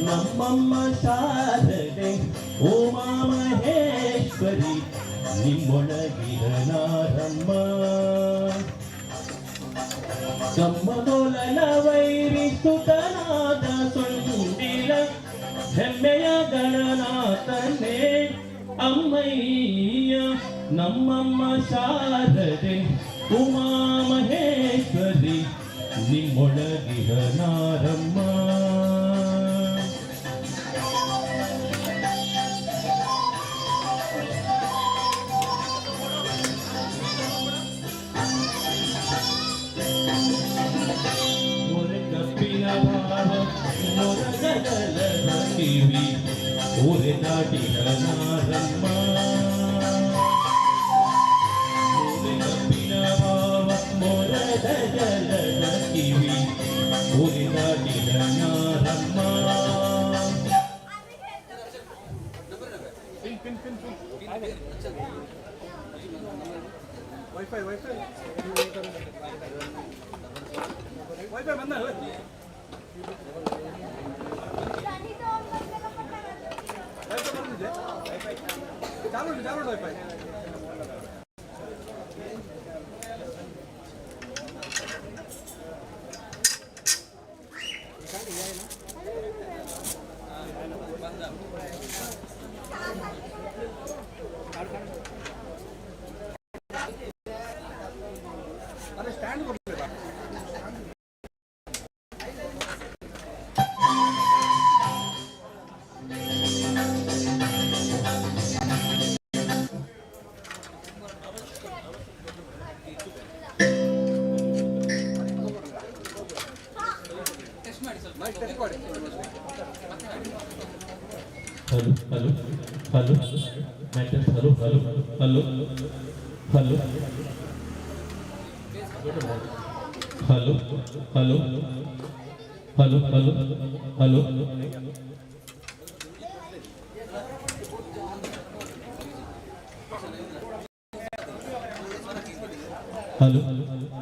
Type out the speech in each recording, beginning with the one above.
ನಮ್ಮಮ್ಮ ಶಾರದೆ ಉಮಾ ಮಹೇಶ್ವರಿ ನಿಮ್ಮೊಳಗಿರನಾರಮ್ಮ ಕಮ್ಮದೊಲನ ವೈರಿಸುತನಾದ ಸುಂದಿಲ ಹೆಮ್ಮೆಯ ಗಣನಾಥನೇ ಅಮ್ಮಯ್ಯ ನಮ್ಮಮ್ಮ ಶಾರದೆ ಉಮಾ ಮಹೇಶ್ವರಿ ನಿಮ್ಮೊಳಗಿರನಾರಮ್ಮ ಕಿವಿ ಊರೆ ದಾಟಿದ ನಾರಮ್ಮ ಕಪ್ಪಿನ ಭಾವ ಮೊರದ ಜಲದ ಕಿವಿ ಊರೆ ದಾಟಿದ ನಾರಮ್ಮ ವೈಫೈ ಬಂದ डाउनलोड वाईफाई अरे stand hello hello matter hello hello hello hello hello hello hello hello hello hello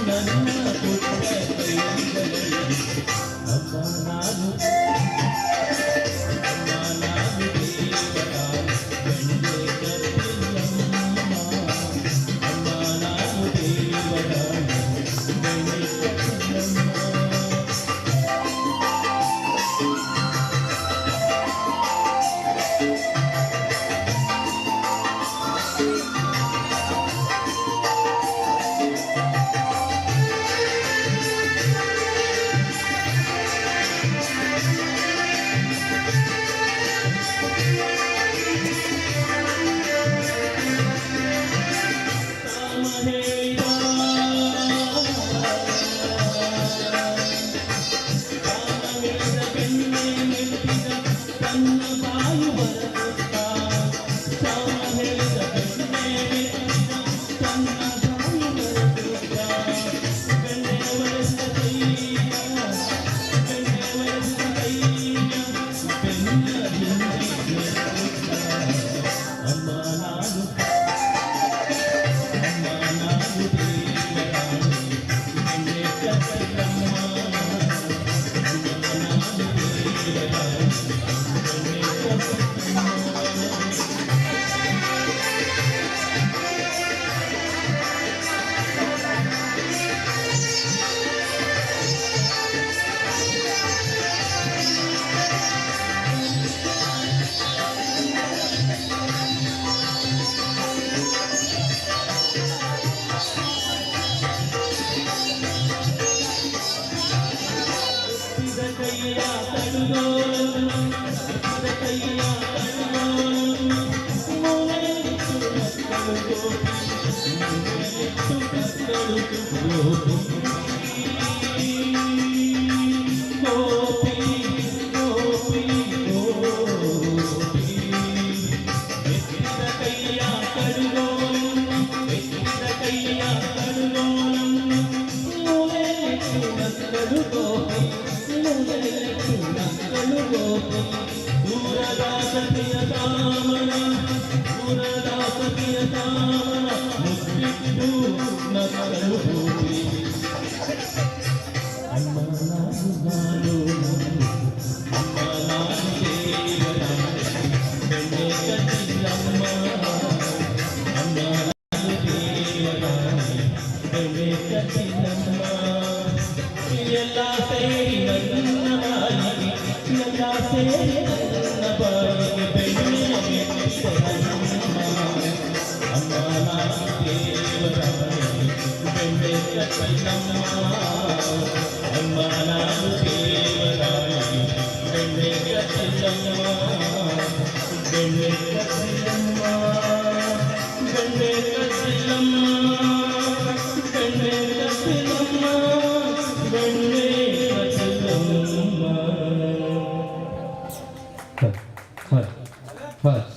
ನನ್ನ ಪುಟ್ಟ ಕೈ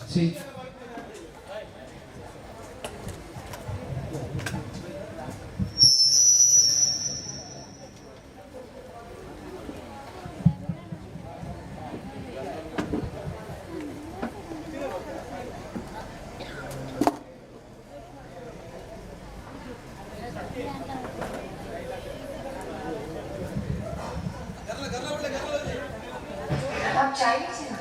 See. आप चाय लीजिए ना।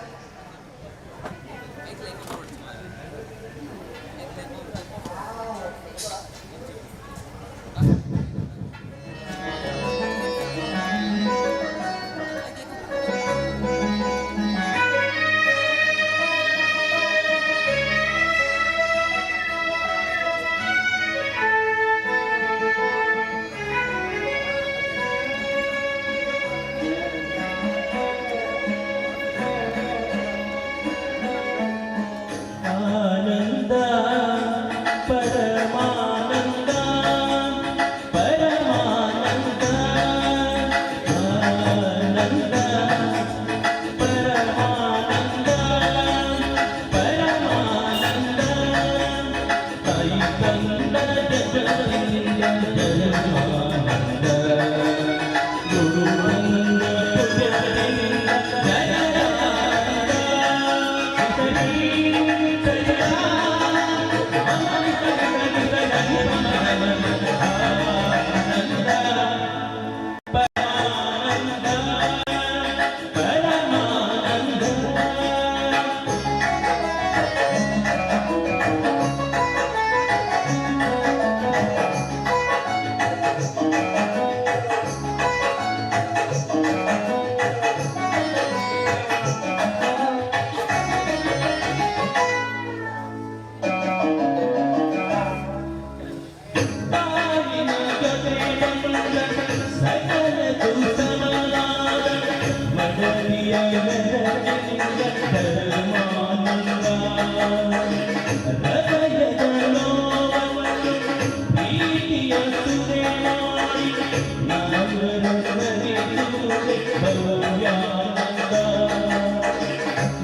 ಹೃದಯದ ನೋವನ್ನು ಪ್ರೀತಿಯ ಸುದೆ ಮಾಡಿ ನಾಗರಿಸುವೆ ಭವ್ಯಾನಂದ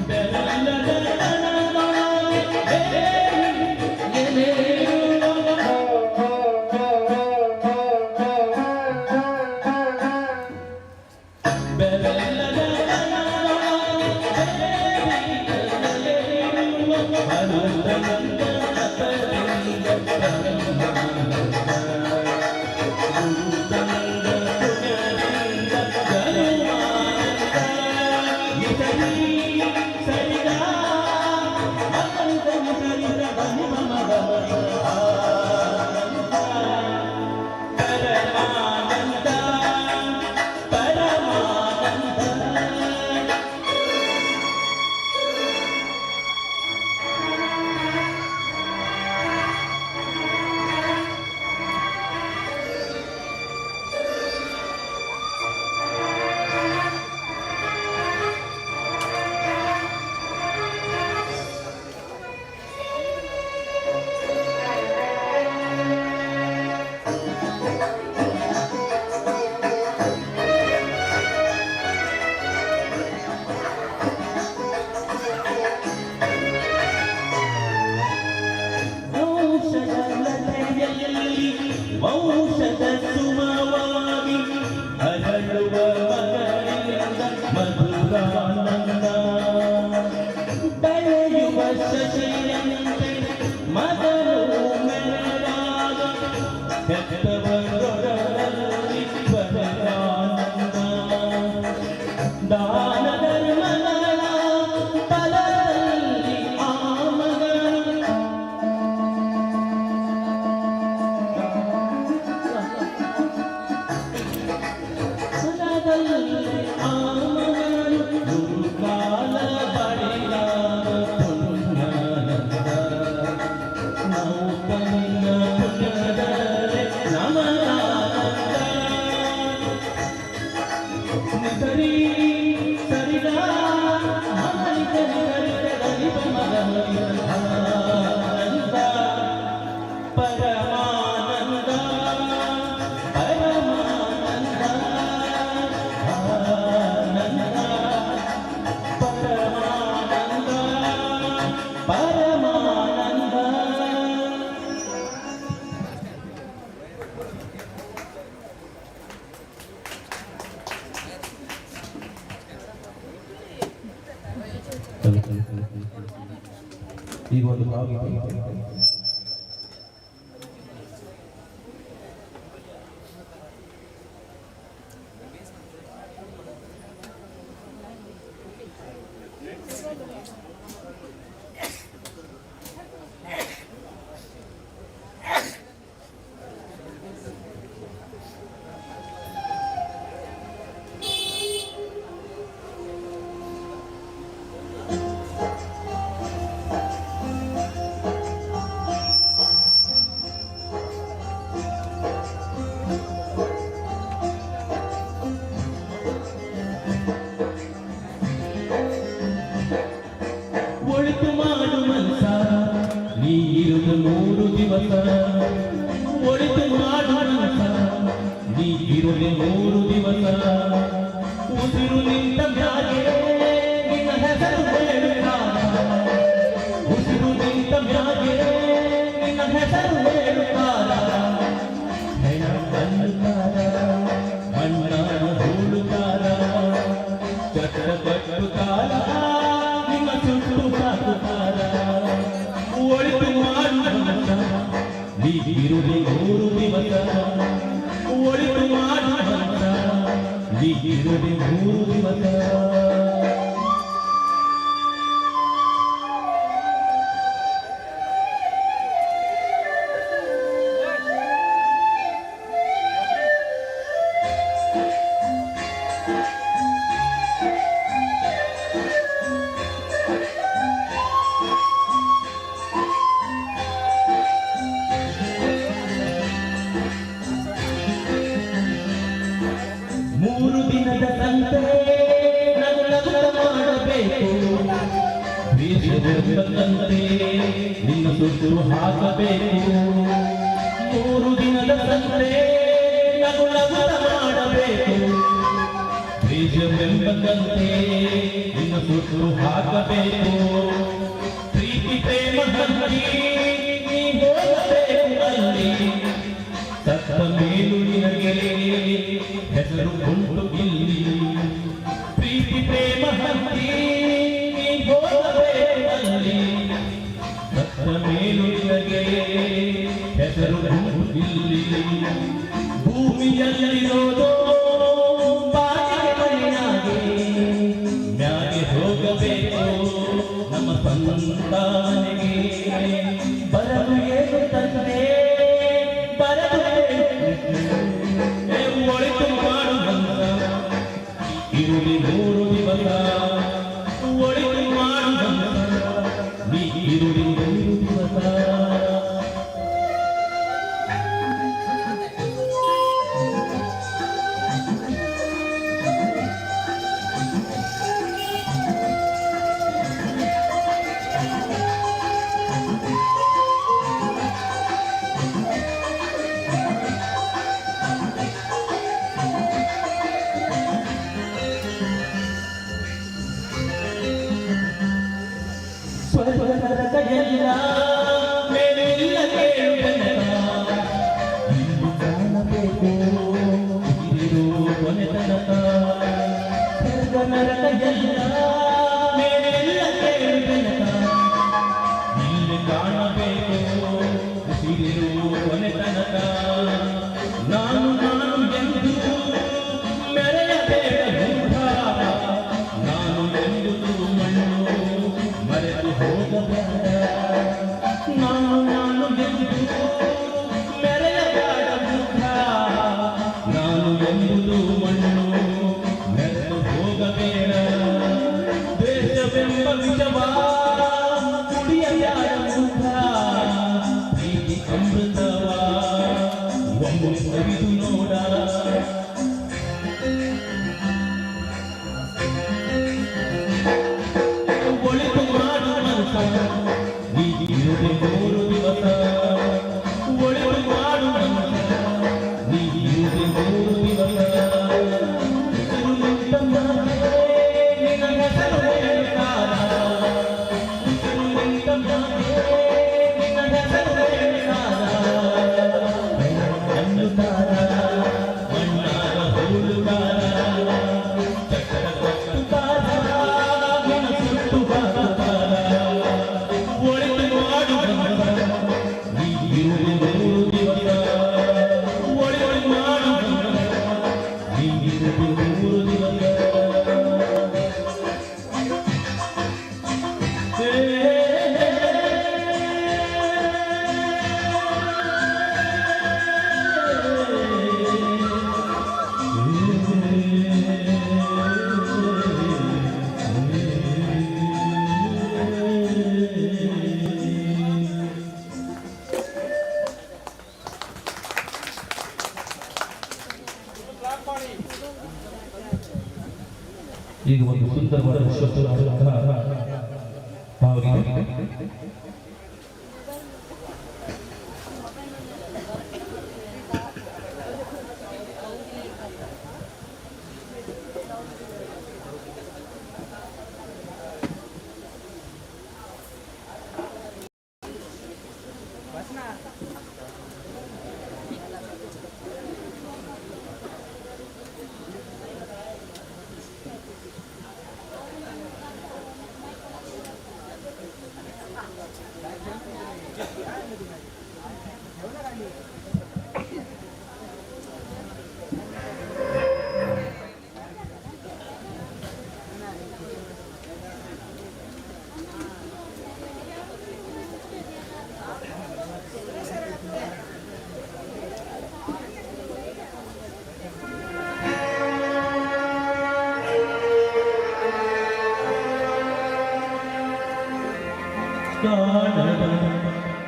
ಬೆಲ್ಲದ ಔಷಧ ಸುಮವಾಗಿ ಅರಳುವ ಮಗಳಿಂದ ಮಧುರಾನಂದ ಬೆಳೆಯುವ ಶಶಿಯಂತೆ ಮಗಳು ಮೆರದಾಗ ಹೆತ್ತವರೊಡಲಲ್ಲಿ ಬದಲಾನಂದ ದಾನ ಧರ್ಮಗಳ ಫಲದಲ್ಲಿ ಆ ಮಗಳು ಕಾಲ ಬಡಿದಾರ ಪುಣ್ಯಾನಂದ ನೌಕಂದ ಪುಣ್ಯದರೆ ನಮನಾನಂದ ನಿಸರಿ ಸರಿದ ಮಗನಿಗೆ ನಿಗರಿತ ಗರಿಬ ಮಗನಿಂದ ಪರಮಾನಂದ ಪರಮಾನಂದ ಪರಮಾನಂದ ಈಗ ಒಂದು ಭಾವಗೀತೆ ಒಳಿತು ಮಾಡು ಮನಸ ನೀರುದು 3 ದಿವಸ ಒಳಿತು ಮಾಡು ಮನಸ ನೀರುದು 3 ದಿವಸ ಉಸಿರು ನಿಂತ ಮ್ಯಾಗೆ ನಿನ್ನ ಹೆಸರು ಹೇಳುತ್ತಾರ ಉಸಿರು ನಿಂತ ಮ್ಯಾಗೆ ನಿನ್ನ ಹೆಸರು ಹೇಳುತ್ತಾರ ಹೆಣ ಕಣ್ಣುತ್ತಾರ ಮಣ್ಣಾನ ಹೂಳುತ್ತಾರ ಚಕ್ರ ಕಟ್ಟುತ್ತಾರ ಸುಟ್ಟು ಹಾಕುತ್ತಾರ ಒಳಿತು ಮಾಡುವಂತ ನೀರುದೆ 3 ದಿವಸ ಒಳಿತು ಮಾಡುವಂತ ನೀರುದೆ 3 ದಿವಸ ಮೂರು ದಿನದ ಸಂತೆ ನಗು ನಗುತ್ತ ಮಾಡಬೇಕು ಬೀಜವೆಂಬಂತೆ ನಿನ್ನ ಸುಟ್ಟು ಹಾಕಬೇಕು 3 ದಿನದ ಸಂತೆ ನಗುನಗುತ್ತ ಮಾಡಬೇಕು ಬೀಜವೆಂಬಂತೆ ನಿನ್ನ ಸುಟ್ಟು ಹಾಕಬೇಕು ಪ್ರೀತಿ ಪ್ರೇಮ ಹಂದಿ ನೀ ಹೋಗಬೇಕು ಅಲ್ಲಿ ಸತ್ತ ಮೇಲೂ ನಿನಗೆ ಹೆಸರು ಉಂಟು ಇಲ್ಲಿ ಪ್ರೀತಿ ಪ್ರೇಮ ಹಂದಿ ನೀ ಹೋಗಬೇಕು ಅಲ್ಲಿ ಸತ್ತ ಮೇಲೂ ನಿನಗೆ ಹೆಸರು ಉಂಟು ಇಲ್ಲಿ ಭೂಮಿಯಲ್ಲಿರೋದು ಬಾಗಿಲ ಮನೆಯಾಗೆ ಮ್ಯಾಗೆ ಹೋಗಬೇಕು ನಮ್ಮ ಸಂತಾನೆಗೆ ಬರಲು ಏನು ತಂದೆ ಬರಲು ಒಳಿತು ಮಾಡುವಂತ ಇರುಳಿ 3 ದಿವಸ ಒಳಿತು ಮಾಡುವಂತ ನೀ ಇರುಳಿ 3 ದಿವಸ ಸ್ವರ್ಗದ ಕೈಯಲ್ಲ ಮೇಲೆಲ್ಲ ಕೇಳುವುದನ್ನ ಇಲ್ಲಿ ಕಾಣಬೇಕು ಇದಿರೋ ಕೊನೆತನಕ ಸ್ವರ್ಗ ನರಕೈಯಲ್ಲ ಮೇಲೆಲ್ಲ ಕೇಳುವುದನ್ನ ಇಲ್ಲಿ ಕಾಣಬೇಕು ಇದಿರೋ ಕೊನೆತನಕ ನಾನು ಎಂದು ಮೆರೆಯಬೇಡ ನಾನು ಎಂಬುದು ಮಣ್ಣು ಮರೆತು ಹೋಗಬೇಡ ನಾನು ಎಂದು ಮೆರೆಯಬೇಡ ಬುದ್ಧ ನಾನು ಎಂಬುದು ಮಣ್ಣು ಮೆರೆತು ಹೋಗಬೇಡ ದ್ವೇಷವೆಂಬ ವಿಷವ ಕುಡಿಯಬೇಡ ಬುದ್ಧ ಪ್ರೀತಿ ಅಮೃತವ ಒಮ್ಮೆ ಸವಿದು ನೋಡ ಒಳಿತು ಮಾಡುವಂತ ನೀ ಇರುವೆ 3 ದಿವಸ ಒಳಿತು ಮಾಡುವಂತ ನೀ ಇರುವೆ 3 ದಿವಸ ನಿನ್ನ ಹೆಸರು ಹೇಳ್ತಾರ ನಿನ್ನ ಹೆಸರು ಅನ್ನುತ್ತಾರ ಮಣ್ಣಾಗ ಹೋಲುತ್ತಾರ ಚಕ್ರ ಕಟ್ಟುತ್ತಾರ ಸುಟ್ಟು ಬಾರುತ್ತಾರ ಒಳಿತು ಮಾಡುವಂತ ನೀ ಇರುವೆ 3 ದಿವಸ ಒಳಿತು ಮಾಡುವಂತ ನೀ ಇರುವೆ 3 ದಿವಸ ಈಗ ಒಂದು ಸುಂದರವಾದ ಭಾವಗೀತೆ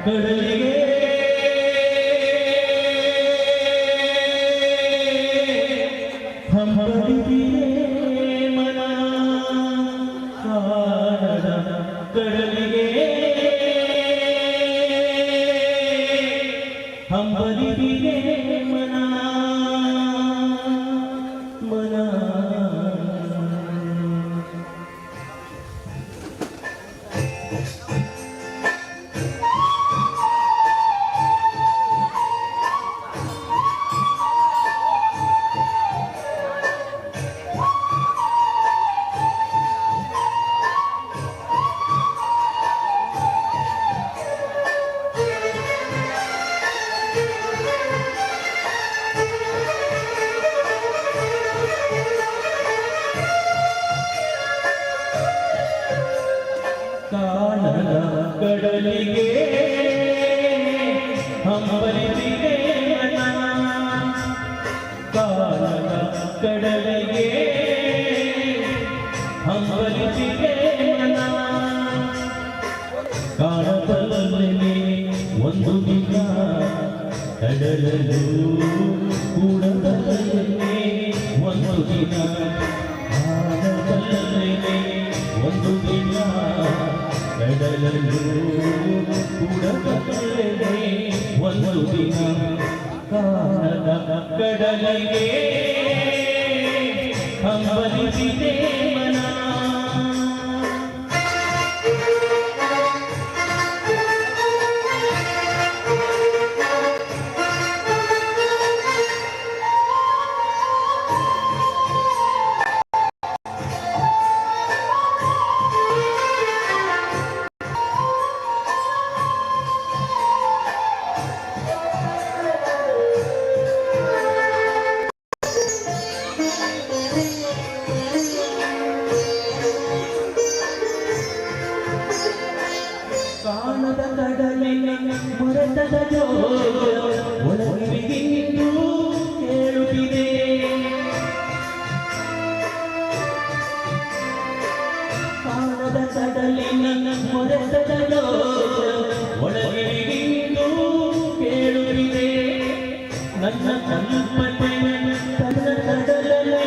ಕಡಲಿಗೆ ಹಂಬಲಿಗೆ ಮನ ಕಾಣದ ಕಡಲಿಗೆ ಕಡಲಿಗೆ ಹಂಬಲಿಸಿದೆ ಮನ ಕಾಣದ ಕಡಲಿಗೆ ಹಂಬಲಿಸಿದೆ ಮನ ಕಾಣಬಲ್ಲನೆ ಒಂದು ದಿನ ಕಡಲಲು ಕೂಡಬಲ್ಲನೆ ಒಂದು ದಿನ ಕಾಣಬಲ್ಲನೆ ಒಂದು ದಿನ ಕಡಲಲು ಕೂಡಬಲ್ಲನೆ ಒಂದು ದಿನ ಕಾಣದ ಕಡಲಿಗೆ ಹಂಬಲಿಸಿದೆ ಮನ ಕಾಣದ ಕಡಲಿನ ಮೊರೆತದ ಜೋರ ಒಳಗಿರಿಗಿಂದು ಕೇಳುತ್ತಿದೆ ಕಾಣದ ಕಡಲಿನ ಮೊರೆತದ ಜೋರ ಒಳಗಿರಿಗಿಂದು ಕೇಳುತ್ತಿದೆ ನನ್ನ ಕಲ್ಪನೆ ತನ್ನ ಕಡಲಲ್ಲೇ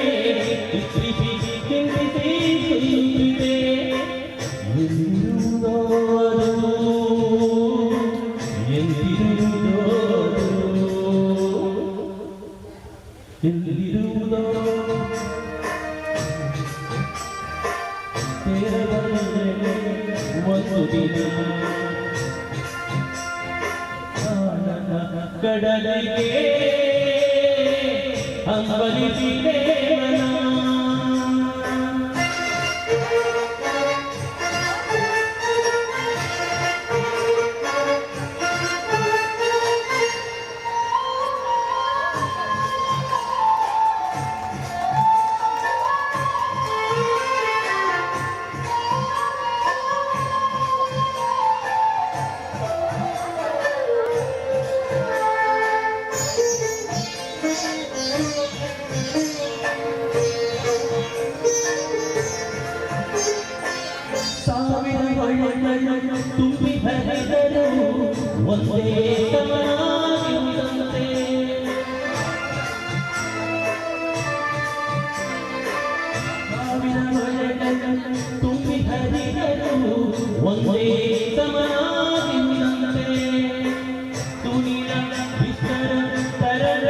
ಚಿತ್ರಿಸಿ ಕಿಂದಿಸಿ ಸುರಿಯುತ್ತಿದೆ ಎಲ್ಲಿರುವುದೋ ಸೇರಬಲ್ಲನೆ ಒಂದು ದಿನ ಕಾಣದ ಕಡಲಿಗೆ ಹಂಬಲಿಸಿದೆ ಮನ ಸಾವಿರ ಬಣ್ಣಗಳು ತುಂಬಿ ಹರಿದರು ಒಂದೇ ಸಮನಾಗಿರುವಂತೆ ಸಾವಿರ ಬಣ್ಣಗಳು ತುಂಬಿ ಹರಿದರು ಒಂದೇ ಸಮನಾಗಿರುವಂತೆ ತುನಿಲ ವಿಸ್ತರ ತರರ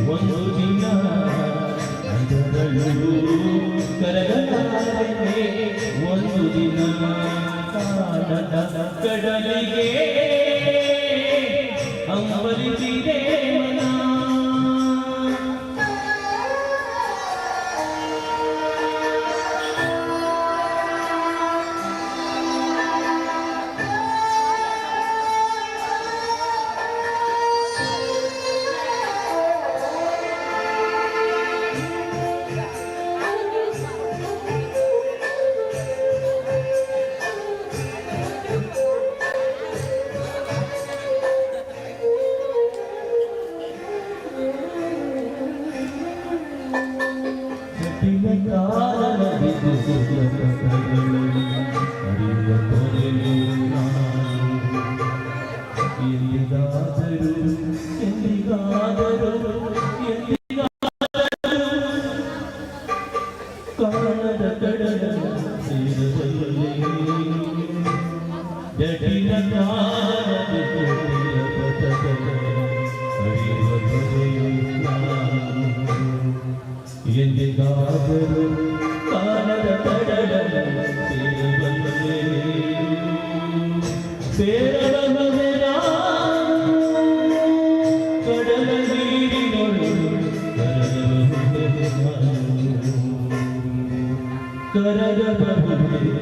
ಒಂದು ದಿನ ಕರಗಲಾರೆ ಒಂದು ದಿನ ಕಾಣದ ಕಡಲಿಗೆ ಹಂಬಲಿಸಿದೆ ಮನ ಕಾಣದ ಕಡಲ ಸೇರಬಲ್ಲೆ ಜಟಿಲ ಕಾಣದ ಎಂದಿಗಾದರೂ ಕಾಣದ ಕಡಲ ಸೇರಬಲ್ಲೆ ಸೇರಬಲ್ಲೆ ಕಡಲ ನೀರಿನೊಳು ಕರಗಬಹುದು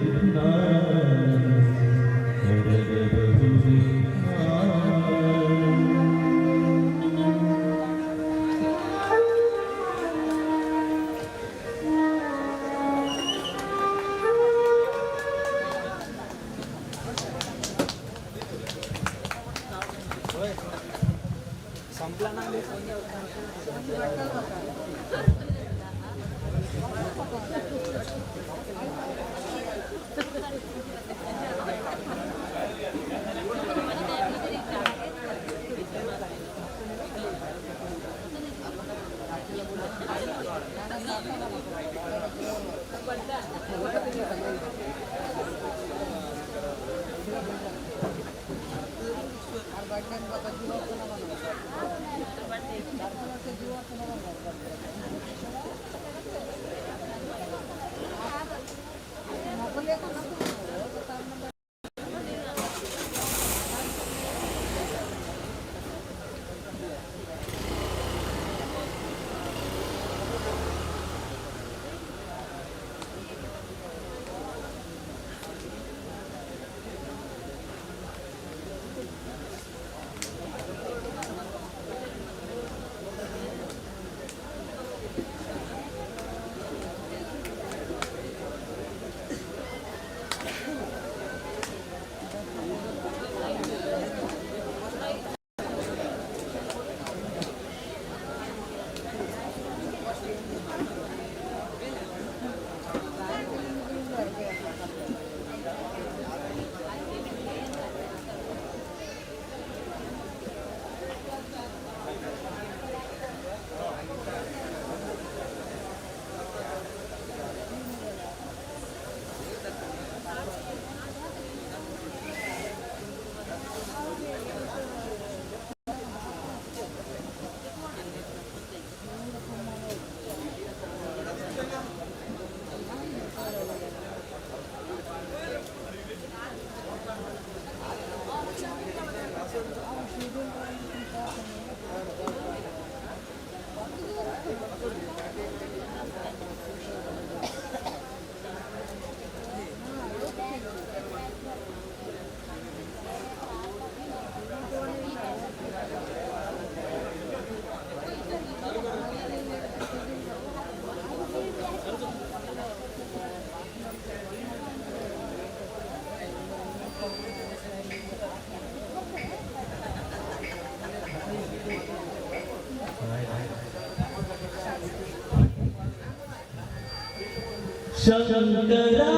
शंकरा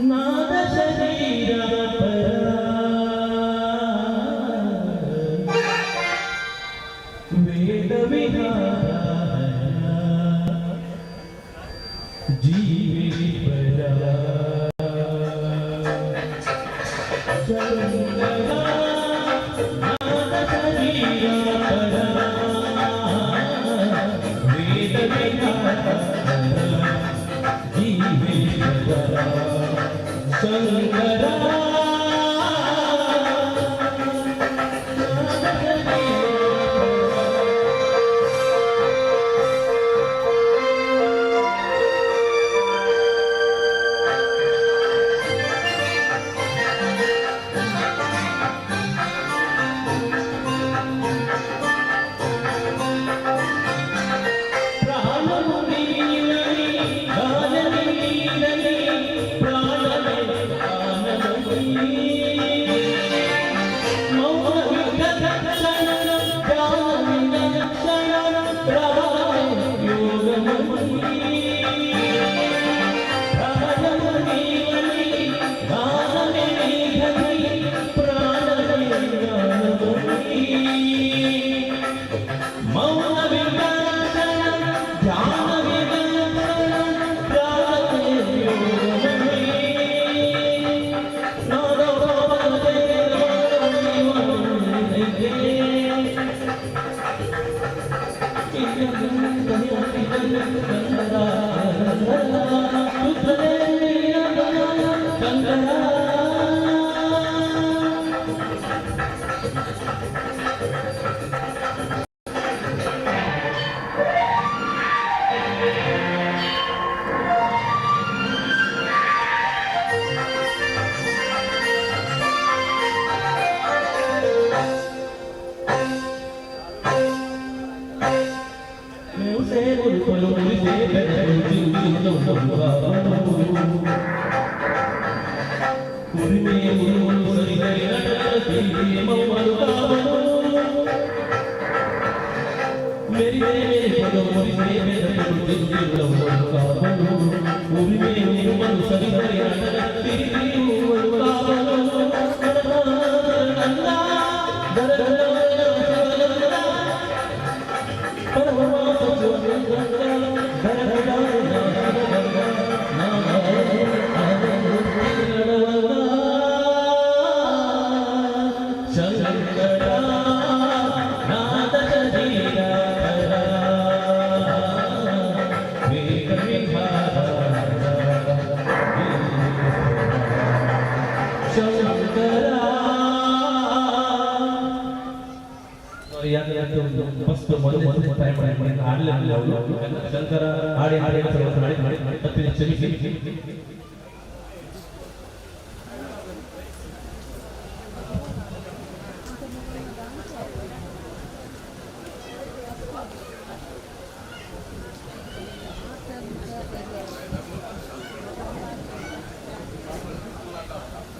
नाद शरीर वेद विहारा जीवे परा शंकरा नाद शरीर वेद विहारा जीवे परा शंकरा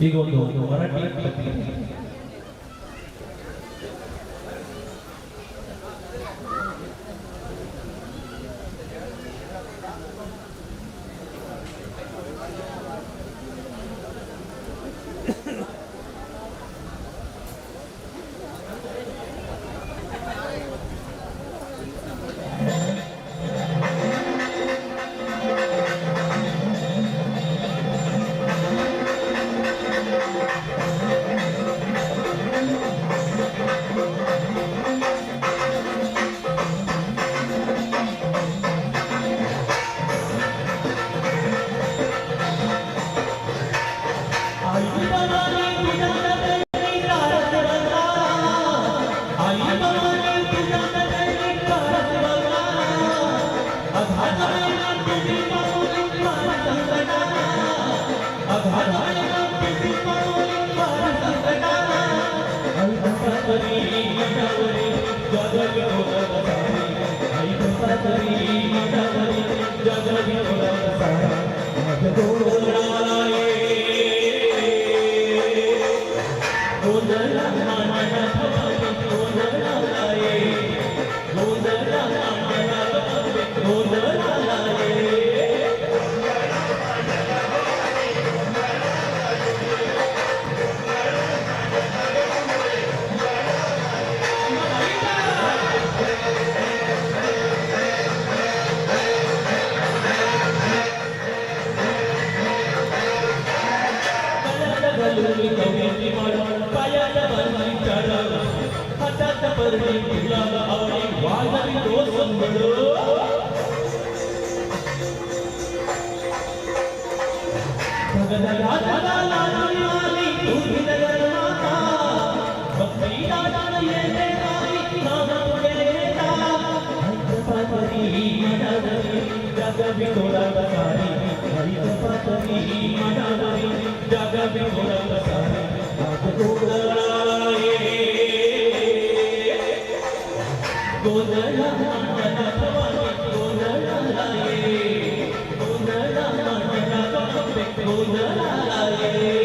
ಈಗ ಒಂದು ಮರಾಠಿ परवी तुला आवडी वाजवी तो संगड भगदला धला लाली तुझी नगर माता भक्ती दान येते आई नाम पुढे घेता पातरी मनावरी जगवी तोला सारी हरी पातरी मनावरी जगवी तोला सारी आज गोदळाये गोदळा मना भवानी गोदळाये गोदळा मना भवानी गोदळाये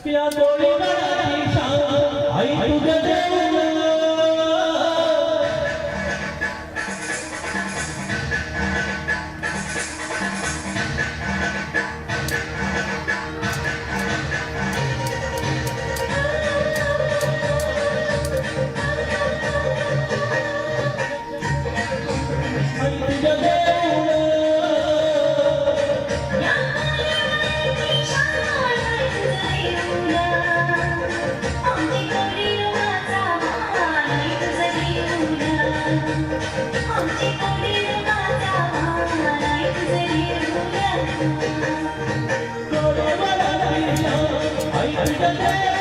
या गोळी गडाची शान आई तुझ्या देऊळ आई तुझ्या देऊळ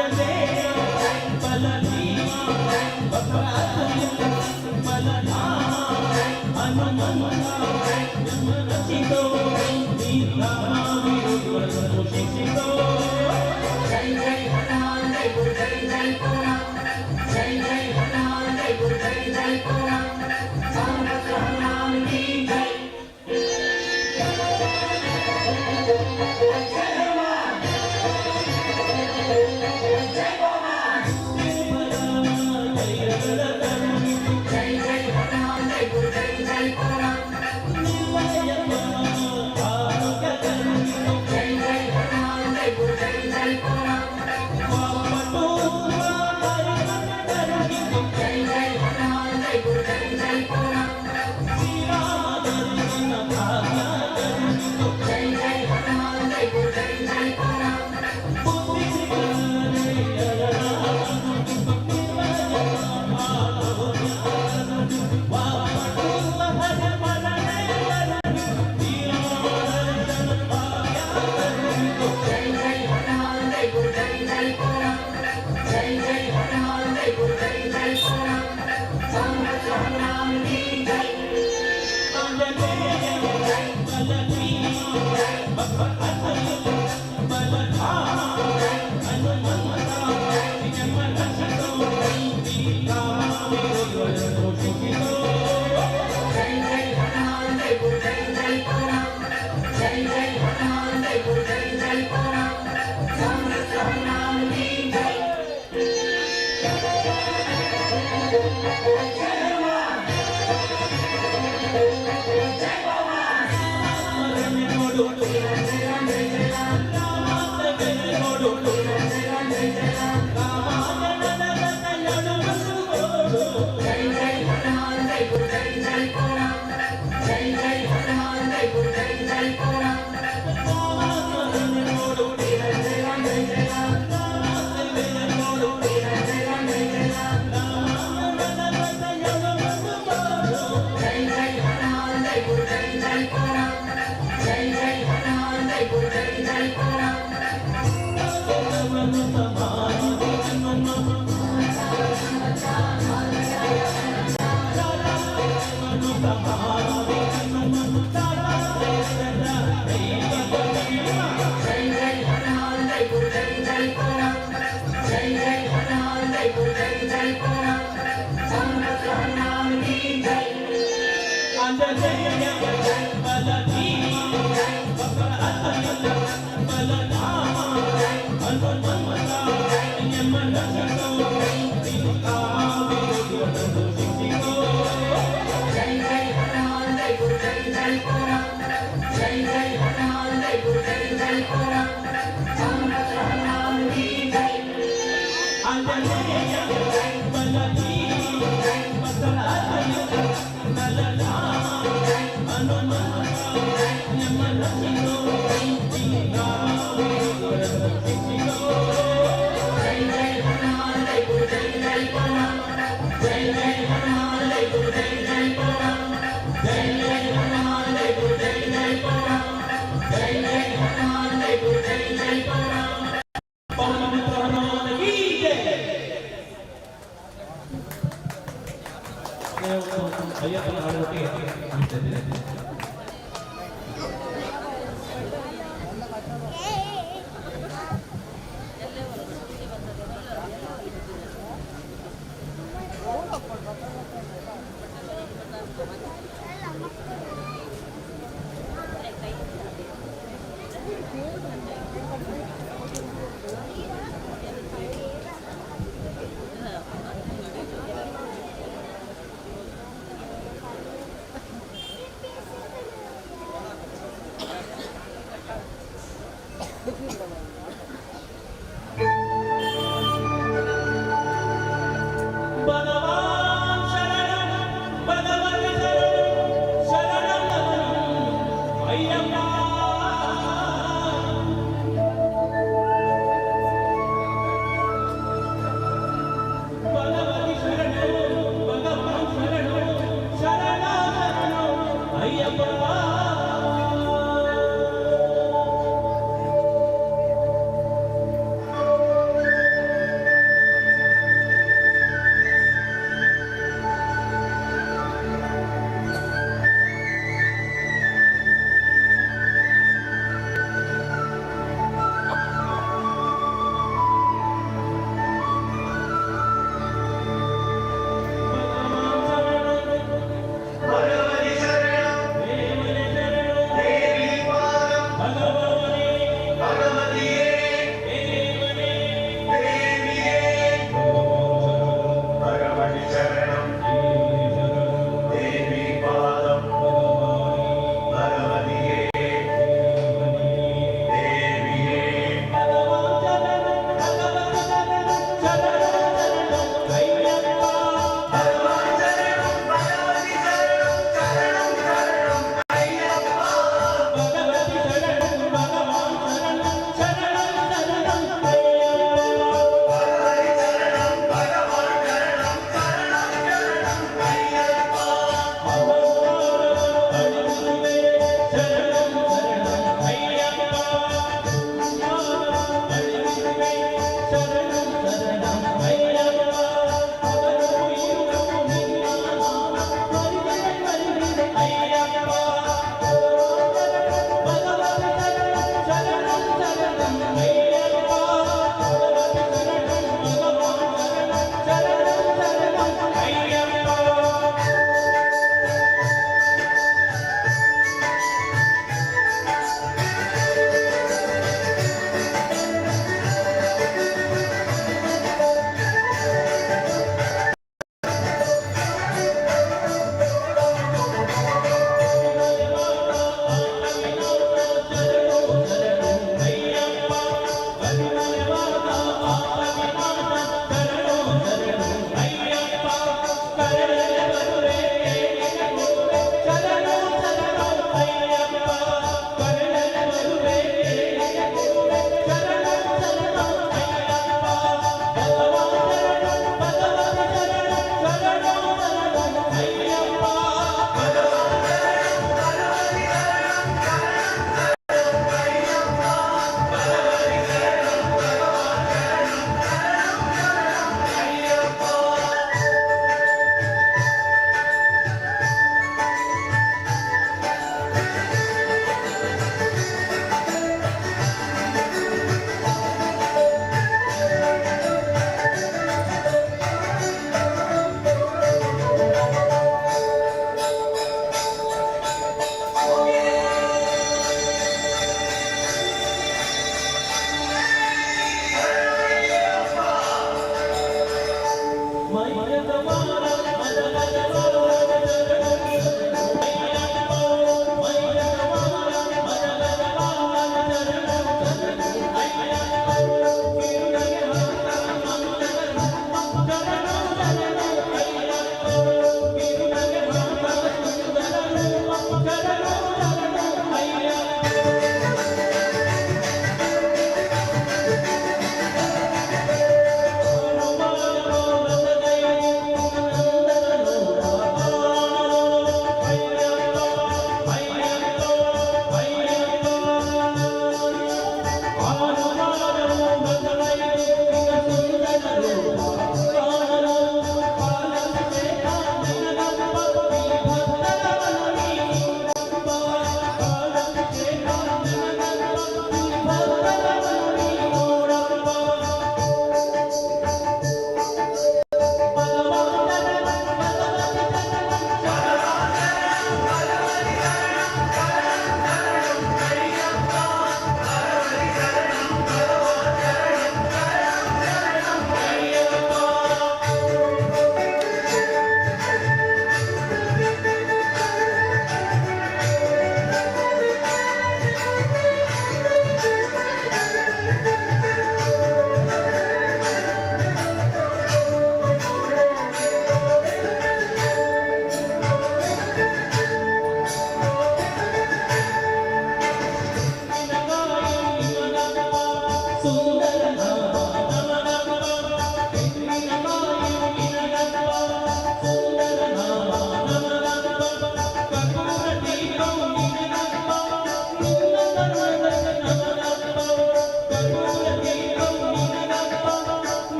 ಆಂಜನೇಯ ಬಲಭೀಮ ಭಕ್ರಾತುಲ್ಯ ಬಲಧಾಮ ಹನುಮಂತ ಜನ್ಮರಚಿತೋ ನೀರಾವಿರುವನು ಶಿಕ್ಷಿತೋ ಜೈ ಜೈ ಹನುಮಾನ್ ಜೈ ಗುರು ಜೈ ಜೈ ಪೂರ್ಣ ಜೈ ಜೈ ಹನುಮಾನ್ ಜೈ ಗುರು ಜೈ ಜೈ ಪೂರ್ಣ ಸಾಮರ್ಥ್ಯ ಹನುಮಾನ್ ಕಿ ಜೈ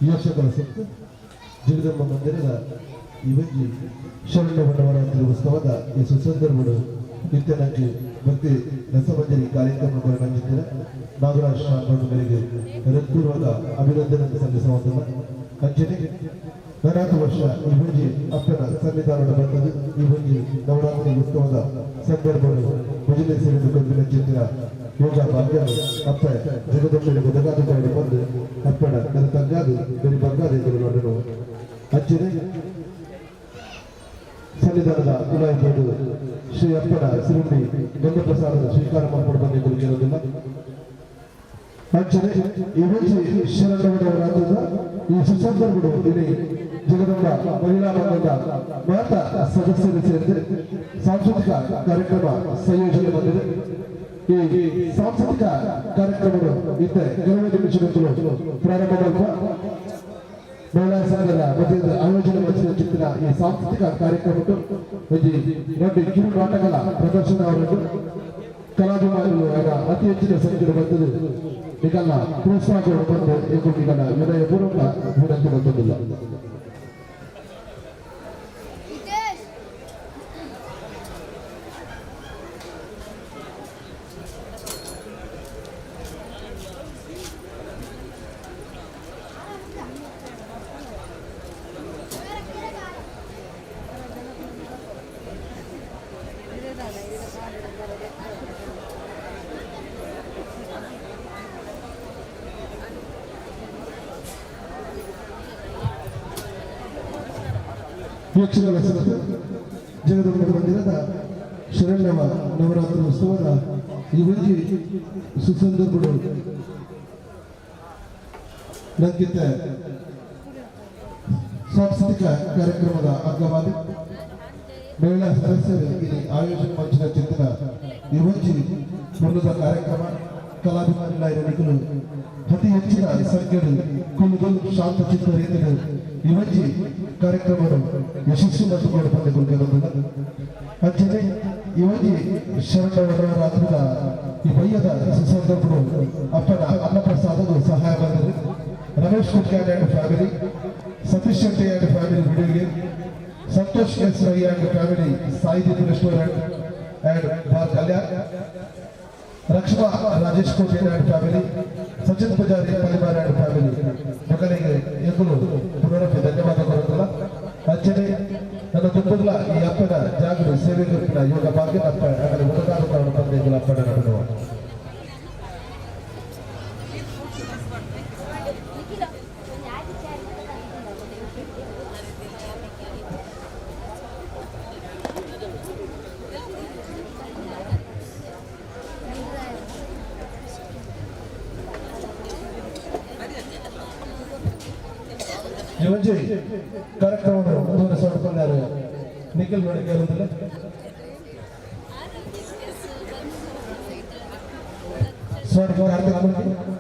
ಯೋಶಕರ ಸುತ್ತ ಜಗದಮ್ಮ ಮಂದಿರದ ಇವಜ್ಜಿ ಶರಣ ನವರಾತ್ರಿ ಉತ್ಸವದ ಈ ಸುಸಂದರ್ಭಗಳು ಇತ್ಯನಕ್ಕೆ ಭಕ್ತಿ ರಸಮಂಜರಿ ಕಾರ್ಯಕ್ರಮ ಬರಲಿದ್ದರೆ ನಾಗರಾಜ್ ಮೇರೆಗೆ ಹೃತ್ಪೂರ್ವಕ ಅಭಿನಂದನೆ ಸಲ್ಲಿಸುವಂತಹ ಅಂಚನೆ 40 ವರ್ಷ ಈ ಹುಂಜಿ ಅಪ್ಪನ ಸನ್ನಿಧಾನದ ಬಂದದ್ದು ಈ ಹುಂಜಿ ನವರಾತ್ರಿ ಉತ್ಸವದ ಸಂದರ್ಭಗಳು ಭಜನೆ ಸೇರಿದು ಕೊಂದಿನ ಚಿತ್ರ ಯೋಗ ಭಾಗ್ಯ ಅಪ್ಪ ಜಗದೊಮ್ಮೆ ಒದಗಾದ ಬಂದು ಅಪ್ಪನ ನನ್ನ ತಂಗಾದು ಬೆರಿ ಬಂಗಾದ ನೋಡಲು ಅಂಚನೆ ಸನ್ನಿಧಾನದ ಕುಲಾಯಿಬೋದು ಶ್ರೀ ಅಪ್ಪನ ಸಿರುಂಡಿ ಗಂಗಪ್ರಸಾದದ ಸ್ವೀಕಾರ ಮಾಡಿಕೊಂಡು ಬಂದಿರುವುದಿಲ್ಲ ಅಂಚನೆ ಈ ಮುಂಚೆ ಶರಣವರಾದ ಈ ಸುಸಂದರ್ಭಗಳು ಇಲ್ಲಿ ಜಗದಂಬ ಮಹಿಳಾ ಮಂಡಲದ ಮಾತಾ ಸದಸ್ಯರು ಸೇರಿದೆ ಸಾಂಸ್ಕೃತಿಕ ಕಾರ್ಯಕ್ರಮ ಸಂಯೋಜನೆ ಬಂದಿದೆ ಈ ಸಾಂಸ್ಕೃತಿಕ ಕಾರ್ಯಕ್ರಮಗಳು ಇದ್ದ ಕೆಲವು ನಿಮಿಷಗಳು ಪ್ರಾರಂಭ ಮಾಡುವ ಮಹಿಳಾ ಸಂಘದ ಮಧ್ಯದ ಆಯೋಜನೆ ಮಾಡಿಸಿದ ಚಿತ್ರ ಈ ಸಾಂಸ್ಕೃತಿಕ ಕಾರ್ಯಕ್ರಮಕ್ಕೆ ನೋಡಿ ಕಿರು ನಾಟಕಗಳ ಪ್ರದರ್ಶನ ಅವರನ್ನು ಕಲಾಭಿಮಾನಿಗಳು ಅತಿ ಹೆಚ್ಚಿನ ಸಂಖ್ಯೆಯಲ್ಲಿ ಬಂದದ್ದು ಈಗಲ್ಲ ಪ್ರೋತ್ಸಾಹಗಳು ಬಂದು ಈಗಲ್ಲ ವಿನಯಪೂರ್ವಕ ವಿನಂತಿ ಬಂದಿಲ್ಲ ವೀಕ್ಷಕರ ಜಗದಂಬ ಮಂದಿರದ ಶರಣ್ಯವ ನವರಾತ್ರಿ ಉತ್ಸವದ ಈ ಒಂದು ಸುಸಂದರ್ಭಗಳು ನಂಗಿತ ಸಾಂಸ್ಕೃತಿಕ ಕಾರ್ಯಕ್ರಮದ ಅಂಗವಾಗಿ ಮಹಿಳಾ ಸದಸ್ಯರು ಇಲ್ಲಿ ಆಯೋಜನೆ ಮಾಡಿದ ಚಿತ್ರ ಈ ಒಂದು ಪೂರ್ಣದ ಕಾರ್ಯಕ್ರಮ ಕಲಾಭಿಮಾನಿಗಳ ನಿಖಲು ಅತಿ ಹೆಚ್ಚಿನ ಸಂಖ್ಯೆಯಲ್ಲಿ ಕುಳಿದು ಶಾಂತ ಚಿತ್ರ ರೀತಿಯಲ್ಲಿ ಈ ಒಂದು ಕಾರ್ಯಕ್ರಮವನ್ನು ಯಶಸ್ವಿ ಮಾಡಿಕೊಂಡು ಬಂದಿರುವುದರಿಂದ ಅಂಚನೆ ಈ ಒಂದು ಶರಣವರಾತ್ರಿದ ಈ ಬಯ್ಯದ ಸಂದರ್ಭಗಳು ಅಪ್ಪನ ಅನ್ನಪ್ರಸಾದದ ಸಹಾಯ ಬಂದರೆ Ramesh Kutyan and family Satish Shetty and family video game Santosh S Rai and family Saideep restaurant and bar Kalyan ರಕ್ಷಣಾ ರಾಜೇಶ್ ಕೋಟೆ ಅಂಡ್ ಫ್ಯಾಮಿಲಿ ಸಚಿನ್ ಪೂಜಾರಿ ಪರಿವಾರ ಅಂಡ್ ಫ್ಯಾಮಿಲಿ ಮಕ್ಕಳಿಗೆ ಎಕ್ಕಲು ಪುನರಪಿ ಧನ್ಯವಾದ ಕೊಡುತ್ತಲ್ಲ ಅಂಚನೆ ನನ್ನ ತುಂಬಲ ಈ ಅಪ್ಪನ ಜಾಗೃತಿ ಸೇವೆ ಗುರುಪಿನ ಯೋಗ ಭಾಗ್ಯ ಅಪ್ಪ ಅದರ ಉಪಕಾರವನ್ನು ತಂದೆ ಅಪ್ಪನ ನಡೆಯುವ ಯೋಜಿ ಕಾರ್ಯಕ್ರಮವನ್ನು ಮುಂದುವರಿಸಿಕೊಳ್ಳಾರು ನಿಖಿಲ್ ನೋಡಿಕೆ ಇರುವುದಿಲ್ಲ ಸ್ವಾಗತ ಹಾರ್ದಿಕ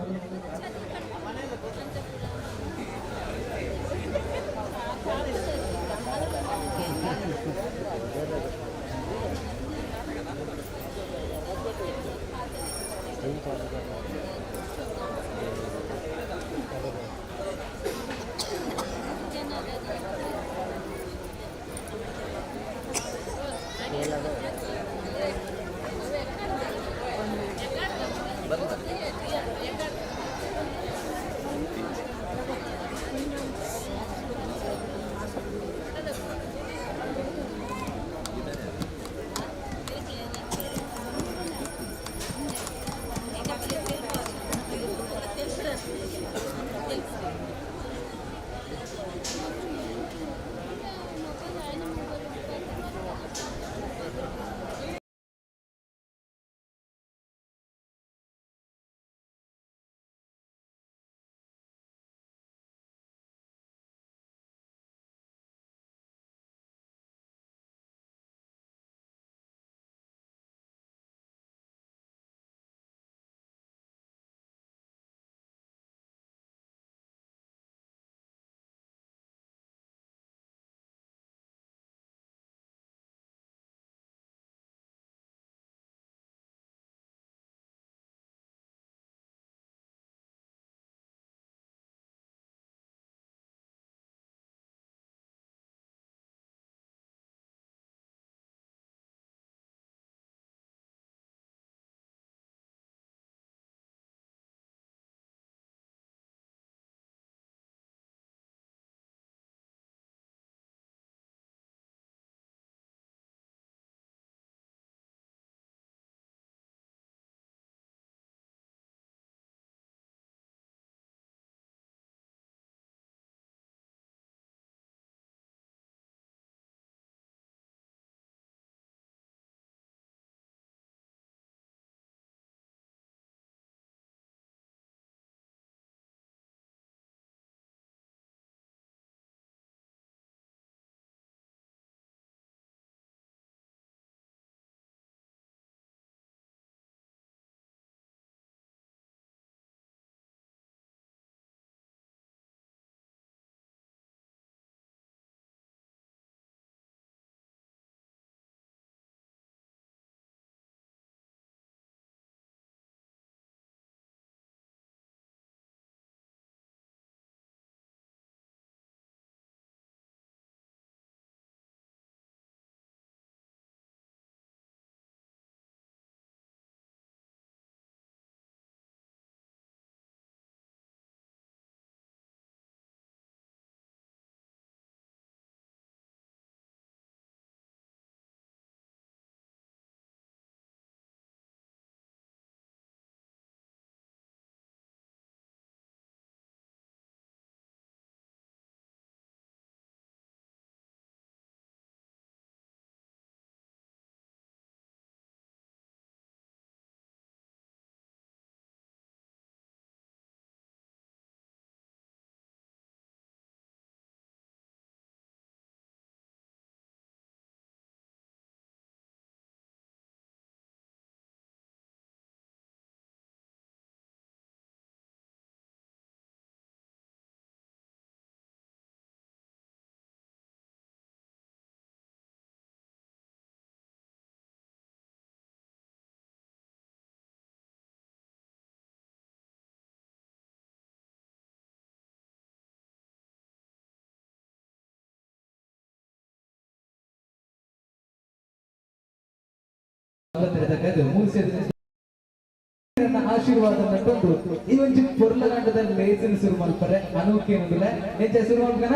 ಆಶೀರ್ವಾದ ನಟ್ಟೊಂದು ಈ ಒಂಜಿ ಪೊರ್ಲಗಂಡದಲ್ಲಿ ಲೇಸಿನ ಶುರು ಮಲ್ಪರೆ ಅನೂಕಿ ಅನ್ನೋದಿಲ್ಲ ಎಂಚ ಶುರು ಮಾಡ್ಕನ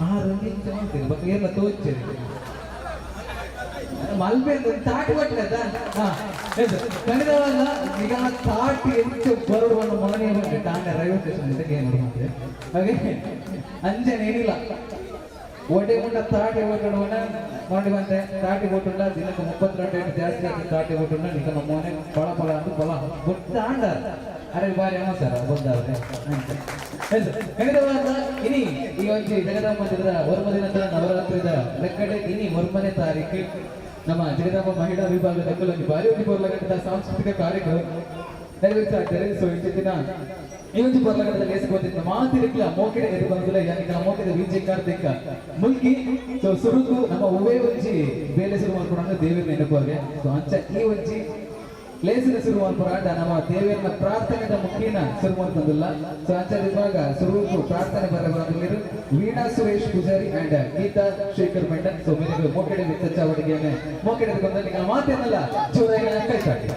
ಮಾಡ್ತೀರಿ ಬಟ್ ಎಲ್ಲ ತೋಚೇರಿ ಮಲ್ಪೆ ತಾಟಿ ಬಟ್ಟದ ಕನ್ನಡವಲ್ಲ ಈಗ ತಾಟಿ ಹೆಚ್ಚು ಬರುವನ್ನು ಮೊದಲನೇ ಬಂದ್ರೆ ತಾಂಡ ರೈಲ್ವೆ ಸ್ಟೇಷನ್ ಏನು ಮಾಡ್ತೀವಿ ಹಾಗೆ ಅಂಜನೆ ಏನಿಲ್ಲ ಒಡೆ ಮುಂಡ ತಾಟಿ ಓಟೋಣ ಮಾಡಿ ಬಂತೆ ತಾಟಿ ಓಟುಂಡ ದಿನಕ್ಕೆ 32 ಜಾಸ್ತಿ ಆಗಿ ತಾಟಿ ಓಟುಂಡ ನಿಕ ನಮ್ಮನೆ ಪಳ ಪಳ ಅಂತ ಪಳ ಗೊತ್ತ ಆಂಡ ಅರೆ ಬಾರಿ ಅಮಸರ ಬಂದವ್ರೆ ಕನ್ನಡವಾದ ಇನಿ ಈ ಒಂಜಿ ಜಗದಾಂಬ ಮಂದಿರದ ಒರ್ಮ ದಿನದ ನವರಾತ್ರಿದ ಲೆಕ್ಕಡೆ ಇನಿ ಮೊರ್ಮನೆ ತಾರೀಕು ನಮ್ಮ ಜಗದಾಂಬ ಮಹಿಳಾ ವಿಭಾಗದ ಕುಲಂಗಿ ಬಾರಿ ಒಂದು ಪೊರ್ಲಗಂಟದ ಸಾಂಸ್ಕೃತಿಕ ಕಾರ್ಯಕ್ರಮ ನೆರವೇರಿಸಾಗ್ತಾರೆ. ಸೊ ಈ ದಿನ ಈ ಒಂದು ಪೊರ್ಲಗಂಟದಲ್ಲಿ ಎಸಗೋತಿದ್ದ ಮಾತಿರಕ್ಲ ಮೋಕೆಡೆ ಎದು ಬಂದಿಲ್ಲ ಯಾಕೆ ಮೋಕೆದ ವಿಜಯ ಕಾರ್ತಿಕ ಮುಲ್ಕಿ ಸೊ ಸುರುಕು ನಮ್ಮ ಉವೇ ಒಂಜಿ ಬೇಲೆ ಶುರು ಮಾಡ್ಕೊಂಡು ದೇವರ ನೆನಪಾಗೆ ಸೊ ಅಂಚ ಈ ಒಂಜಿ ಲೇಸಿನ ಶುರು ಮಾಡ್ಕೊಂಡ ನಮ್ಮ ದೇವರನ್ನ ಪ್ರಾರ್ಥನೆದ ಮುಖೇನ ಶುರು ಮಾಡ್ಕೊಂಡಿಲ್ಲ. ಸೊ ಅಂಚ ಇವಾಗ ಶುರುಕು ಪ್ರಾರ್ಥನೆ ಬರಬಾರದು ವೀಣಾ ಸುರೇಶ್ ಪೂಜಾರಿ ಅಂಡ್ ಗೀತಾ ಶೇಖರ್ ಮೆಂಡನ್. ಸೊ ಮೇರೆಗೆ ಮೋಕೆಡೆ ವಿತ್ತ ಚಾವಡಿಗೆನೆ ಮೋಕೆಡೆ ಬಂದಲ್ಲಿ ಮಾತೇನಲ್ಲ ಚೂರಾಯಿನ ಕೈ ಕಾಟಿ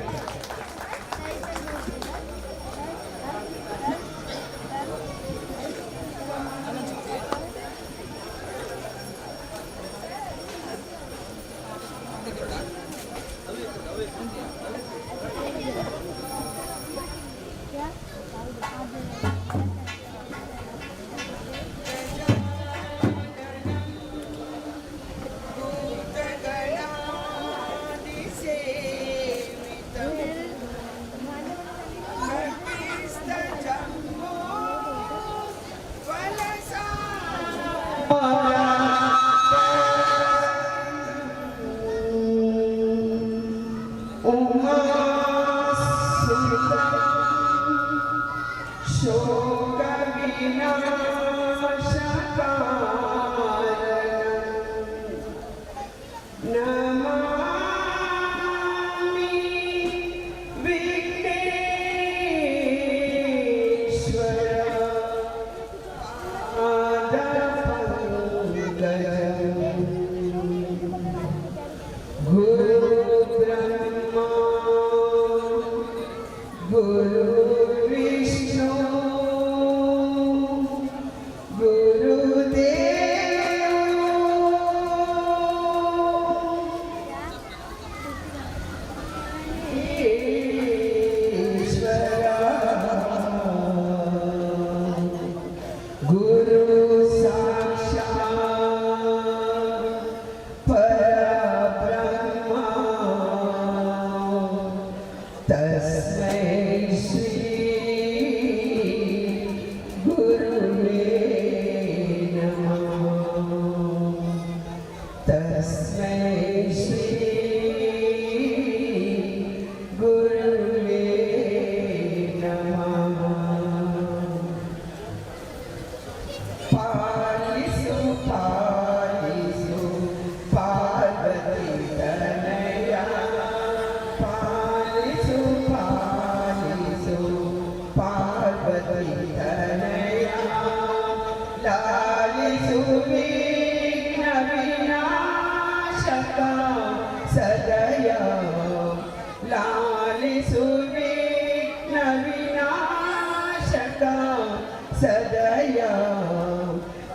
ಸದಯ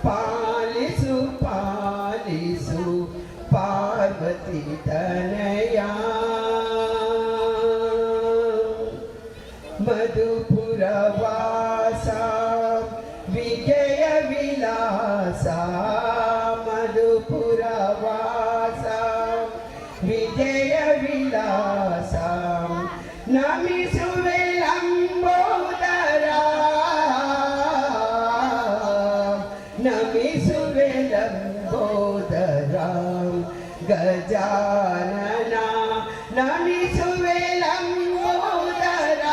ಪಾಲಿಸು ಪಾಲಿಸು ಪಾರ್ವತಿ ತನಯ ಮಧುಪುರ ವಾಸ ವಿಜಯ ವಿಲಾಸ ಮಧುಪುರ ವಾಸ ವಿಜಯ ವಿಲಾಸ ನಮಿಸುವೆ ಲಂಬೋದರ ನಮಿಸುವೆ ಲಂಬೋದರ ಗಜಾನನ ನಮಿಸುವೆ ಲಂಬೋದರ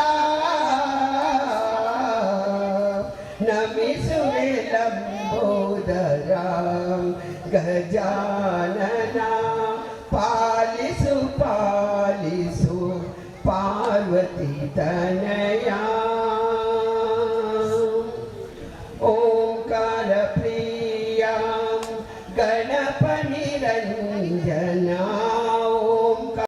ನಮಿಸುವೆ ಲಂಬೋದರ ಗಜಾನನ ಪಾಲಿಸು ಪಾಲಿಸು ಪಾರ್ವತಿ ತನಯ ಓಂಕಾರ ಪ್ರಿಯ ಗಣಪ ನಿರಂಜನ ಓಂಕಾರ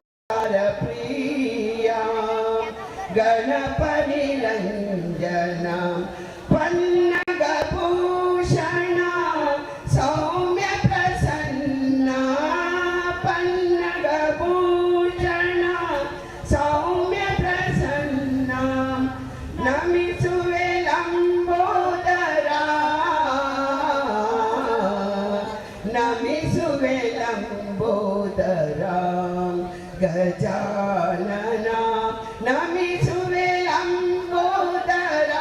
ಗಜಾನನ ನಮಿಸುವೆ ಲಂಬೋದರ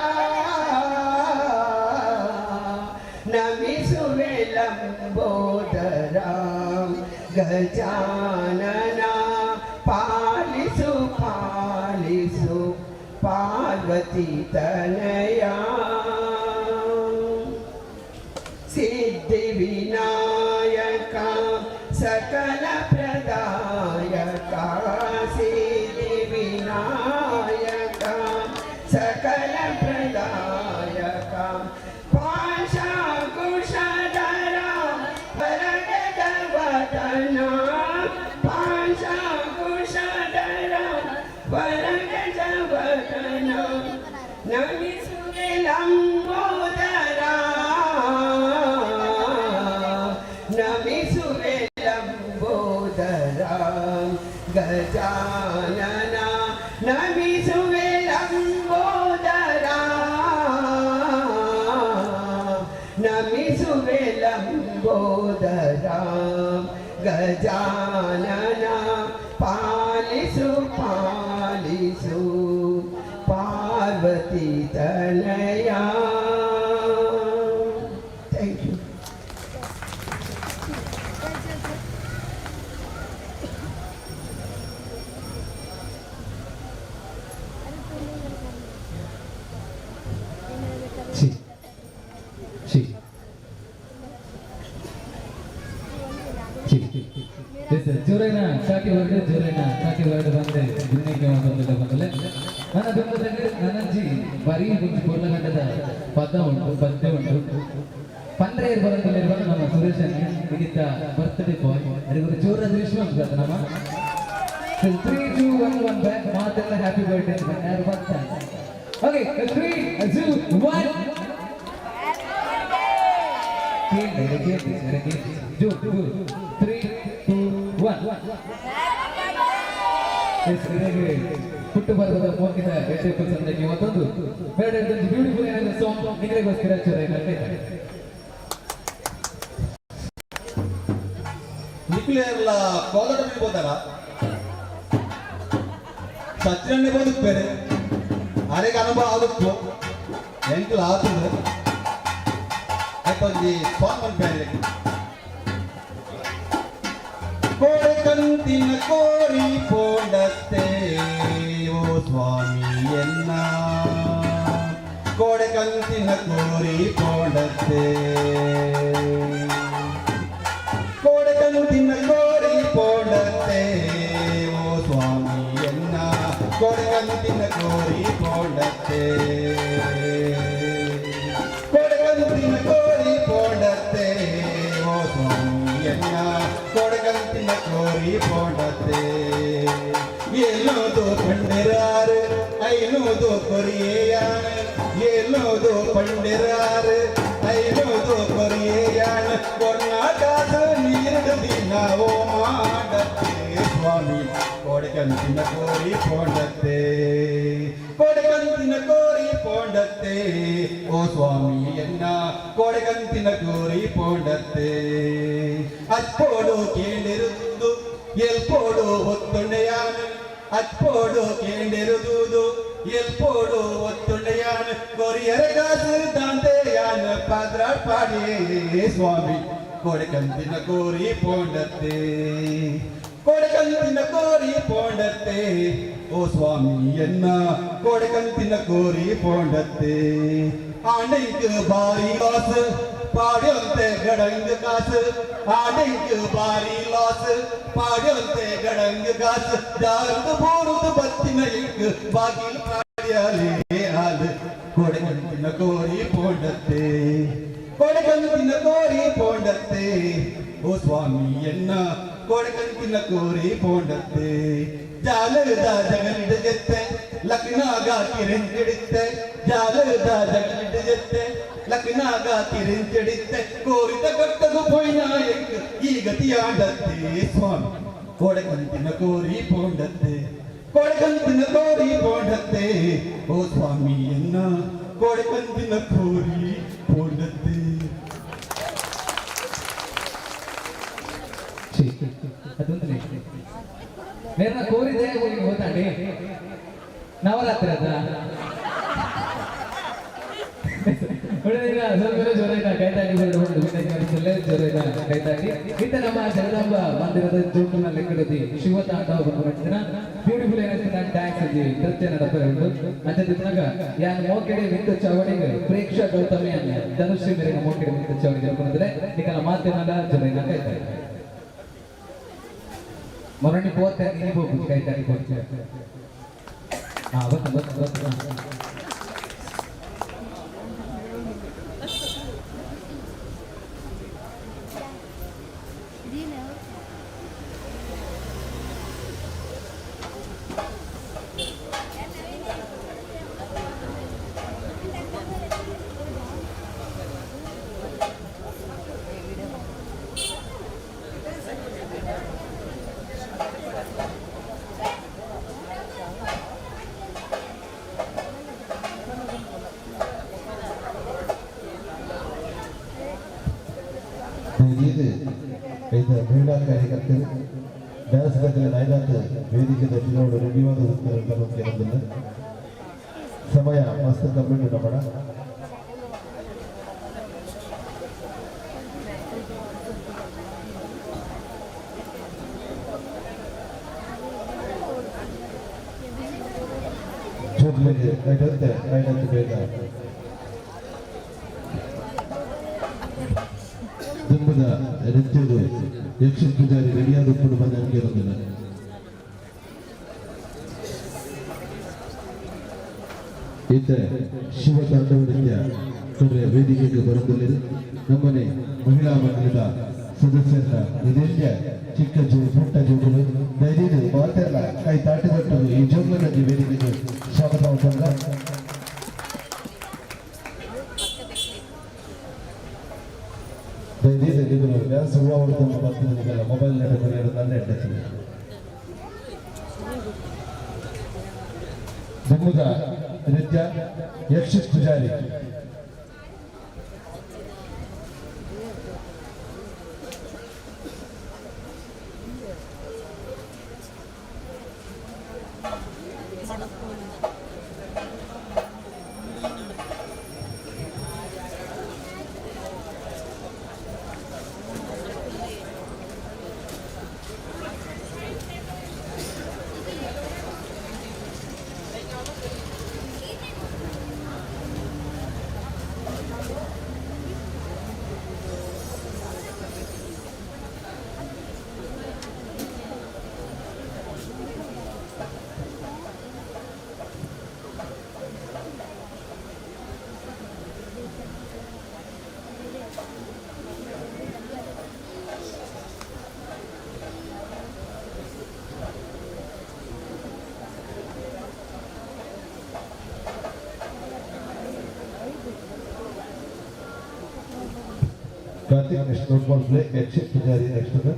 ನಮಿಸುವೆ ಲಂಬೋದರ ಗಜಾನನ ಪಾಲಿಸು ಪಾಲಿಸು ಪಾರ್ವತಿ ತನಯ ಸಿದ್ಧಿ ವಿನಾಯಕ ಸಕಲ ಪ್ರದಾಯಕ ಸಿದ್ಧಿ ವಿನಾಯಕ ಸಕಲ ಪ್ರದಾಯಕ ಪಾಶಾಂಕುಶಧರ ವರಗದ ವದನ ಪಾಶಾಂಕುಶಧರ ವರಗದ ವದನ ನಮಿಸುವೆ ಲಂಬೋದರ ನಮಿಸುವೆ ಲಂಬೋದರ ಗಜಾನನ ನಮಿಸುವೆ ಲಂಬೋದರ ನಮಿಸುವೆ ಲಂಬೋದರ ಗಜಾನನ ಪಾಲಿಸು ಪಾಲಿಸು ಪಾರ್ವತಿ ತನಯ. Thank you. ಜೋರೈನ ಚಾಕಿ ಹೊರಡೆ ಜೋರೈನ ಚಾಕಿ ಹೊರಡೆ ಬಂದೆ ದಿನಕ್ಕೆ ಬಂದಿಲ್ಲ ಬಂದಲೆ ನನ್ನ ದುಃಖದಲ್ಲಿ ನನ್ನಜ್ಜಿ ಬರೀ ಒಂದು ಗೋರ್ಲಗಡ್ಡದ ಪದ ಉಂಟು ಪದ್ಯ ಉಂಟು ಪಂದ್ರೆಯರು ಬರೋದಿಲ್ಲಿರುವಾಗ ನಮ್ಮ ಸುರೇಶನ್ ಇದೀಗ ಬರ್ತ್ಡೇ ಬಾಯ್ ಅದಕ್ಕೆ ಜೋರಾದ ವಿಶ್ವ ಅಂತ ನಮ್ಮ 3 2 1 1 ಬ್ಯಾಕ್ ಮಾತೆಲ್ಲ ಹ್ಯಾಪಿ ಬರ್ತ್ಡೇ ಅಂತ ಯಾರು ಬರ್ತಾರೆ. ಓಕೆ 3 2 1 ಜೋ 3 2 1 ಹುಟ್ಟು ಬರದ ಮೋಕಿನ ಎಟ್ಟೆಪ್ಪು ಸಂದಕ್ಕೆ ಮತ್ತೊಂದು ಬೇರೆ ಬ್ಯೂಟಿಫುಲ್ ಏನಾದ ಸಾಂಗ್ ನಿಮಗೋಸ್ಕರ ನಿಕ್ಲೇರ್ಲ ಕೋಲಾಟ ಬಿಡ್ಬೋದಲ್ಲ ಸತ್ಯನ್ನೇ ಬದುಕು ಬೇರೆ ಅರೆಗೆ ಅನುಭವ ಆಗುತ್ತು ಎಂಟ್ಲ ಆತಂದ್ರೆ ಯಾಕೊಂದು ಸಾಂಗ್ ಒಂದು ಬೇರೆ ಕೋಡೆ ಕಂತಿನ ಕೋರಿ ಪೋಂಡತ್ತೆ ಓ ಸ್ವಾಮಿಯನ್ನ ಕೋಡೆ ಕಂತಿನ ಕೋರಿ ಪೋಂಡತ್ತೆ ಕೋಡೆ ಕಂತಿನ ಕೋರಿ ಪೋಂಡತ್ತೆ ಓ ಸ್ವಾಮಿಯನ್ನ ಕೋಡೆ ಕಂತಿನ ಕೋರಿ ಪೋಂಡತ್ತೆ ಕೋಡೆ ಕಂತಿನ ಕೋರಿ ಪೋಂಡತ್ತೆ ಓ ಸ್ವಾಮಿಯನ್ನ ಕೊಡಗಂತಿನ ಕೋರಿ ಪೋಂಡತ್ತೆ ಎಲ್ಲೋದು ಪಂಡಿರಾರು ಐನೋದು ಕೊರಿಯಾಣ ಎಲ್ಲೋದು ಪಂಡಿರಾರು ಐನೋದು ಕೊರಿಯಾಣ ಕೊರ್ನಾಟಕ ನೀರು ದಿನವೋ ಮಾಡತ್ತೆ ಸ್ವಾಮಿ ಕೊಡಗಂತಿನ ಕೋರಿ ಪೋಂಡತ್ತೆ ಕೊಡಗಂತಿನ ಕೋರಿ ಪೋಂಡತ್ತೆ ಓ ಸ್ವಾಮಿಯನ್ನ ಕೊಡಗಂತಿನ ಕೋರಿ ಪೋಂಡತ್ತೆ ಅಚ್ಚೋಡು ಕೇಳಿರುವುದು ಎಲ್ಪೋಡು ಒತ್ತುಂಡೆಯಾನ ಅಚ್ಚೋಡು ಕೇಳಿರುವುದು ಎಲ್ಪೋಡು ಒತ್ತುಂಡೆಯಾನ ಕೊರಿಯರಗಾಸು ದಾಂತೆಯಾನ ಪದ್ರಾಡ್ ಪಾಡಿಯೇ ಸ್ವಾಮಿ ಕೊಡಗಂತಿನ ಕೋರಿ ಪೋಂಡತ್ತೆ ಕೊಡಗಂತಿನ ಕೋರಿ ಪೋಂಡತ್ತೆ ಓ ಸ್ವಾಮಿಯನ್ನ ಕೊಡಗಂತಿನ ಕೋರಿ ಪೋಂಡತ್ತೆ ಆಂಡೆಂಕ್ ಬಾರಿ ಲಾಸ್ ಪಾಡ್ಯಂತೆ ಗಡಂಗ ಕಾಸು ಆಂಡೆಂಕ್ ಬಾರಿ ಲಾಸ್ ಪಾಡ್ಯಂತೆ ಗಡಂಗ ಕಾಸು ಜಾರದು ಬೋರುದು ಬತ್ತಿನ ಇಂಕ್ ಬಾಗಿಲು ಪಾಡ್ಯಾಲೆ ಹಾಲು ಕೊಡಗಂತಿನ ಕೋರಿ ಪೋಂಡತ್ತೆ ಕೊಡಗಂತಿನ ಕೋರಿ ಪೋಂಡತ್ತೆ ಓ ಸ್ವಾಮಿಯನ್ನ ಕೊಡಗಂತಿನ ಕೋರಿ ಪೋಂಡತ್ತೆ ಜಾಲದ ಜಗಲಿಡ ಜತ್ತೆ ಲಕ್ನಾಗ ಕಿರಿಂಚಿಡಿತ್ತೆ ಜಾಲದ ಜಗಲಿಡ ಜತ್ತೆ ಲಕ್ನಾಗ ಕಿರಿಂಚಿಡಿತ್ತೆ ಕೋರಿದ ಕಟ್ಟದು ಪೊಯ್ನಾಯಕ್ ಈ ಗತಿಯಾಡತ್ತೆ ಸ್ವಾಮಿ ಕೊಡಗಂತಿನ ಕೋರಿ ಪೋಂಡತ್ತೆ ಕೊಡಗಂತಿನ ಕೋರಿ ಪೋಂಡತ್ತೆ ಓ ಸ್ವಾಮಿಯನ್ನ ಕೊಡಗಂತಿನ ಕೋರಿ ಪೋಂಡತ್ತೆ. ಅದೊಂದು నేను కోరితే ఊరికి పోతాండి నవరాత్రి ಅದ ಸ್ವಲ್ಪ ಜ್ವರ ಇಲ್ಲ ಕೈತಾಡಿ ಜ್ವರ ಇಲ್ಲ ಕೈತಾಡಿ ಇಂತ ನಮ್ಮ ಜಗದಾಂಬ ಮಂದಿರದ ಜೋಕುನಲ್ಲಿ ಕಡಿದಿ ಶಿವತಾಂಡವ ಬಂದಿನ ಬ್ಯೂಟಿಫುಲ್ ಏನಿದೆ ಡ್ಯಾನ್ಸ್ ಇದೆ ನೃತ್ಯ ನಡಪರೆ ಉಂಟು ಅಂತಿದ್ದಾಗ ಯಾನ್ ಮೋಕೆಡೆ ಮಿಂತ ಚವಡಿಗೆ ಪ್ರೇಕ್ಷಕ ಗೌತಮಿ ಅನ್ನ ಧನುಶ್ರೀ ಮೇರೆಗೆ ಮೋಕೆಡೆ ಮಿಂತ ಚವಡಿಗೆ ಬಂದ್ರೆ ನಿಕಲ ಮಾತಿನಲ್ಲ ಜ್ವರ ಇಲ್ಲ ಕೈತಾಡಿ ಮೊರಣ್ಣಿ ಪೋತೆ ನೀನು ಹೋಗು ಕೈತಾಡಿ ಪೋತೆ ಬತ್ತು ಇದು ಮಹಿಳಾ ಕಾರ್ಯಕರ್ತರು ಡ್ಯಾನ್ಸ್ ಗದ್ದಲ ನಾಯ್ನಾಥ್ ವೇದಿಕೆ ದಟ್ಟಿನೋಡು ರೆಡಿವಾದ ಕೇಳೋದಿಲ್ಲ ಸಮಯ ಮಸ್ತ್ ಕಂಪ್ಲೀಟ್ ನಮ್ಮಡ ಜೋಗ್ಲಿಗೆ ನಾಯ್ನಾಥ್ ಬೇಗ ದುಂಬದ ನೃತ್ಯದ ಯಕ್ಷ ಪೂಜಾರಿ ರೆಡಿಯಾದ ಉಪ್ಪು ಬಂದ ಕೇಳೋದಿಲ್ಲ ಈತ ಶಿವ ತಾಂಡವ ನೃತ್ಯ ಕೊಡ್ರೆ ವೇದಿಕೆಗೆ ಬರುವುದಿಲ್ಲ ನಮ್ಮನೆ ಮಹಿಳಾ ಮಂಡಲದ ಸದಸ್ಯರ ನಿತ್ಯ ಚಿಕ್ಕ ಪುಟ್ಟ ಜೋಗುಲು ದಯವಿಟ್ಟು ಮಾತೆಲ್ಲ ಕೈ ತಾಟಿದಟ್ಟು ಈ ಜೋಗುಲಲ್ಲಿ ವೇದಿಕೆಗೆ ಸ್ವಾಗತ ಉಂಟಲ್ಲ ದಯವಿಟ್ಟು ಡ್ಯಾನ್ಸ್ ಹೂವು ಹೊಡ್ಕೊಂಡು ಬರ್ತಿದ್ದಲ್ಲ ಮೊಬೈಲ್ ನೆಟ್ ಬರೆಯೋದು ನನ್ನ ಇಡ್ತೀನಿ ದುಮ್ಮದ ನೃತ್ಯ ಯಕ್ಷ Poojary Karthik next note ball play exit pujari next to the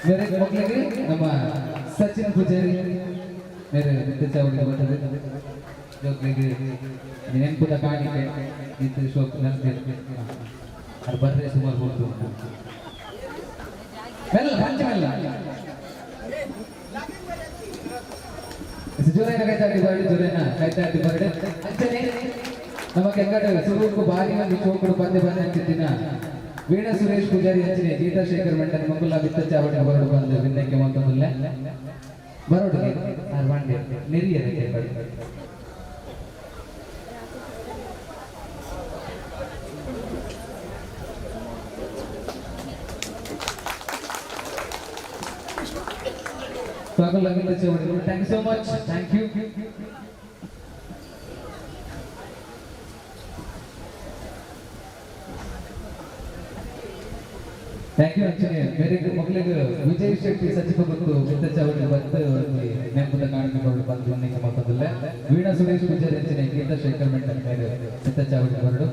मेरे मಕ್ಕಳಿಗೆ ನಮ್ಮ ಸಚಿನ್ ಪೂಜಾರಿ मेरे विद्या चावड़ी बರ್ತದೆ ಜೋಕ್ಲಿಗೆ ನೆನಪುದ ಕಾಣಿಕೆ ಇದು ಶೋಕ್ ನನಗೆ ಅದು ಬರ್ರೆ ಸುಮಾರು ಹೋಗ್ತು ಮೆಲ್ಲ ಪಂಚ ಮೆಲ್ಲ ಜೋರೇನ ಕೈತಾಡಿ ಬರ್ಡೆ ಜೋರೇನ ಕೈತಾಡಿ ಬರ್ಡೆ ಅಂಚನೆ ನಮ್ಮ ಕೆಂಗಡ ಸುರುಕು ಬಾರಿ ಮಂದಿ ಚೋಕಡು ಬಂದೆ ಬಂದೆ ಅಂತಿದ್ದಿನ ವೀಣಾ ಸುರೇಶ್ ಪೂಜಾರಿ ಅಂಚನೆ ಗೀತಾ ಶೇಖರ್ ಮಂಡನ್ ಮಂಗುಲ ವಿದ್ಯ ಚಾವಡಿ ಬರೋಡು ಬಂದು ವಿನ್ನಕ್ಕೆ ಮಾತಂದಿಲ್ಲ ಬರೋಡು ಆರ್ ಬಾಂಡೆ ನೆರಿಯದೆ ಕೈಬಡಿ स्वागत लगिंद चेवड़ी thank you so much thank you thank you actually मेरे मಕ್ಕಳಿಗೆ ವಿಜಯ್ ಶೆಟ್ಟಿ ಸಚಿವ ಗೊತ್ತು ವಿದ್ಯ ಚಾವಡಿ ಬಂದು ನೆನಪುದ ಕಾಣಿಕೆ ಬರೋಡು ಬಂದು ಅನ್ನಕ್ಕೆ ಮಾತಂದಿಲ್ಲ ವೀಣಾ ಸುರೇಶ್ ಪೂಜಾರಿ ಅಂಚನೆ ಗೀತಾ ಶೇಖರ್ ಮೆಂಟನ್ ಮೇಲೆ ವಿದ್ಯ ಚಾವಡಿ ಬರೋಡು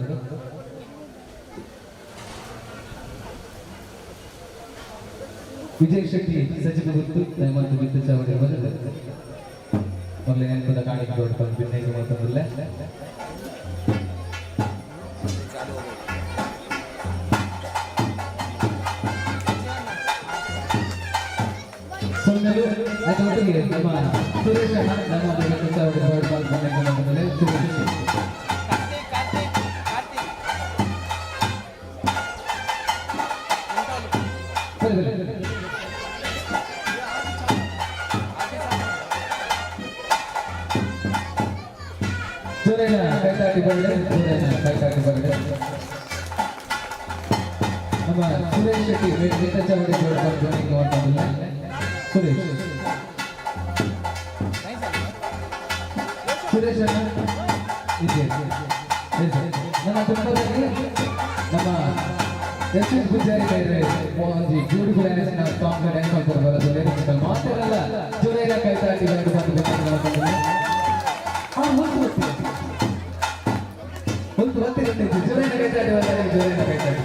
ವಿಜಯ್ ಶೆಟ್ಟಿ ಸಚಿವ ಗೊತ್ತು ಮತ್ತು ವಿದ್ಯ ಚಾವಡಿ ಬಂದು ಮೊದಲೇ ನೆನಪುದ ಕಾಣಿಕೆ ಬರೋಡು ಬಂದು ಅನ್ನಕ್ಕೆ ಮಾತಂದಿಲ್ಲ ಸೊನ್ನೆಲು ಅದರೊಟ್ಟಿಗೆ ನಮ್ಮ ಸುರೇಶ ನಮ್ಮ ವಿದ್ಯ ಚಾವಡಿ ಬರೋಡು ಬಂದು ಅನ್ನಕ್ಕೆ ಮಾತಂದಿಲ್ಲ ಸುರೇಶ್ ಜೋರೇನ ಕೈತಾಟಿ ಬರ್ಡೆ ಜೋರೇನ ಕೈತಾಟಿ ಬರ್ಡೆ ನಮ್ಮ ಸುರೇಶ್ ಶೆಟ್ಟಿ ವಿದ್ಯ ಚಾವಡಿ ಬರೋಡು ಬಂದು ಅನ್ನಕ್ಕೆ ಮಾತಂದಿಲ್ಲ ಸುರೇಶ್ ಸುರೇಶ್ ಇದೆ ನನ್ನ ತುಂಬದಲ್ಲಿ ನಮ್ಮ ಯಶಸ್ ಪೂಜಾರಿ ಬೇರೆ ಒಂದು ಬ್ಯೂಟಿಫುಲ್ ಡ್ಯಾನ್ಸ್ ಸಾಂಗ್ ಡ್ಯಾನ್ಸ್ ಮಾಡ್ತಾರೆ ಬರೋದು ಲಿರಿಕ್ಸ್ ಮಾತಾಡಲ್ಲ ಜೋರೇನ ಕೈತಾಟಿ ಬರ್ಡೆ ಬಂದು ಅನ್ನಕ್ಕೆ ಹುಲ್ತು ಬರ್ತಿರುತ್ತೆ ಜೋರೇನ ಕೈತಾಟಿ ಬರ್ತಾರೆ ಜೋರೇನ ಕೈತಾಟಿ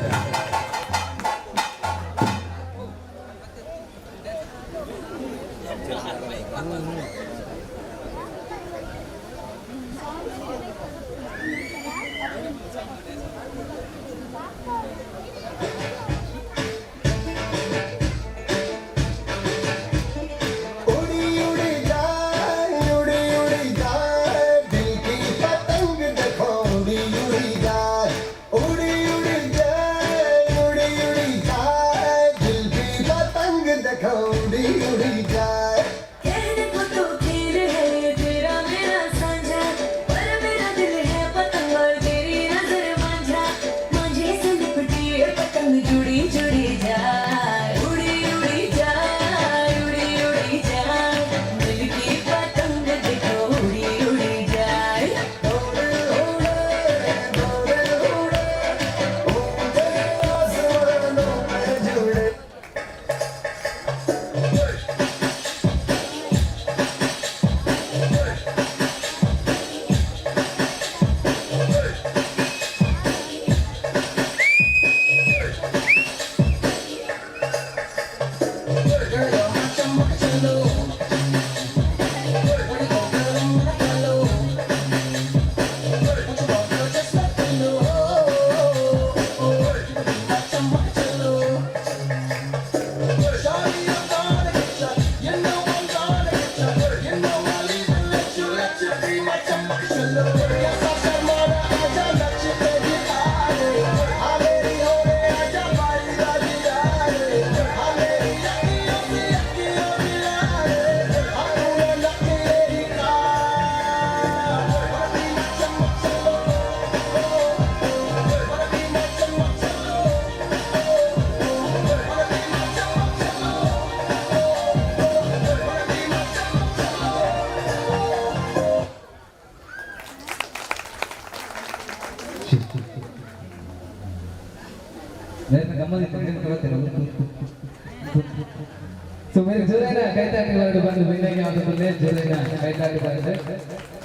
So मेरे जोरेना कैताटी वर्ड बंद विनय आदि बंदे जोरेना कैताटी बंद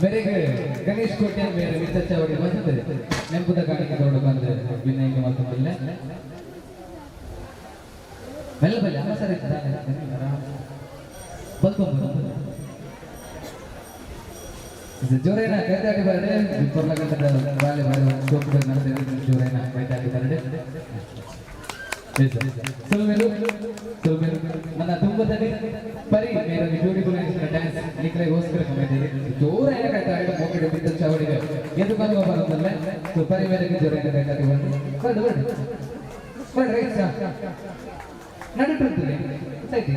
मेरे गणेश कोटे मेरे विद्या चावड़ी बंद नेंपुदा काणी के वर्ड बंद विनय के मातम बंद ಮೆಲ್ಲ ಬಲ್ಲ ಅಮ್ಮ ಸರಿ ಜೋರೇನ ಕೈತಾಟಿ ಬರಡೆ ಕೊರ್ಲಗಂಟದ ಬಾಳೆ ಬಾಳೆ ಸೋಪು ನಡೆದ ಜೋರೇನ ಕೈತಾಟಿ ಬರಡೆ ಸುಲ್ಮೇಲು ನನ್ನ ತುಂಬದಲ್ಲಿ ಪರಿ ಮೇರ ಬ್ಯೂಟಿಫುಲ್ ಡ್ಯಾನ್ಸ್ ನಿಕ್ಲೆಗೋಸ್ಕರ ಕಮೆದಿದೆ ಜೋರೇನ ಕೈತಾಟಿ ಮೋಕೆಡೆ ಬಿದ್ದ ಚಾವಡಿಗೆ ಎದು ಬರುವ ಬರುತ್ತಲ್ಲ ಸೊ ಪರಿ ಮೇರೆಗೆ ಜೋರೇನ ಕೈತಾಟಿ ಬಂದು ಬರ್ರಿ ರೈಟ್ ನಡುತ್ತಿರ್ತದೆ ಸೈಡ್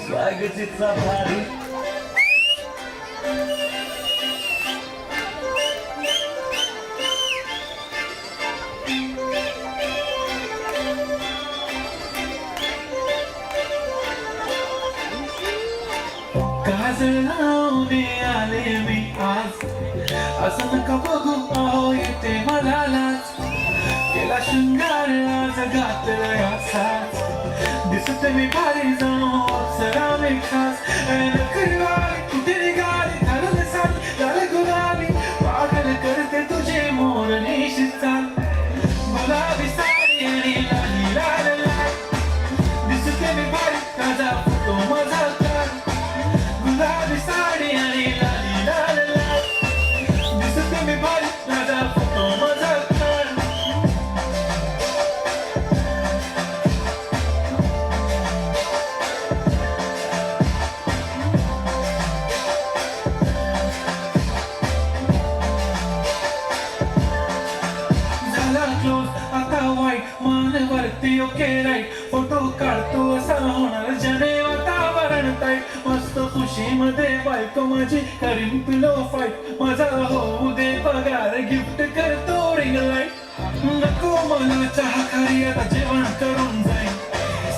स्वागतीचा भारी काजळ लावणे आले मी आज असं नका बघू अहो येते मला लाज केला शृंगार आज घातलाय असाच दिसते मी भारी जाऊन सरा मी खास नकरवाली कुठे निघाली धरल साथ झालं गुलाबी पागल करते तुझे मोर निशित चाल गुलाबी साडी आणि लाली लाल लाल दिसते मी भारी ताजा फोटो माझा काढ गुलाबी साडी आणि लाली लाल लाल दिसते मी भारी ताजा फोटो माझा काढ ओके राईट फोटो काढतो असा होणार जने वातावरण टाईट मस्त खुशीमध्ये बायको माझी करीन पिलो फाईट माझा होऊ दे पगार गिफ्ट करतो रिंग लाईट नको मला चहा खारी आता जेवण करून जाईन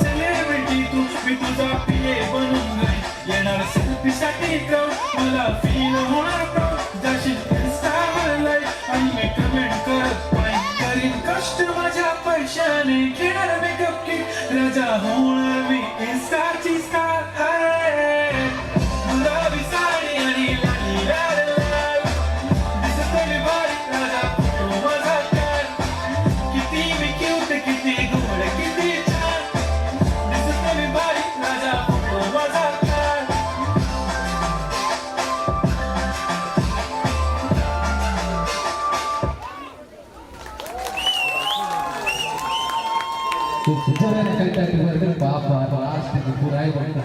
सेलिब्रिटी तू मी तुझा पिये बनून जाईन येणार सेल्फी साठी क्राऊड मला फील होणार प्राऊड जाशील इन्स्टावर लाईक आणि मी कमेंट करत पाहिजे करीन कष्ट माझ्या पैशाने घेणार मेकअप किट राजा होणार मी इन्स्टाची स्टार गुलाबी साडी आणि लाली लाल लाल दिसते मी भारी राजा फोटो माझा काढ किती मी क्यूट किती गोड किती छान दिसते मी भारी राजा फोटो माझा काढ ಜೋರೇನ ಕೈತಾಟಿ ಬರಡೆ ಪಾಪ ಲಾಸ್ಟ್ ಪೂರಾಯಿ ಬಂದ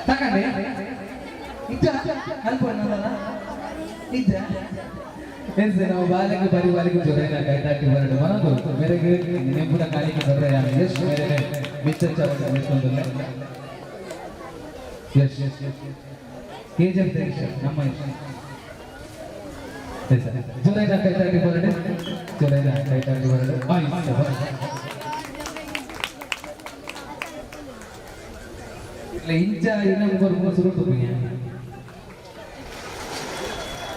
ತಕಂಡೆ ಇದ್ದ ಅಲ್ಪಣ್ಣ ಇದ್ದ ಎನ್ಸೆ ನಾವು ಬಾಲಿಗೆ ಪರಿವಾರಿಗೆ ಜೋರೇನ ಕೈತಾಟಿ ಬರಡೆ ಮನದು ಮೇರೆಗೆ ನೆಂಪುನ ಕಾಲಿಗೆ ಬರ್ರೆ ಎಷ್ಟು ಮೇರೆ ಮಿಸ್ಟರ್ ಚಾವಡಿ ಮೆಸ್ಕೊಂಡಲ್ಲ ಯಸ್ KGF ನಮ್ಮ ಜೋರಾಗಿ ಕೈ ತಟ್ಟಿ ಬರಡೆ, ಜೋರಾಗಿ ಕೈ ತಟ್ಟಿ ಬರಡೆ. ಆಯ್ತು ಇಲ್ಲ ಇಂಚ ಇನ್ನೊಂದು ಬರ್ಬೋದು ಸುರುಟು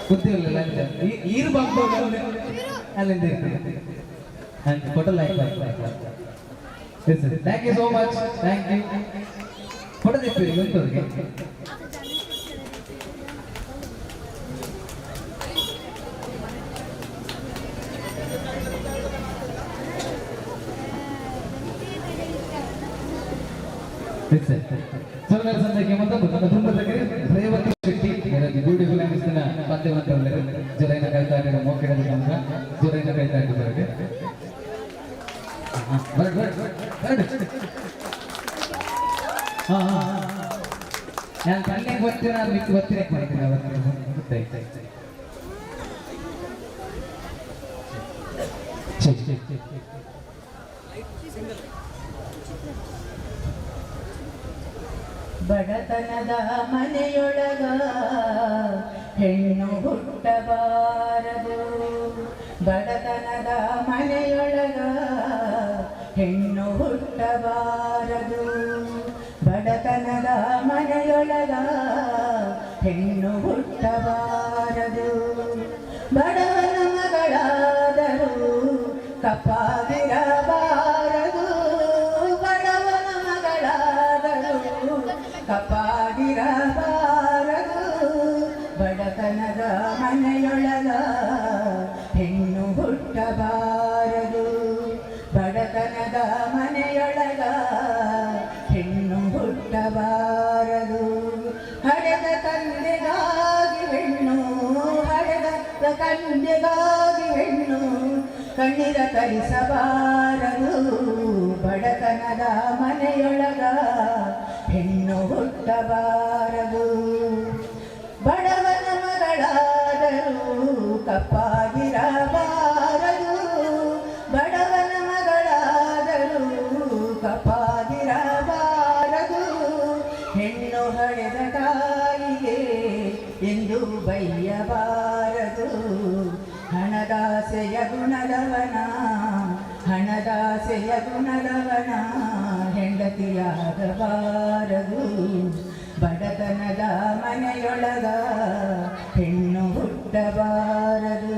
ಗೊತ್ತಿರಲಿಲ್ಲ ಈರು ಬಾಗ್ಬೋದು ಅಲ್ಲಿಂದ photo like thank you so much thank you photo ತೆಗ್ತೀರಿ ಗೊತ್ತವ್ರಿಗೆ ಸೋಮವಾರ ಸಂದಕ್ಕೆ ಮತ್ತೊಂದು ಕುಟುಂಬದಕ್ಕೆ ರೇವತಿ ಶೆಟ್ಟಿ ಬ್ಯೂಟಿಫುಲ್ ಅನಿಸ್ತಿನ ಪಂಚವಂತರಲ್ಲೇ ಜೊರೈನ ಕೈತಾಡಿದ ಮೋಕೆಡದ ಕಂದ್ರ ಜೊರೈನ ಕೈತಾಡಿ ಬರಗೆ ನಾನು ಕಣ್ಣಿಗೆ ಬರ್ತೀನಿ ಅದು ಮಿಕ್ಕಿ ಬರ್ತೀನಿ ಮಾಡ್ತೀನಿ ಅವತ್ತು ಬಡತನದ ಮನೆಯೊಳಗ ಹೆಣ್ಣು ಹುಟ್ಟಬಾರದು ಬಡತನದ ಮನೆಯೊಳಗ ಹೆಣ್ಣು ಹುಟ್ಟಬಾರದು ಬಡತನದ ಮನೆಯೊಳಗ ಹೆಣ್ಣು ಹುಟ್ಟಬಾರದು ಬಡವನ ಮಗಳಾದರೂ ಕಪ್ಪಾಗಿರಬಾರದು ಬಡವನ ಮಗಳಾದರೂ ಕಪ್ಪಾಗಿರಬಾರದು ಬಡತನದ ಮನೆಯೊಳಗ ಹೆಣ್ಣು ಹುಟ್ಟಬಾರದು ಬಡತನದ ಮನೆಯೊಳಗ ಹೆಣ್ಣು ಹುಟ್ಟಬಾರದು ಹಡೆದ ತಂದೆಗಾಗಿ ಹೆಣ್ಣು ಹಡೆದ ತಂದೆಗಾಗಿ ಹೆಣ್ಣು ಕಣ್ಣೀರ ತರಿಸಬಾರದು ಬಡತನದ ಮನೆಯೊಳಗ ಹೆಣ್ಣು ಹುಟ್ಟಬಾರದು ಬಡವನ ಮಗಳಾದರೂ ಕಪ್ಪಾಗಿರಬಾರದು ಬಡವನ ಮಗಳಾದರೂ ಕಪ್ಪಾಗಿರಬಾರದು ಹೆಣ್ಣು ಹಡೆದ ತಾಯಿಗೆ ಎಂದು ಬೈಯಬಾರದು ಹಣದಾಸೆಯ ಗುಣದವನ ಹಣದಾಸೆಯ ಗುಣದವನ ಹೆಂಡತಿಯಾಗಬಾರದು ಬಡತನದ ಮನೆಯೊಳಗ ಹೆಣ್ಣು ಹುಟ್ಟಬಾರದು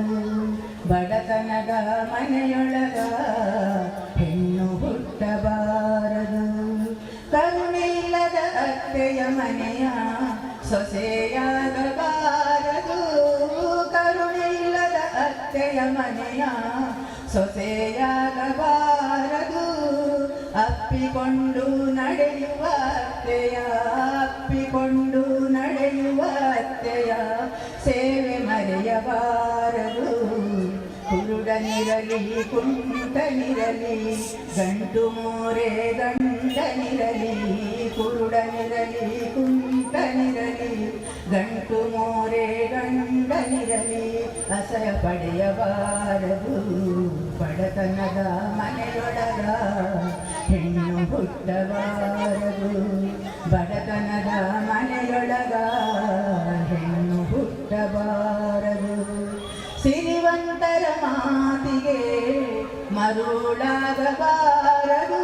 ಬಡತನದ ಮನೆಯೊಳಗ ಹೆಣ್ಣು ಹುಟ್ಟಬಾರದು ಕರುಣಿಲ್ಲದ ಅತ್ತೆಯ ಮನೆಯ ಸೊಸೆಯಾಗಬಾರದು ಕರುಣಿಲ್ಲದ ಅತ್ತೆಯ ಮನೆಯ ಸೊಸೆಯಾಗಬಾರದು ಅಪ್ಪಿಕೊಂಡು ನಡೆಯುವ ಅತ್ತೆಯ ಅಪ್ಪಿಕೊಂಡು ನಡೆಯುವ ಅತ್ತೆಯ ಸೇವೆ ಮರೆಯಬಾರದು ಕುರುಡನಿರಲಿ ಕುಂಟನಿರಲಿ ಗಂಟು ಮೋರೆ ಗಂಡನಿರಲಿ ಕುರುಡನಿರಲಿ ಕುಂಟನಿರಲಿ ಗಂಟು ಮೋರೆ ಗಂಡನಿರಲಿ ಅಸಹ್ಯ ಪಡೆಯಬಾರದು ಬಡತನದ ಮನೆಯೊಳಗ ಹೆಣ್ಣು ಹುಟ್ಟಬಾರದು ಬಡತನದ ಮನೆಯೊಳಗ ಹೆಣ್ಣು ಹುಟ್ಟಬಾರದು ಸಿರಿವಂತರ ಮಾತಿಗೆ ಮರುಳಾಗಬಾರದು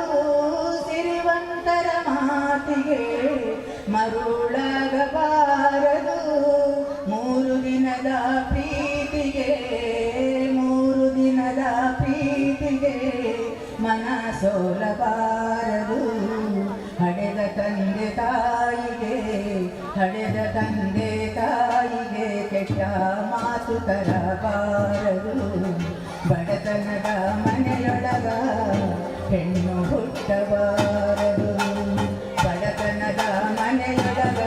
ಸಿರಿವಂತರ ಮಾತಿಗೆ ಮರುಳಾಗಬಾರದು ಮೂರು ದಿನದ ಪ್ರೀತಿಗೆ ಮನ ಸೋಲಬಾರದು ಹಡೆದ ತಂದೆ ತಾಯಿಗೆ ಕೆಟ್ಟ ಮಾತು ತರಬಾರದು ಬಡತನದ ಮನೆಯೊಳಗ ಹೆಣ್ಣು ಹುಟ್ಟಬಾರದು ಬಡತನದ ಮನೆಯೊಳಗ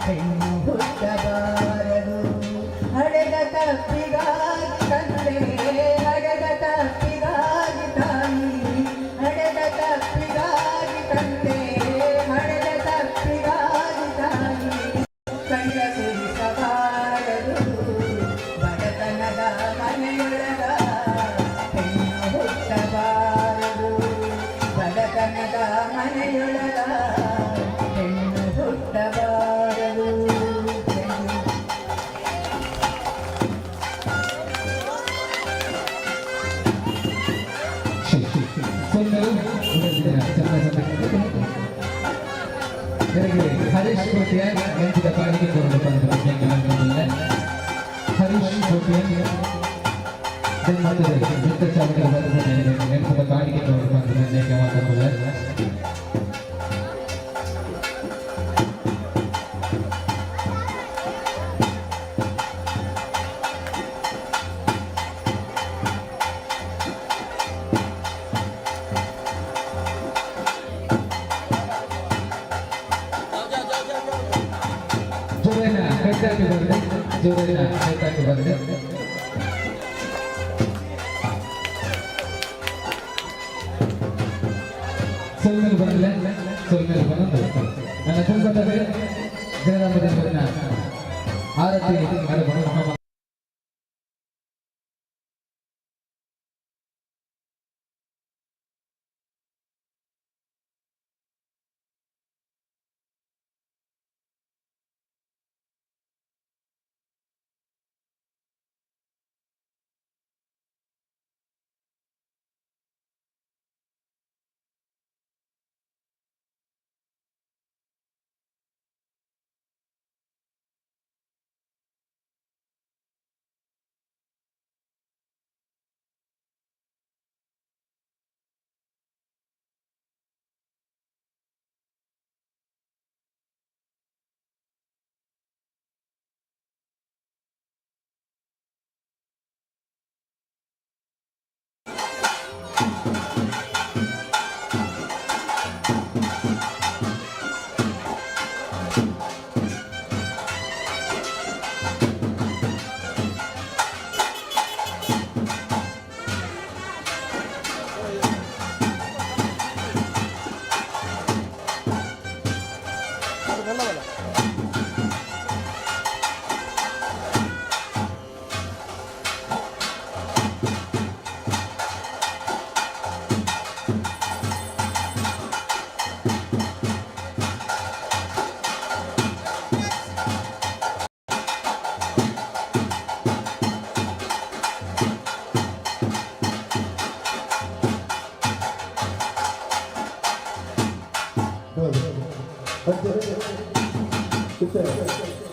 ಹೆಣ್ಣು ಹುಟ್ಟಬಾರದು ಹಡೆದ ತಪ್ಪಿಗಾಗಿ ತಂದೆ ಹಡೆದ ತಪ್ಪಿಗಾಗಿ ತಾಯಿ ಹಡೆದ ತಪ್ಪಿಗಾಗಿ ತಂದೆ ಹಡೆದ ತಪ್ಪಿಗಾಗಿ ತಾಯಿ ಕಣ್ಣ ಸುರಿಸಬಾರದು ಬಡತನದ ಮನೆಯೊಳಗ ಹರೀಶ್ ಕೋಟಿಯನ್ ನೆನಪಿದ ಕಾಣಿಕೆ ಕೊಡಬೇಕು ಅಂತ ಹರೀಶ್ ಕೋಟಿಯನ್ ನೆನಪಿದ ಕಾಣಿಕೆ ಕೊಡಬೇಕು ಅಂತ ಮಾತಾಡ್ತಾರೆ. ಜೋರನ್ನ ಕೈತಾಕಿ ಬಂದ್ರೆ ಜೋರನ್ನ ಕೈತಾಕಿ ಬಂದ್ರೆ ಸೊಲ್ಮೇಲೆ ಬಂದಿಲ್ಲ ಸೊಲ್ಮೇಲೆ ಬಂದು ನನ್ನ ಕುಟುಂಬದಲ್ಲಿ ಜಯರಾಮದೇವರನ್ನ ಆರತಿ ಮಾಡಿಕೊಂಡು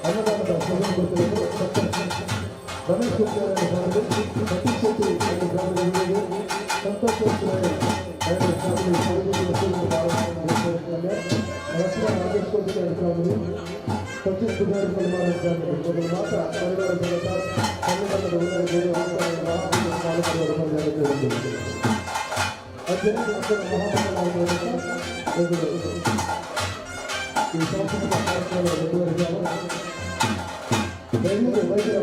ಅನ್ನದಾನದ ಸಭೆ ಕೊಡ್ತಿರೋದು ರಮೇಶ್ ಕುಮಾರ್ ಸಂತೋಷ ಸಚಿನ್ ಪೂಜಾರಿ ಪರಿವಾರ ಮಾತ್ರ ಪರಿವಾರ ಈ ಸಾಂಸ್ಕೃತಿಕ ಕಾರ್ಯಕ್ರಮವನ್ನು ಮುಂದುವರಿಸಿದಾಗ ಬೆಂಗಳೂರು ವೈದ್ಯರ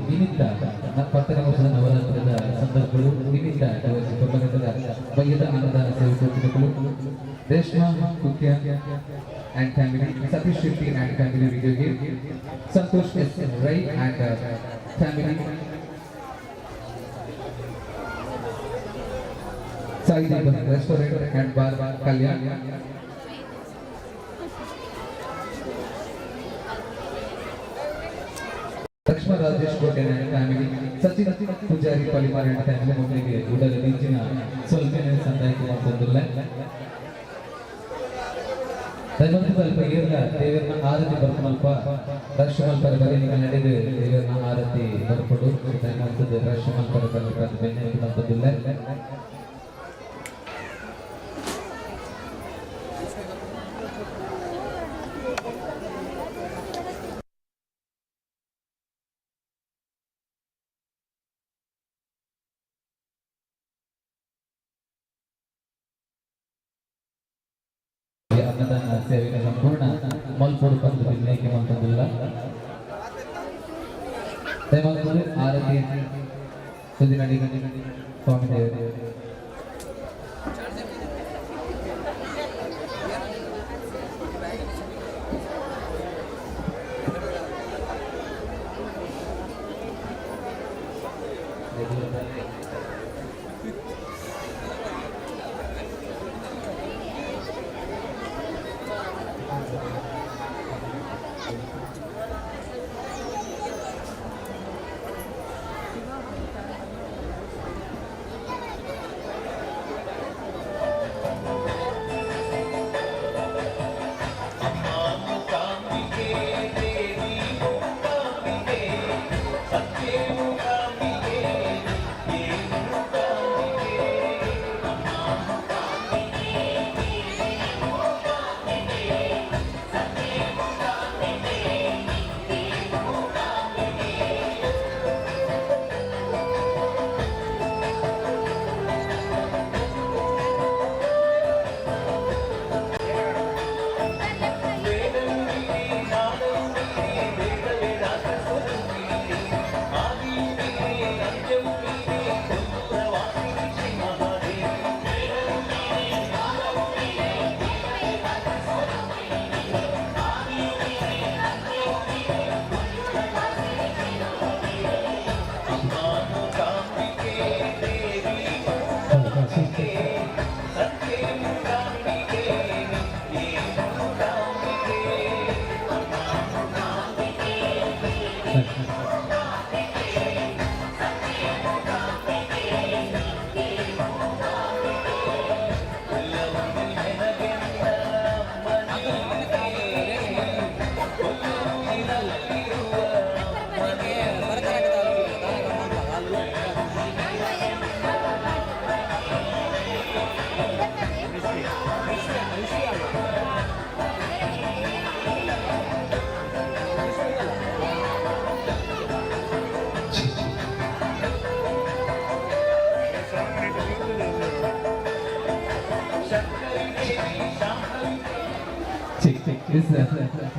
ನಿಮಿತ್ತ ಪತ್ತನೇ ವರ್ಷದ ನವರಾತ್ರಿದ ಸಂದರ್ಭಗಳು ನಿಮಿತ್ತ ಕೊಲ್ಲಗಟ್ಟದ ಬಯ್ಯದ ಅನ್ನದಾನ ಸೇವೆ ಕೊಟ್ಟಿದ್ದಗಳು Reshma ಕುಕ್ಯ and family, Satish Shetty and family video game, Santosh S. Rai and family, Sai Deepan Restaurant and Bar Kalyan, Lakshma Rajesh Koten and family, Sachin Pujari Palimar and family ಮೊದಲಿಗೆ ಉಡಲ ಬೀಚಿನ ಸೊಲ್ಮೆನೆ ಸಂದಾಯಕ್ಕೆ ಮಾಡ್ತಿದ್ದಿಲ್ಲ. ಧನ್ವಂತಲ್ಪ ಏರ್ಲ ದೇವರನ್ನ ಆರತಿ ಬರ್ಮಲ್ಪ ರಶ್ಮಲ್ಪರ ಬಲಿನಿಗೆ ನಡೆದು ದೇವರನ್ನ ಆರತಿ ಬರ್ಪಡು ಧನ್ವಂತದ ರಶ್ಮಲ್ಪರ ಬಲಿಕ ಬೆನ್ನೆ ಮಾಡ್ತಿದ್ದಿಲ್ಲ. ಅನ್ನದಾನ ಸೇವೆಗೆ ಸಂಪೂರ್ಣ ಮಲ್ಪೋಡು ಬಂದು ಬಿನ್ನೈಕೆ ಮಾಡ್ತದಿಲ್ಲ. ದಯಮಾಡಿ ಆರತಿ ಸುದ್ದಿ ನಡಿ ಸ್ವಾಮಿ ದೇವರು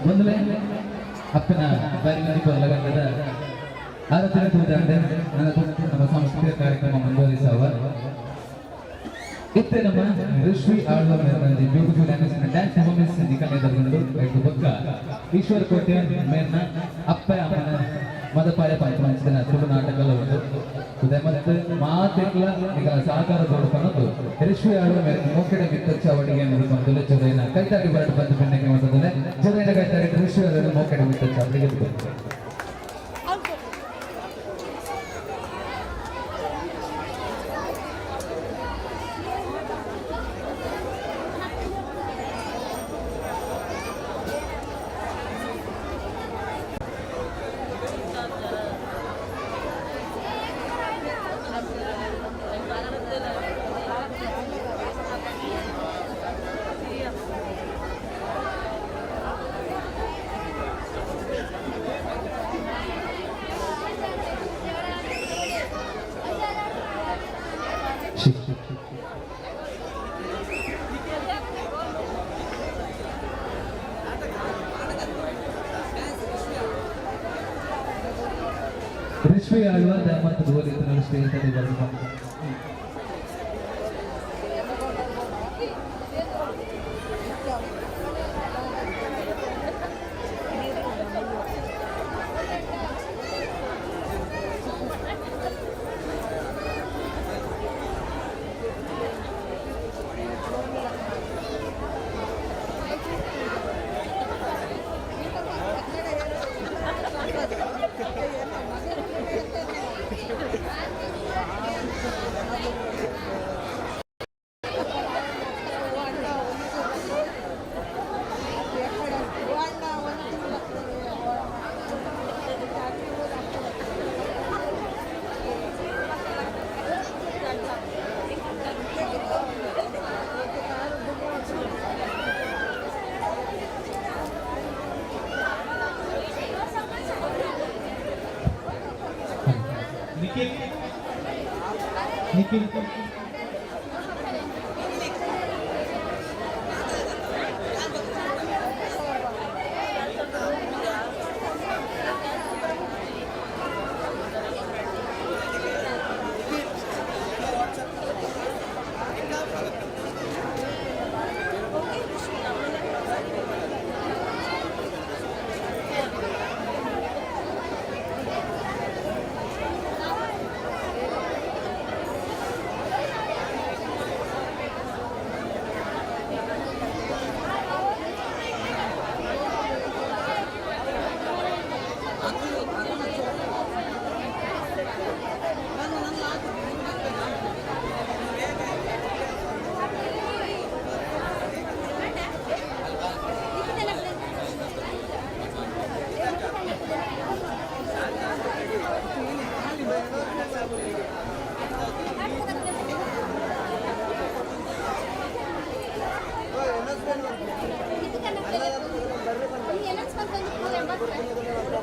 ಮೊದಲೇ ಅಪ್ಪನ ಬಾರಿ ಬರಲಗಂಡದ ಆರಾಧನೆ ತೂದಂಡೆ ನಮ್ಮ ಸಾಂಸ್ಕೃತಿಕ ಕಾರ್ಯಕ್ರಮ ಮುಂದುವರಿಸುವ ಇತ್ತೆ ನಮ್ಮ ಋಷಿ ಆಳ್ವ ಮೇರ್ನಂದಿ ಬ್ಯೂಟಿಫುಲ್ ಡ್ಯಾನ್ಸ್ ಪರ್ಫಾರ್ಮೆನ್ಸ್ ನಿಕಲ್ ಎದುರುಗೊಂಡು ಐದು ಬೊಕ್ಕ ಈಶ್ವರ ಕೋಟೆ ಮೇರ್ನ ಅಪ್ಪ ಅಮ್ಮನ ಮದಪಾಯ ಪಂಚಮಂಚದ ಸುಡು ನಾಟಕಲ್ಲ ಉಂಟು ಉದಯ ಮತ್ತು ಮಾತೆಕ್ಲ ಈಗ ಸಹಕಾರ ಕೊಡುಕೊಂಡು ಋಷಿ ಆಳ್ವ ಮೇರ್ನ ಮೋಕೆಡೆ ಮಿತ್ತಚ್ಚ ಅವಡಿಗೆ ನುಡಿಕೊಂಡು ಜೊರೆನ ಕೈತಾಡಿ ಬರಡು ಬಂದು ಬೆನ್ನಕ್ಕೆ ಮಾತಂದ್ರೆ ಜೊರೆನ ಕೈತಾಡಿ ಋಷಿ ಆಳ್ವ ಮೋಕೆಡೆ ಮಿತ್ತಚ್ಚ ಅವಡಿಗೆ ಋಷಿ ಆಳ್ವ ಮತ್ತು ಗೋರಿತನ ಸ್ಟೇಜಲ್ಲಿ ಬರೆದುಕೊಂಡು ನಿಖಿಲ್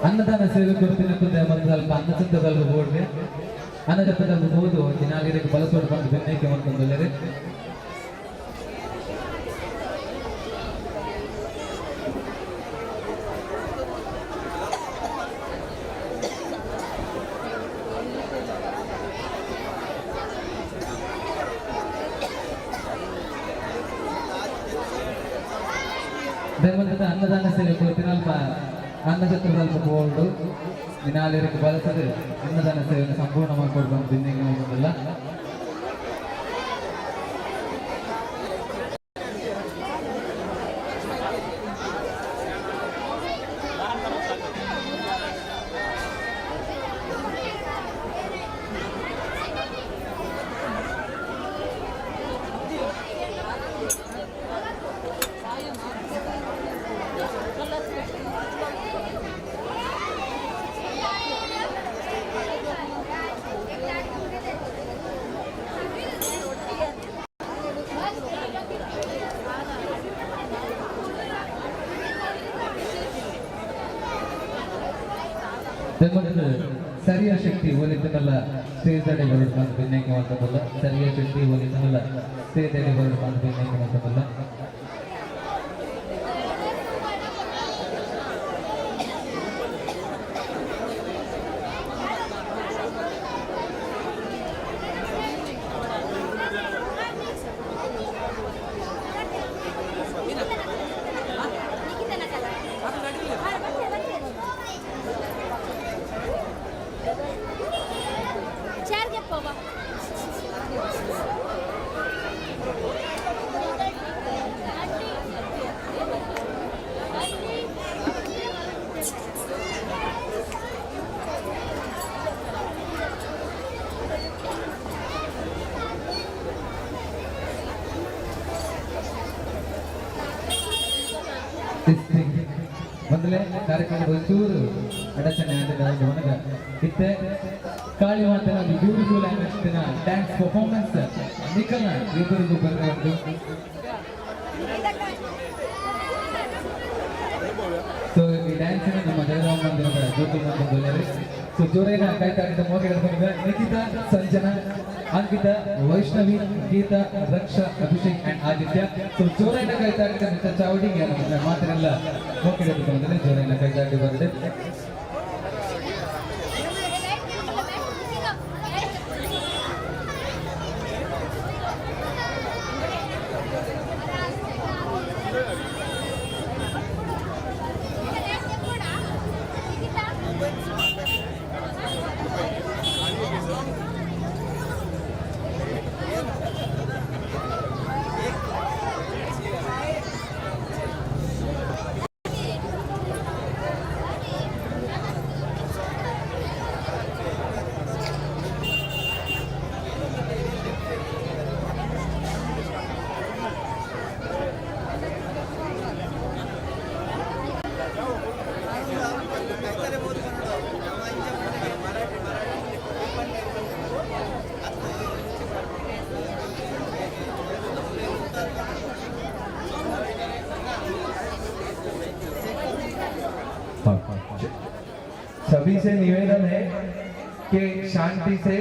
ಅನ್ನದಾನ ಸೇವೆ ಕೊಡ್ತಿನ ಮತ್ತು ಸ್ವಲ್ಪ ಅನ್ನ ಚಿಂತದಲ್ಲಿ ಓಡ್ರೆ ಅನ್ನಗತ್ತದಲ್ಲಿ ಹೋದು ದಿನಾಲಿಗೆ ಬಳಸೋದು ಬಂದು ಬೆನ್ನಕ್ಕೆ ಮಾಡ್ಕೊಂಡ್ರೆ ಅನ್ನದಾನ ಸೇವೆ ಕೊಡ್ತಿನ ಅನ್ನಛತ್ರದಲ್ಲಿ ಹೋಲ್ಡು ದಿನಾಲಿಗೆ ಬಳಸದೆ ಅನ್ನದಾನ ಸೇವೆಯನ್ನು ಸಂಪೂರ್ಣ ಮಾಡಿಕೊಡ್ಕೊಂಡು ಬೆನ್ನಿಗೆ ಹೋಗೋದಿಲ್ಲ. ಮತ್ತು ಸರಿಯ ಶಕ್ತಿ ಹೋಲಿತನಲ್ಲ ಸ್ಟೇಜ್ ಅಡಿ ಹೊರಡು ಬಂದು ಭಿನ್ನಕ್ಕೆ ಮಾಡ್ತದಲ್ಲ ಸರಿಯ ಶಕ್ತಿ ಹೋಲಿತನಲ್ಲ ಸ್ಟೇಜ್ ಅಡಿ ಹೊರಡು ಬಂದು ಭಿನ್ನಕ್ಕೆ ಮಾಡ್ತದಲ್ಲ ಮೊದಲೇ ಕಾರ್ಯಕ್ರಮ ಒಂಚೂರು ಅಡಚಣೆ ಆದ ಒಣಗ ಇತ್ತೆ ಕಾಳಿ ಮಾತನ ಒಂದು ಬ್ಯೂಟಿಫುಲ್ ಆಗಿ ಡ್ಯಾನ್ಸ್ ಪರ್ಫಾರ್ಮೆನ್ಸ್ ನಿಖನ ಇಬ್ಬರಿಗೂ ಬರಬಹುದು ಸೊ ಈ ಡ್ಯಾನ್ಸ್ ನಮ್ಮ ಜಗದಾಂಬ ಮಂದಿರದ ಜ್ಯೋತಿ ಸೊ ಜೋರೇನ ಕಾಯ್ತಾ ಇದ್ದ ಮೋಗೆ ನಿಖಿತಾ ಸಂಜನಾ ಅಂಕಿತಾ ವೈಷ್ಣವಿ ಗೀತಾ ರಕ್ಷಾ ಅಭಿಷೇಕ್ ಅಂಡ್ ಆದಿತ್ಯ ಸೊ ಜೋರೇನ ಕಾಯ್ತಾ ಇದ್ದ ಚಾವಡಿಗೆ ಮಾತನೆಲ್ಲ ಮೋಕೆ ಹಿಡಿದುಕೊಂಡ್ರೆ ಜೋರೇನ ಕಾಯ್ತಾ ಬರದೆ सभी से निवेदन है कि शांति से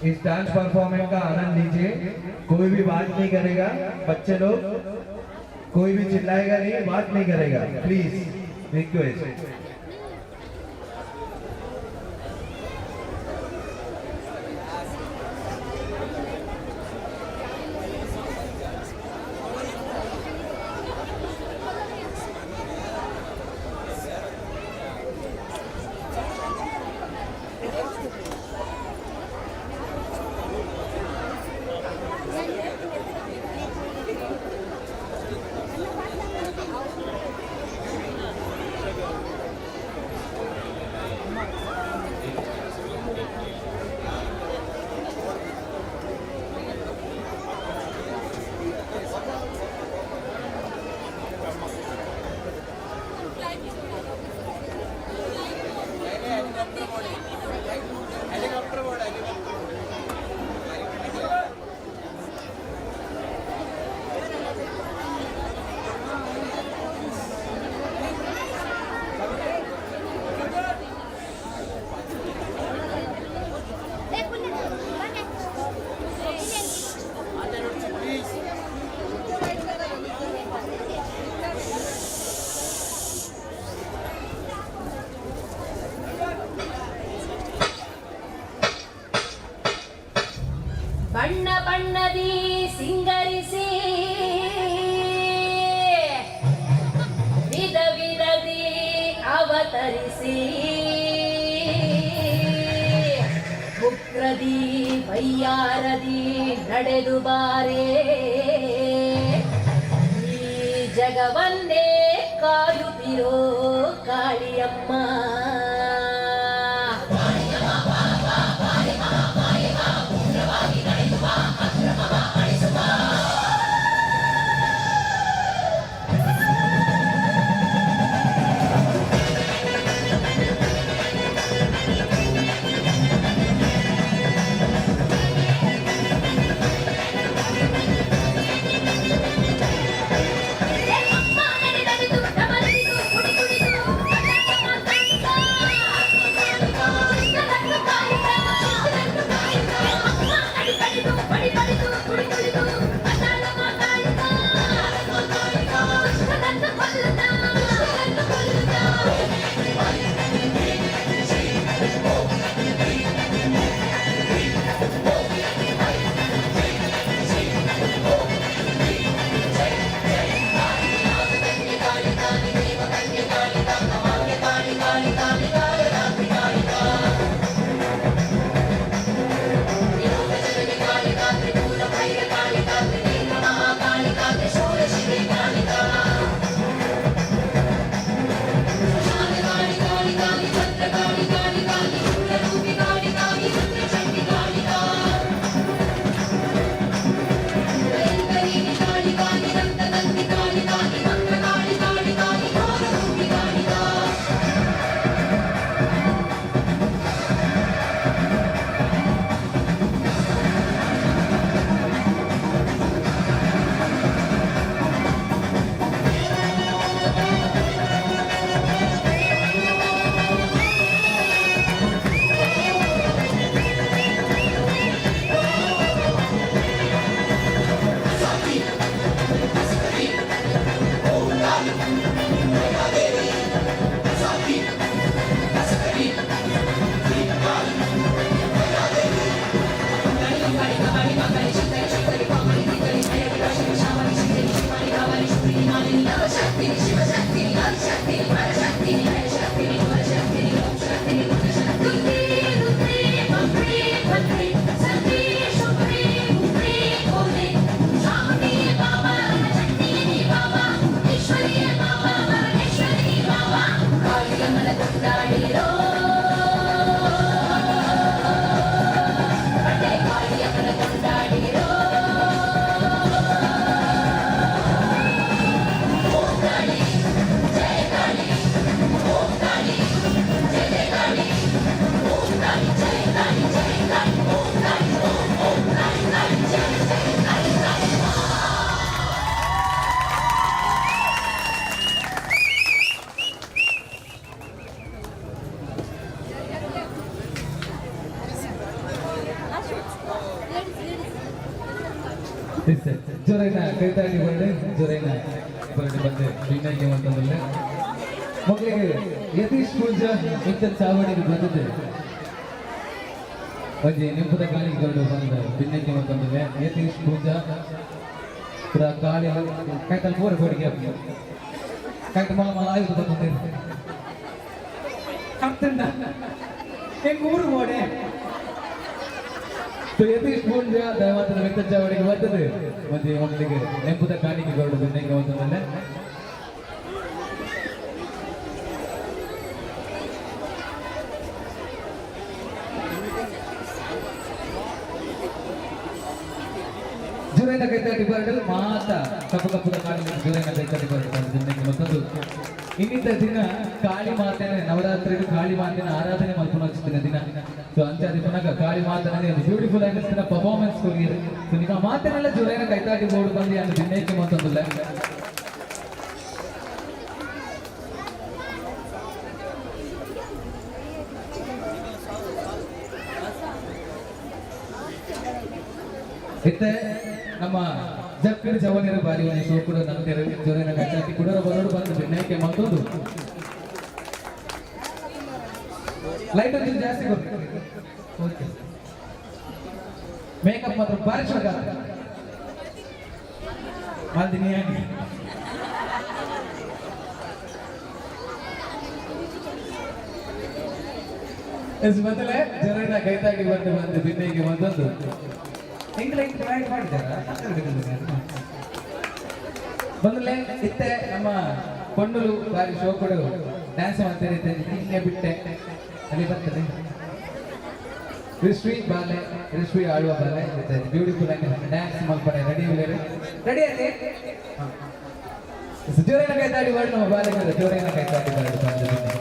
इस डांस परफॉर्मेंस का आनंद लीजिए। कोई भी बात नहीं करेगा, बच्चे लोग कोई भी चिल्लाएगा नहीं, बात नहीं करेगा, प्लीज रिक्वेस्ट। ಬಣ್ಣ ಬಣ್ಣದಿ ಸಿಂಗರಿಸಿ ವಿಧ ವಿಧದಿ ಅವತರಿಸಿ ಉಗ್ರದಿ ವೈಯಾರದಿ ನಡೆದು ಬಾರೇ ಈ ಜಗವನ್ನೇ ಕಾಯುತ್ತಿರೋ ಕಾಳಿಯಮ್ಮ ಅಮ್ಮ ನಡೆದು ಕುಡಿದು ಜೋರೈನ ಕೈತಾಡಿ ಬರ್ಡೆ ಜೋರೈನ ಬರ್ಡೆ ಬಂದೆ ಬಿನ್ನೈಗೆ ಅಂತಂದ್ರೆ ಮಕ್ಕಳಿಗೆ ಯತೀಶ್ ಪೂಜಾ ಇಂಥ ಚಾವಣಿಗೆ ಬಂದಿದೆ ಒಂಜಿ ನಿಂಪದ ಕಾಲಿಗೆ ಗೌಡ ಬಂದ ಬಿನ್ನೈಗೆ ಅಂತಂದ್ರೆ ಯತೀಶ್ ಪೂಜಾ ಪೂರ ಕಾಲಿ ಕಾಯ್ತಲ್ ಪೂರ ಗೋಡಿಗೆ ಕಾಯ್ತ ಮಲ ಮಲ ಆಯ್ತು ಬಂದಿದೆ ಅರ್ಥಂಡ ಹೆಂಗ್ ಊರು ಓಡೆ ಯತೀಶ್ ಪೂಜಾ ದಯಮಾತ್ರ ವೆಂಕಟ ಚಾವಣಿಗೆ ಬರ್ತದೆ ಮತ್ತೆ ಮಕ್ಕಳಿಗೆ ನೆಂಪದ ಕಾಣಿಕೆ ಗೌಡ ಬಿನ್ನೈಗೆ ಅಂತಂದ್ರೆ ಜುರೈನ ಕೈತಾಟಿ ಬರ್ಡಲ್ ಮಾತ ಕಪ್ಪದ ಕಾಳಿನ ಜುರೈನ ಕೈತಾಟಿ ಬರ್ಡಲ್ ದಿನಕ್ಕೆ ಮತ್ತೊಂದು ಇನ್ನಿದ್ದ ದಿನ ಕಾಳಿ ಮಾತೆನ ನವರಾತ್ರಿ ಕಾಳಿ ಮಾತೆನ ಆರಾಧನೆ ಮಾಡ್ಕೊಂಡು ಹಚ್ಚಿನ ದಿನ ಸೊ ಅಂಚಾದಿ ಪುನಃ ಕಾಳಿ ಮಾತನೇ ಒಂದು ಬ್ಯೂಟಿಫುಲ್ ಆಗಿರ್ತಿನ ಪರ್ಫಾರ್ಮೆನ್ಸ್ ಕೊಡಿ ಸೊ ನಿಮ್ಮ ಮಾತನೆಲ್ಲ ಜುರೈನ ಕೈತಾಟಿ ಬೋರ್ಡ್ ಬಂದು ಅಂತ ದಿನಕ್ಕೆ ಮತ್ತೊಂದು ಇತ್ತೆ ನಮ್ಮ ಜಕ್ಕಡ ಜವನಿರ ಬಾರಿ ಒಂದು ಶೋ ಕೂಡ ನಂತರ ಜೋರಿನ ಕಚ್ಚಾಕಿ ಕೂಡ ಬರೋಡು ಬಂದು ಬೆನ್ನೈಕೆ ಮತ್ತೊಂದು ಲೈಟ್ ಒಂದು ಜಾಸ್ತಿ ಓಕೆ ಮೇಕಪ್ ಮಾತ್ರ ಬಾರಿ ಚೊಕ್ಕ ಮಾಲ್ದಿನಿ ಆಗಿ ಇಸ್ ಮೊದಲೇ ಜೋರಿನ ಕೈತಾಗಿ ಬಂದು ಬೆನ್ನೈಗೆ ಮತ್ತೊಂದು ಬಂದಲೇ ಇತ್ತೆ ನಮ್ಮ ಕೊಂಡಲು ಬಾರಿ ಶೋ ಕೊಡು ಡ್ಯಾನ್ಸ್ ಮಾಡ್ತಾ ಹಿಂಗೆ ಬಿಟ್ಟೆ ಅಲ್ಲಿ ಬರ್ತದೆ ರಿಶ್ವಿ ಬಾಲೆ ರಿಶ್ವಿ ಆಡುವ ಬಾಲೆ ಬ್ಯೂಟಿಫುಲ್ ಆಗಿ ಡ್ಯಾನ್ಸ್ ಮಾಡ್ತಾರೆ ರೆಡಿ ರೆಡಿ ಅಲ್ಲಿ ಜೋರಿನ ಕೈತಾಡಿ ಮಾಡಿ ನಮ್ಮ ಬಾಲೆ ಜೋರಿನ ಕೈತಾಡಿ ಬಂದು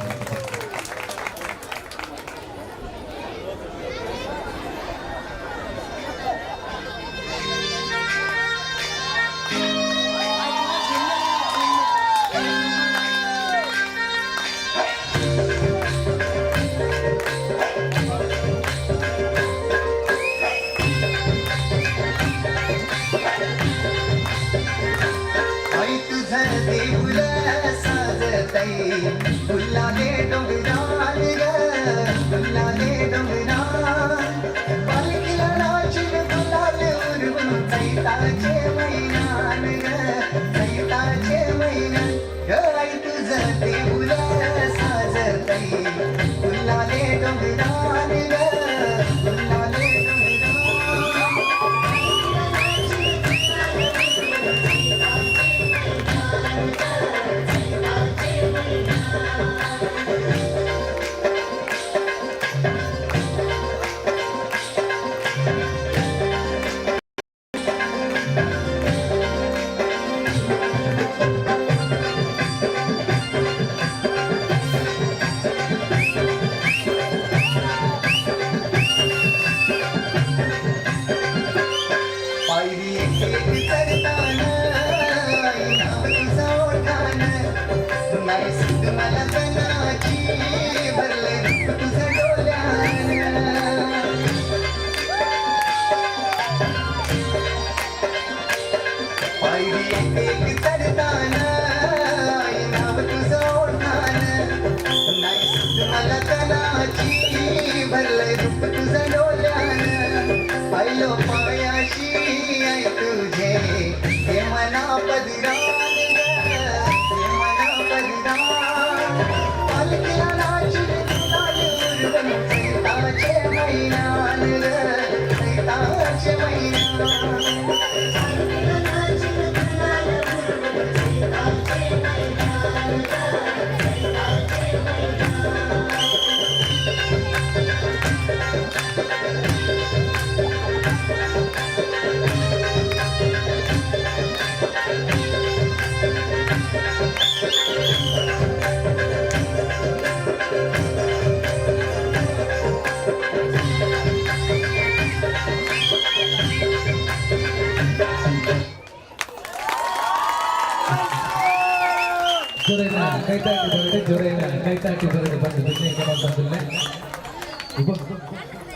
ಜೋರೈನ ಕೈತಾಟಿ ಬರೋದು ಬಂದು ಬಿನ್ನೈಗೆ ಬಂದಿಲ್ಲ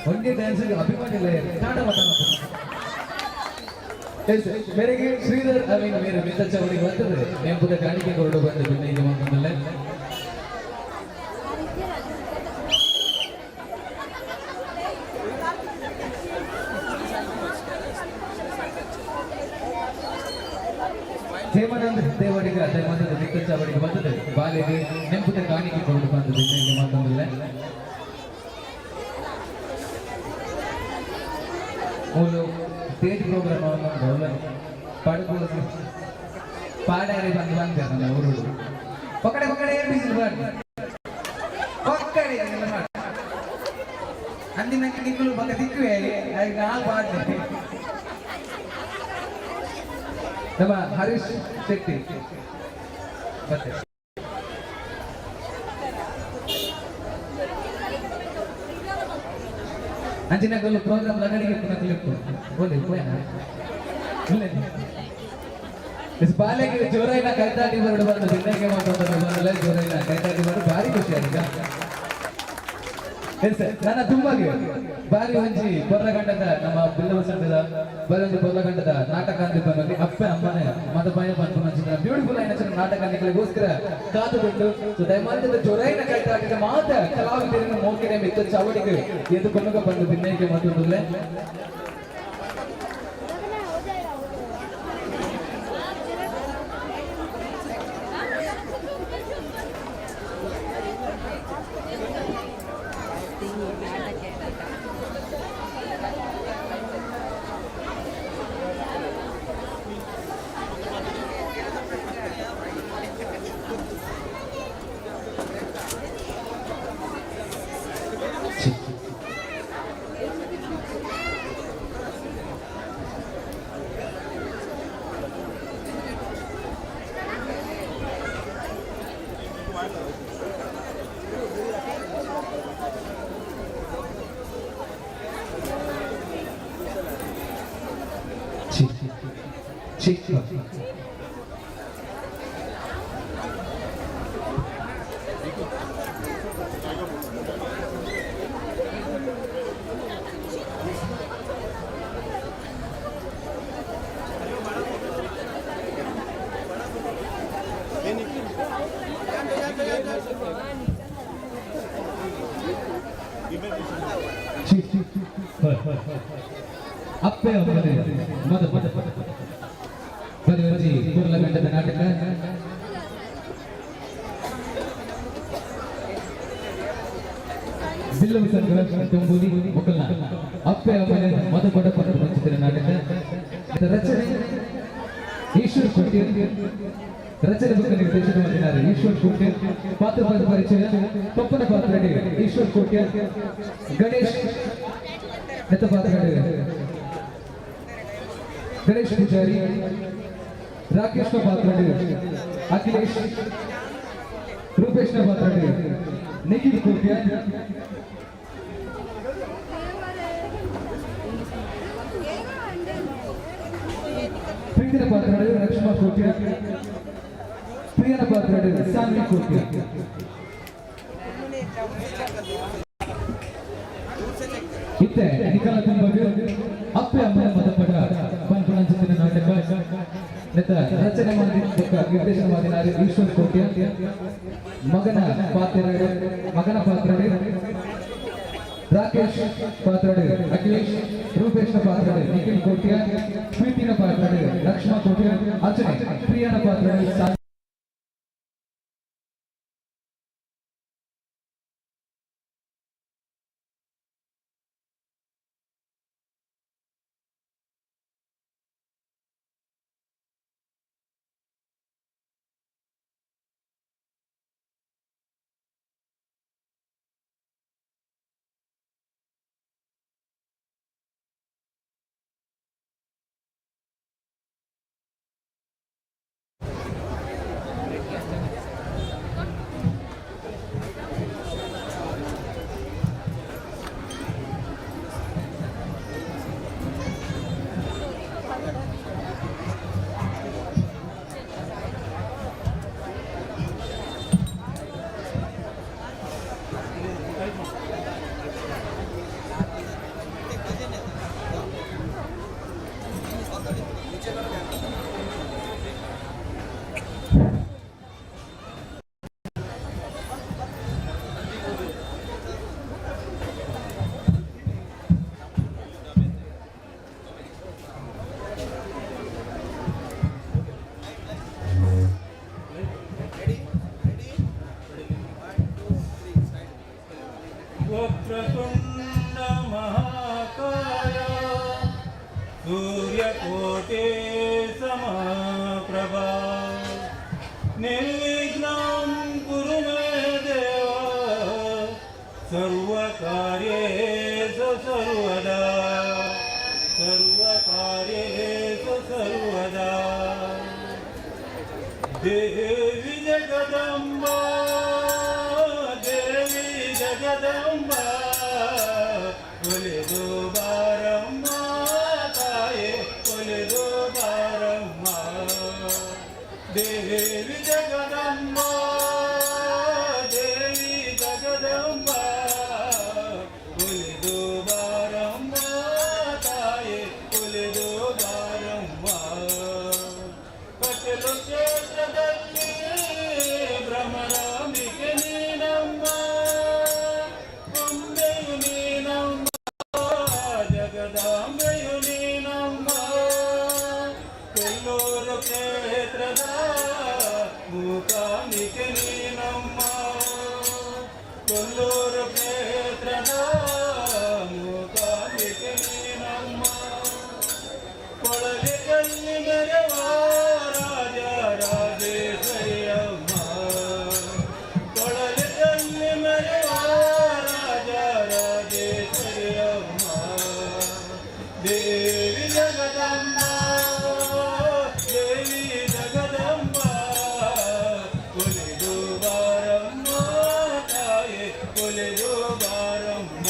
ಒಂದೇ ಡ್ಯಾನ್ಸ್ಗೆ ಅಭಿಮಾನಿ ಇಲ್ಲ ಸ್ಟಾರ್ಟ್ ಮೇರೆಗೆ ಶ್ರೀಧರ್ ಅಮೀನ್ ಮೇರೆ ಮಿತ್ತಚ್ಚ ಅವರಿಗೆ ಬಂದದ್ದು ನೆಂಪುದ ಕಾಣಿಕೆ ಕೊರಡು ಬಂದು ಬಿನ್ನೈಗೆ ಮಾತಂದಲ್ಲ ಹೇಮಾನಂದ ದೇವರಿಗೆ ಅದೇ ಮಾತದ ಮಿತ್ತಚ್ಚ ಅವರಿಗೆ ಬಂದದ್ದು ಬಾಲೆಗೆ ನೆಂಪುದ ಕಾಣಿಕೆ ಕೊರಡು ಬಂದು ಬಿನ್ನೈಗೆ ಮಾತಂದಲ್ಲ ಮೂಲು ಸ್ಟೇಜ್ ಪ್ರೋಗ್ರಾಮ್ ಅವನು ಪಡ್ಬೋದು ಪಾಡಾರಿ ಬಂದು ಬಂದ ಊರು ಪಕಡೆ ಪಕಡೆ ಬಿಸಿಲು ಮಾಡಿ ಪಕ್ಕಡೆ ಅಂದಿನ ನಿಕ್ಕಲು ಪಕ್ಕ ದಿಕ್ಕುವೆ ಈಗ ನಾ ಪಾಡ್ದೆ ನಮ್ಮ ಹರೀಶ್ ಶೆಟ್ಟಿ ಮತ್ತೆ ಅಂಚಿನ ಕಲ್ಲು ಪ್ರೋಗ್ರಾಮ್ ಲಗಡಿಗೆ ಪುನಃ ಕ್ಲಿಪ್ಪು ಬೋಲಿ ಪೋಯನಾ ಇಲ್ಲ ಇಸ್ ಬಾಲೆಗೆ ಜೋರೈನ ಕೈತಾಟಿ ಬರಡು ಬಂದು ದಿನಕ್ಕೆ ಮಾತಾಡೋದು ಬಂದಲ್ಲ ಜೋರೈನ ಕೈತಾಟಿ ಬರಡು ಭಾರಿ ಖುಷಿ ಆಗಿದೆ ನನ್ನ ತುಂಬಾಗಿ ಬಾರಿ ಒಂಜಿ ಬೊರ್ಲಗಂಡದ ನಮ್ಮ ಬಿಲ್ಲವ ಸಂಘದ ಬರೊಂಜಿ ಬೊರ್ಲಗಂಡದ ನಾಟಕ ಅಂದಿಪ್ಪನಲ್ಲಿ ಅಪ್ಪೆ ಅಮ್ಮನೆ ಮತ ಭಯ ಬಂದು ಬ್ಯೂಟಿಫುಲ್ ಆಯ್ನ ನಾಟಕ ನಿಗಳಿಗೋಸ್ಕರ ಕಾದುಕೊಂಡು ಸೊ ದಯಮಾಡಿ ಜೋರೈನ ಕೈತಾಟಿಗೆ ಮಾತ್ರ ಕಲಾವಿದರನ್ನು ಮೋಕಿನ ಮಿತ್ತ ಚಾವಡಿಗೆ ಎದುಕೊಂಡು ಬಂದು ಭಿನ್ನೈಕೆ ಮಾತಾಡೋದಿಲ್ಲ ಅಪ್ಪೆ ಅಮ್ಮನೆ ಮದ ಬದವಜಿ ಕುರ್ಲಗಂಡದ ನಾಟಕ ಬಿಲ್ಲವ ಸಂಘ ತುಂಬೂರಿ ಮುಕಲ್ನ ಅಪ್ಪೆ ಅಮ್ಮನೆ ಮದ ಬಡ ಪದ ಪಂಚಿತರ ನಾಟಕ ರಚನೆ ಈಶ್ವರ್ ಕೋಟ್ಯ ರಚನೆ ಬುಕ್ಕ ನಿರ್ದೇಶನ ಮಾಡಿದ್ದಾರೆ ಈಶ್ವರ್ ಕೋಟ್ಯ ಪಾತ್ರ ಪರಿಚಯ ಪಪ್ಪನ ಪಾತ್ರ ಈಶ್ವರ್ ಕೋಟ್ಯ ಗಣೇಶ್ ನೆತ್ತ ಪಾತ್ರ ಗಣೇಶ್ ಪೂಜಾರಿ ರಾಕೇಶ್ ಪಾತ್ರ ಅಖಿಲೇಶ್ ರೂಪೇಶ್ ಪಾತ್ರ ನಿಖಿಲ್ ಕೋಟ್ಯ ಪ್ರೀತಿನ ಪಾತ್ರ ಲಕ್ಷ್ಮಣ ಕೋಟ್ಯ ಪ್ರಿಯನ ಪಾತ್ರ ಸಾನ್ವಿ ಕೋಟ್ಯ ಇತ್ತೆ ನಿಖಲ ತುಂಬಗೆ ಅಪ್ಪೆ ಅಮ್ಮನ ಮದಪಡ ಪಂಪಣಂಚಿನ ನಾಟಕ ರಚನೆ ಮಾಡಿ ನಿರ್ದೇಶನ ಮಾಡಿದ್ದಾರೆ ಈಶ್ವರ್ ಕೋಟ್ಯ ಮಗನ ಪಾತ್ರ ರಾಕೇಶ್ ಪಾತ್ರ ಅಖಿಲೇಶ್ ರೂಪೇಶ್ ಪಾತ್ರ ನಿಖಿಲ್ ಕೋಟ್ಯ ಪ್ರೀತಿನ ಪಾತ್ರ ಲಕ್ಷ್ಮಣ ಕೋಟ್ಯ ಅರ್ಚನೆ ಪ್ರಿಯನ ಪಾತ್ರ कार्येषु सर्वदा सर्वकार्येषु सर्वदा देवी जगदम्बा देवी जगदम्बा ಒಲಿದು ಬಾರಮ್ಮ ತಾಯೇ ಒಲಿದು ಬಾರಮ್ಮ ದೇವಿ ಜಗದಮ್ಮ ದೇವಿ ಜಗದಮ್ಮ ಒಲಿದು ಬಾರಮ್ಮ ತಾಯೇ ಒಲಿದು ಬಾರಮ್ಮ ಕಟಲು ಕ್ಷೇತ್ರದಲ್ಲಿ ಭ್ರಮರಾಂಬಿಕೆ ನೀನಮ್ಮ ಒಮ್ಮೆಯು ನೀನಮ್ಮ ಜಗದಾಂಬೆಯು ನೀನಮ್ಮ ಕೊಲ್ಲೂರು ಕ್ಷೇತ್ರದ ಮೂಕಾಂಬಿಕೆ ನೀನಮ್ಮ ಕೊಲ್ಲೂರು ಕ್ಷೇತ್ರದ ಮೂಕಾಂಬಿಕೆ ನೀನಮ್ಮ ಕೊಳಲಿ ಕಲ್ಲಿ ಮೆರವ ರಾಜ ರಾಜೇಶ್ವರಿಯಮ್ಮ ಕೊಳಲಿ ಕಲ್ಲಿ ಮೆರವ ರಾಜ ರಾಜೇಶ್ವರಿಯಮ್ಮ ದೇವಿ ಜಗದಮ್ಮ ದೇವಿ ಜಗದಮ್ಮ ಒಲಿದು ಬಾರಮ್ಮ ತಾಯೇ ಒಲಿದು ಬಾರಮ್ಮ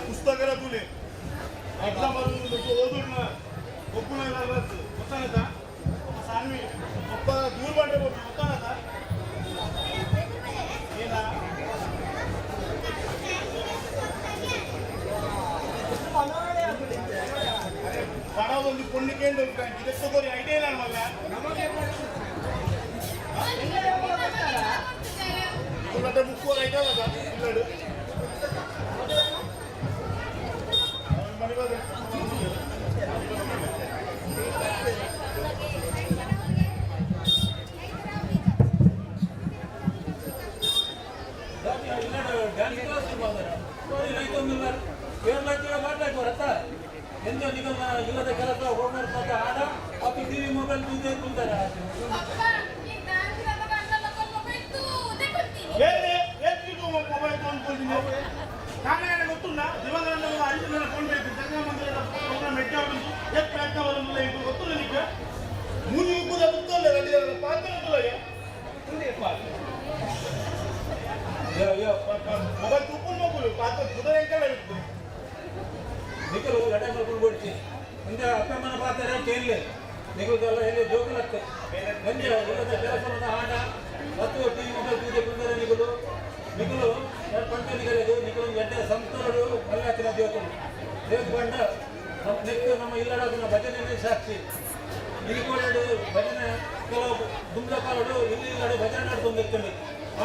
पुस्तकाला तुले आटला मारून ओदून ना ಒಪ್ಪುನ ಗೊತ್ತಾನತ ಸಾನ್ವಿ ಒಪ್ಪ ದೂರ ಬಂಡೆ ಗೊತ್ತಾನತ ಏನ ಪಡವೊಂದು ಪೊಣ್ಣಿಕೆಂಡು ಇದಕ್ಕೆ ತಗೋರಿ ಐಡಿಯಾ ಇಲ್ಲ ಮಗ ನಮಗೆ ಮತ್ತೆ ಬುಕ್ಕು ಐಟಲ್ಲ ಇಲ್ಲಡು ಎಂಜೋ ನಿಗಮ ಇಲ್ಲದ ಕೆಲಸ ಹೋಮ್ವರ್ಕ್ ಮತ್ತು ಆಡ ಮತ್ತು ಟಿವಿ ಮೊಬೈಲ್ ಮುಂದೆ ಕುಂತಾರೆ ಮೊಬೈಲ್ ತೊಗೊಂಡ್ಕೊಂಡಿದ್ದೀನಿ ಕಾರಣ ಗೊತ್ತುಂಟಾ ದಿವಂಗತ 5 ಜನ ಫೋನ್ ಬೇಕು ಜಗನ್ ಮಂದಿರದ ಪ್ರೋಗ್ರಾಮ್ ಹೆಡ್ ಆಗುದು ಎಷ್ಟು ಪ್ರಯತ್ನ ಬರಲಿಲ್ಲ ಇದು ಗೊತ್ತು ನನಗೆ ಮೂರು ಕೂಡ ಗೊತ್ತಲ್ಲ ರಡಿಯಲ್ಲ ಪಾತ್ರ ಗೊತ್ತಲ್ಲ ಮೊಬೈಲ್ ತುಪ್ಪು ಮಕ್ಕಳು ಪಾತ್ರ ಕುದುರೆ ಎಂಕಲ್ಲ ಇತ್ತು ನಿಖಲು ಲಡೆ ಮಾಡ್ಕೊಂಡು ಬಿಡ್ತಿ ಮುಂದೆ ಅಪ್ಪಮ್ಮನ ಪಾತ್ರ ಕೇಳಲಿ ನಿಖಲ್ದೆಲ್ಲ ಎಲ್ಲಿ ಜೋಕಲತ್ತೆ ಗಂಜ ಇಲ್ಲದ ಕೆಲಸದ ಆಟ ಮತ್ತು ಟಿವಿ ಮೊಬೈಲ್ ಪೂಜೆ ಕುಂದರೆ ನಿಖಲು ನಿಖಲು ಪಂಚ ನಿಗಲಿದು ನಿಖಲು ಎಡ್ಡೆ ಸಂತೋರು ಮಲ್ಲಾಚಿನ ದೇವತರು ದೇವ್ ಬಂಡ ನೆಕ್ಸ್ಟ್ ನಮ್ಮ ಇಲ್ಲಡಾದ ಭಜನೆ ಸಾಕ್ಷಿ ಇಲ್ಕೋಡು ಭಜನೆ ಕೆಲವು ದುಂದಕಾಲಡು ಇಲ್ಲಿ ಇಲ್ಲಡೆ ಭಜನೆ ನಡ್ಕೊಂಡಿರ್ತೀನಿ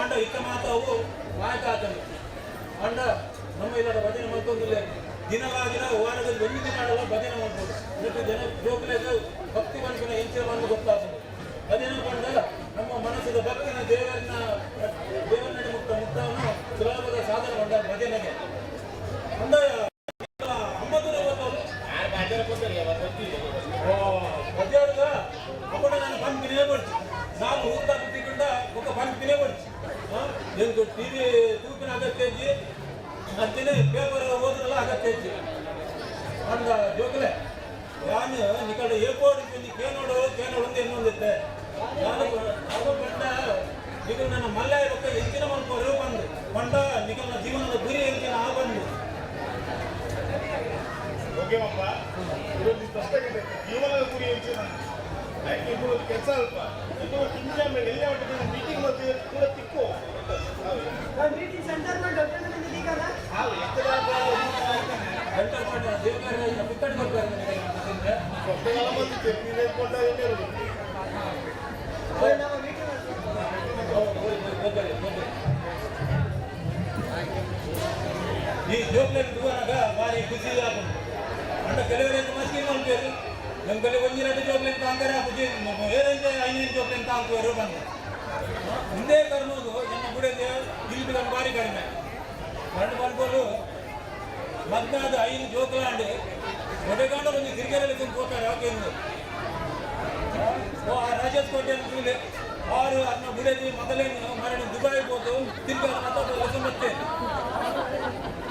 ಆಂಡ ಇಕ್ಕ ಮಾತಾವು ಮಾಯಕ ಆತನು ಆಂಡ ನಮ್ಮ ಇಲ್ಲಡ ಭಜನೆ ಮಾಡ್ಕೊಂಡಿಲ್ಲ ದಿನವಾಗಿನ ವಾರದಲ್ಲಿ ಒಂದು ದಿನ ಆಡಲ್ಲ ಭಜನೆ ಮಾಡ್ಬೋದು ಮತ್ತು ಜನ ಜೋಕಲೆದು ಭಕ್ತಿ ಮನಸ್ಸಿನ ಹೆಂಚವನ್ನು ಗೊತ್ತಾಗ್ತದೆ ಭಜನೆ ಬಂದ ನಮ್ಮ ಮನಸ್ಸಿನ ಭಕ್ತಿನ ದೇವರ ನಡೆ ಮುಕ್ತವನ್ನು ಸುಲಭದ ಸಾಧನ ಬಂದ ಭಜನೆಗೆ ಅಂದ ಅಮ್ಮದೂರ ಗೊತ್ತವರು ಮಧ್ಯಾಹ್ನದ ಅಪ್ಪಡ ನಾನು ಪಂಪಿನೇ ಕೊಡ್ತಿ ನಾನು ಊಟ ಬಿಟ್ಟಿಕೊಂಡ ఒక ಪಂಪಿನೇ ಕೊಡ್ತಿ ಎಂದು ಟಿವಿ ತೂಪಿನ ಅಗತ್ಯ ಇದ್ದಿ ಅಂತೀನಿ ಪೇಪರ್ ಓದ್ರಲ್ಲ ಅಗತ್ಯ ಇದ್ದಿ ಅಂದ ಜೋಕಲೆ ನಾನು ನಿಕಡೆ ಏರ್ಪೋರ್ಟ್ ಕೇನೋಡು ಅಂತ ಇನ್ನೊಂದಿತ್ತೆ ನಾನು ಅದು ಬಂಡ ನಿಖಲ್ ನನ್ನ ಮಲ್ಲ ಇರೋಕ್ಕೆ ಹೆಚ್ಚಿನ ಮಲ್ಕೋರು ಬಂದು ಬಂಡ ನಿಖಲ್ನ ಜೀವನದ ಗುರಿ ಹೆಚ್ಚಿನ ಆ ಬಂದು ಓಕೆಮಪ್ಪ ಇದೊಂದು ಕಷ್ಟಗಿದೆ ಜೀವನದ ಗುರಿ ಹೆಚ್ಚಿನ ಇದು ಕೆಲಸ ಅಲ್ಪ ಇದು ತಿಂಗಳ ಮೇಲೆ ಎಲ್ಲೇ ಹೊಟ್ಟಿದೆ ಮೀಟಿಂಗ್ ಮತ್ತೆ ಕೂಡ ತಿಕ್ಕು ಮೀಟಿಂಗ್ ಸೆಂಟರ್ ಮಾಡಿ ಸೆಂಟರ್ ಮಾಡಿ ದೇವರ ಪಿಕ್ಕಟ್ ಬರ್ತಾರೆ ಕೊಟ್ಟೆಗಳ ಬಂದು ಚಟ್ನಿ ಕೊಂಡಾಗ ಈ ಜೋಕ್ಲೆಟ್ ದೂರಾಗ ಭಾರಿ ಖುಷಿ ಆಗುತ್ತೆ ಅಂಡ ಕೆಲವರಿಗೆ ಮಸ್ಕಿ ಮಾಡ್ತೀರಿ ನಮ್ಮ ಕಡೆ ಒಂದಿನ ಜೋಕ್ಲೆಟ್ ತಾಂತಾರೆ ಏನಂತೆ 5 ಜೋಕ್ಲೆಟ್ ತಾಂಕುವರು ಬಂದು ಮುಂದೆ ಕರ್ನೋದು ನನ್ನ ಗುಡಿಗೆ ಇಲ್ಲಿ ಒಂದು ಬಾರಿ ಕಡಿಮೆ ಎರಡು ಬಂದ್ಬೋದು ಮಧ್ಯಾಹ್ನದ 5 ಜೋಕಲಾಂಡಿ ಒಡೆಗಾಂಡ ಒಂದು ಕ್ರಿಕೆಟಲ್ಲಿ ತುಂಬ ಹೋಗ್ತಾರೆ ಯಾಕೆ ರಾಜೇಶ್ ಕೋಟೆ ಅಂತ 6 ಅನ್ನ ಗುಡಿಗೆ ಮೊದಲೇನು ಮರಣ ದುಬಾಯಿ ಹೋದು ತಿರ್ಗಾದ ಮಾತಾಡೋದು ಮತ್ತೆ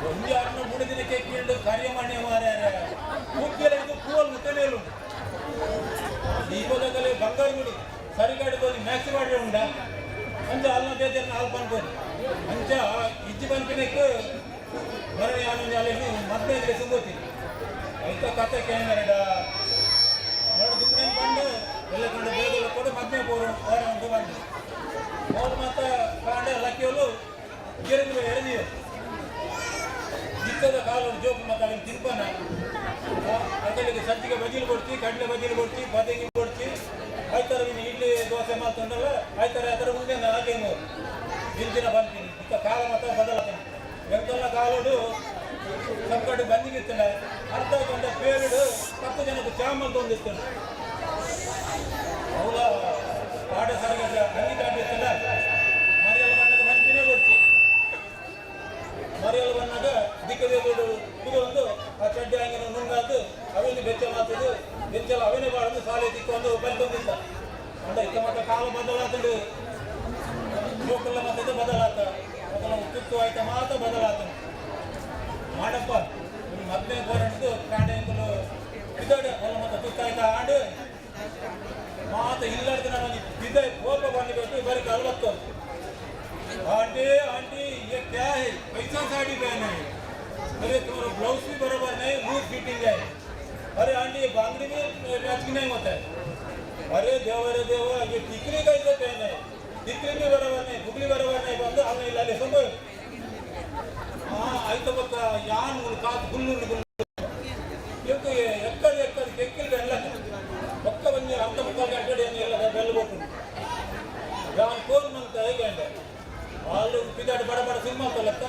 ಒಂದು ಅನ್ನ ಗುಡಿದಿನ ಕೇಳಿಕೊಂಡು ಕಾರ್ಯಮಾನ್ಯ ಮಾರ್ಯಾರ ಕೂಗಿದ್ದು ಕೂವಲ್ ಮುತ್ತಲೇಲು ಈ ಪದದಲ್ಲಿ ಬಂಗಾರ ಗುಡಿ ಸರಿಗಾಡಿದಲ್ಲಿ ಮ್ಯಾಕ್ಸಿ ಮಾಡಿ ಉಂಡ ಅಂಚ ಅಲ್ಲ ಬೇಜಾರನ್ನ ಹಾಲು ಬಂದ್ಬೋದು ಅಂಚ ಇಜ್ಜಿ ಬಂದ್ಬಿನಕ್ಕೆ ಮರಣಿ ಆನಂದ ಮತ್ತೆ ಸುಂಗೋತೀನಿ ಐತ ಕತೆ ಕೇಂದ್ರ ನೋಡಿ ದುಡ್ಡೇನು ಬಂದು ಎಲ್ಲ ಕಂಡು ಬೇಗ ಕೊಡು ಮದ್ನೆ ಬೋರು ವಾರ ಉಂಟು ಬಂದು ಅವ್ರು ಮತ್ತೆ ಕಾಂಡೆ ಲಕ್ಕಿಯಲು ಗಿರಿದ್ರು ಎಳೆದೀವಿ ಜಿಕ್ಕದ ಕಾಲು ಜೋಕು ಮತ್ತೆ ಅಲ್ಲಿ ತಿನ್ಪನ ಅದಕ್ಕೆ ಸಂಚಿಗೆ ಬಜಿಲು ಕೊಡ್ತಿ ಕಡಲೆ ಬಜಿಲು ಕೊಡ್ತಿ ಬದಗಿ ಕೊಡ್ತಿ ಆಯ್ತಾರ ಇಡ್ಲಿ ದೋಸೆ ಮಾಡ್ಕೊಂಡಲ್ಲ ಆಯ್ತಾರ ಅದರ ಮುಂದೆ ನಾಲ್ಕೇನು ದಿನ ಬಂತೀನಿ ಇತ್ತ ಕಾಲ ಮಾತ್ರ ಬದಲಾಗ್ತಾನೆ ಎಂತೆಲ್ಲ ಕಾಲೋಡು ನಮ್ಮ ಕಡೆ ಬಂದಿಗಿತ್ತಲ್ಲ ಅರ್ಧ ಗಂಟೆ ಪೇರಿಡು 10 ಜನಕ್ಕೆ ಚಾಮಲ್ ತೊಂದಿರ್ತಾನೆ ಅವಳ ಆಟ ಸರಿಗ ಹಂಗಿ ಕಾಟಿರ್ತಲ್ಲ ಮರಿಯಲ್ಲ ಬಣ್ಣದ ಬಂತಿನೇ ಕೊಡ್ತಿ ಮರಿಯಲ್ಲ ಬಣ್ಣದ ದಿಕ್ಕದೇ ದೊಡ್ಡ ಇದು ಒಂದು ಆ ಚಡ್ಡಿ ಹಂಗಿನ ನುಂಗಾದು ಅವೆಲ್ಲಿ ಬೆಚ್ಚ ಮಾತದು ಬೆಚ್ಚಲ್ಲ ಅವನೇ ಬಾಳದು ಸಾಲೆ ತಿಕ್ಕು ಒಂದು ಬಂದಿದ್ದ ಅಂಡ ಇತ್ತ ಮತ್ತೆ ಕಾಲ ಬದಲಾತಂಡು ಲೋಕಲ್ಲ ಮತ್ತೆ ಬದಲಾತ ಅದನ್ನು ತುತ್ತು ಆಯ್ತಾ ಮಾತ್ರ ಬದಲಾತ ಮಾಡಪ್ಪ ಮದ್ನೆ ಗೋರಣಿದು ಕಾಂಡೆಂಗಳು ಇದೋಡೆ ಅಲ್ಲ ಮತ್ತೆ ತುತ್ತಾಯ್ತಾ ಆಂಡು ಮಾತ ಇಲ್ಲಾರ್ದು ನಾನು ಬಿದ್ದ ಕೋಪ ಬಂದಿಟ್ಟು ಬರೀ 40 आंटी आंटी ये क्या है कैसा साड़ी पहना है अरे तुम्हारा ब्लाउज भी बराबर नहीं लूज फिटिंग है अरे आंटी ये बांगड़ी में मैचिंग नहीं होता है अरे देवा ये टिकली कैसे पहना है टिकली भी बराबर नहीं बुगली बराबर नहीं बंद हमें लाले संभव हाँ आई तो बता यान कात गुल्लू क्योंकि ये एक्कड़ केक्किल बेल्ल पक्का बंदी अंत मुक्काल गंटे ಎಲ್ಲ ಬೆಲ್ಲ ಬೇಕು ಯಾನ್ ಕೋನ್ ಅಂತ ಹೇಗೆ వాళ్ళు పిదాడు బడబడ సినిమా తలక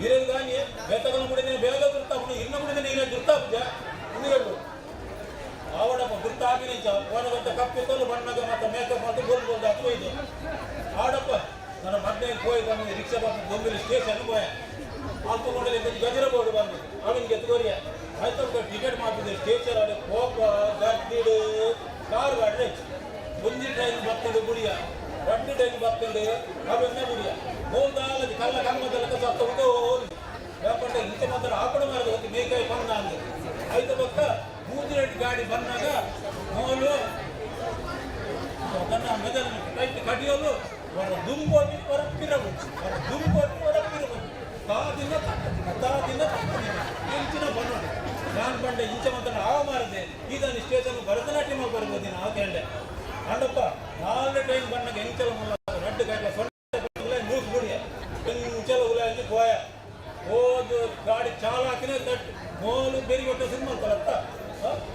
ఇరేది గాని బెతగల ముడినే బేగ గుర్తాపు ఇన్న ముడినే ఇరే గుర్తాపు ఉందిగడు ఆవడమ గుర్తాపి నుంచి కోనగంట కప్పితోలు బಣ್ಣగ మత మేకప్ మత ಗೋಲ್ ಗೋಲ್ ದಾಟು ಇದು ಆಡಪ್ಪ ನನ್ನ ಮದ್ನೆ ಹೋಗಿ ಬಂದು ರಿಕ್ಷಾ ಬಂದು ಬೊಂಬೆ ಸ್ಟೇಷನ್ ಹೋಯ ಹಾಕೊಂಡಲ್ಲಿ ಗಜರ ಬೋರ್ಡ್ ಬಂದು ಅವನಿಗೆ ಎತ್ಕೋರಿಯ ಆಯ್ತು ಟಿಕೆಟ್ ಮಾಡ್ತಿದ್ದೆ ಸ್ಟೇಷನ್ ಅಲ್ಲಿ ಕೋಪ ಗಡ್ಡಿಡು ಕಾರ್ ಗಾಡ್ರೆ ಮುಂದಿನ ಟ್ರೈನ್ ಬರ್ತದೆ ಗುಡಿಯ 2 ಟೈಮ್ ಬರ್ತದೆ ಅವನ್ನ ಗುಡಿಯ ಹೋದಾಲది ಕಲ್ಲ ಕಮ್ಮದಲ್ಲ ಸತ್ತುಂಟು ಯಾಕಂದ್ರೆ ಇಂತ ಮಾತ್ರ ಆಪಣ ಮಾರದ ಒಂದು ಮೇಕಾಯಿ ಬಂದ ಅಂದ್ರೆ ಆಯ್ತು ಪಕ್ಕ ಬೂದಿರೆಡ್ಡಿ ಗಾಡಿ ಬಂದಾಗ ಮೋಲು ತನ್ನ ಮೆದಲ್ ಟೈಟ್ ಕಡಿಯೋಲು ವರ ದುಂಬೋಟಿ ಹೊರಪಿರಬಹುದು ತಾದಿನ ಇಂಚಿನ ಬನ್ನೋಡಿ ನಾನು ಬಂಡೆ ಇಂಚ ಮಾತ್ರ ಆ ಮಾರದೆ ಇದನ್ನು ಸ್ಟೇಷನ್ ಭರತನಾಟ್ಯ ಮಾಡಿ ಬರ್ಬೋದು ನಾವು ಕೇಂಡೆ ಅಂಡಪ್ಪ 4 ಟೈಮ್ ಬಣ್ಣಗೆ ಎಂಚಲ ಮುಲ್ಲ ರೆಡ್ ಗಾಡಿ ಸೊನ್ನೆ ಮೂಸ್ ಗುಡಿಯ ಎಂಚಲ ಉಲಾಂಜಿ ಪೋಯ ಹೋದು ಗಾಡಿ ಚಾಲಾಕಿನೇ ತಟ್ ಮೋಲು ಬೆರಿ ಕೊಟ್ಟ ಸಿನಿಮಾ ಅಂತಲತ್ತ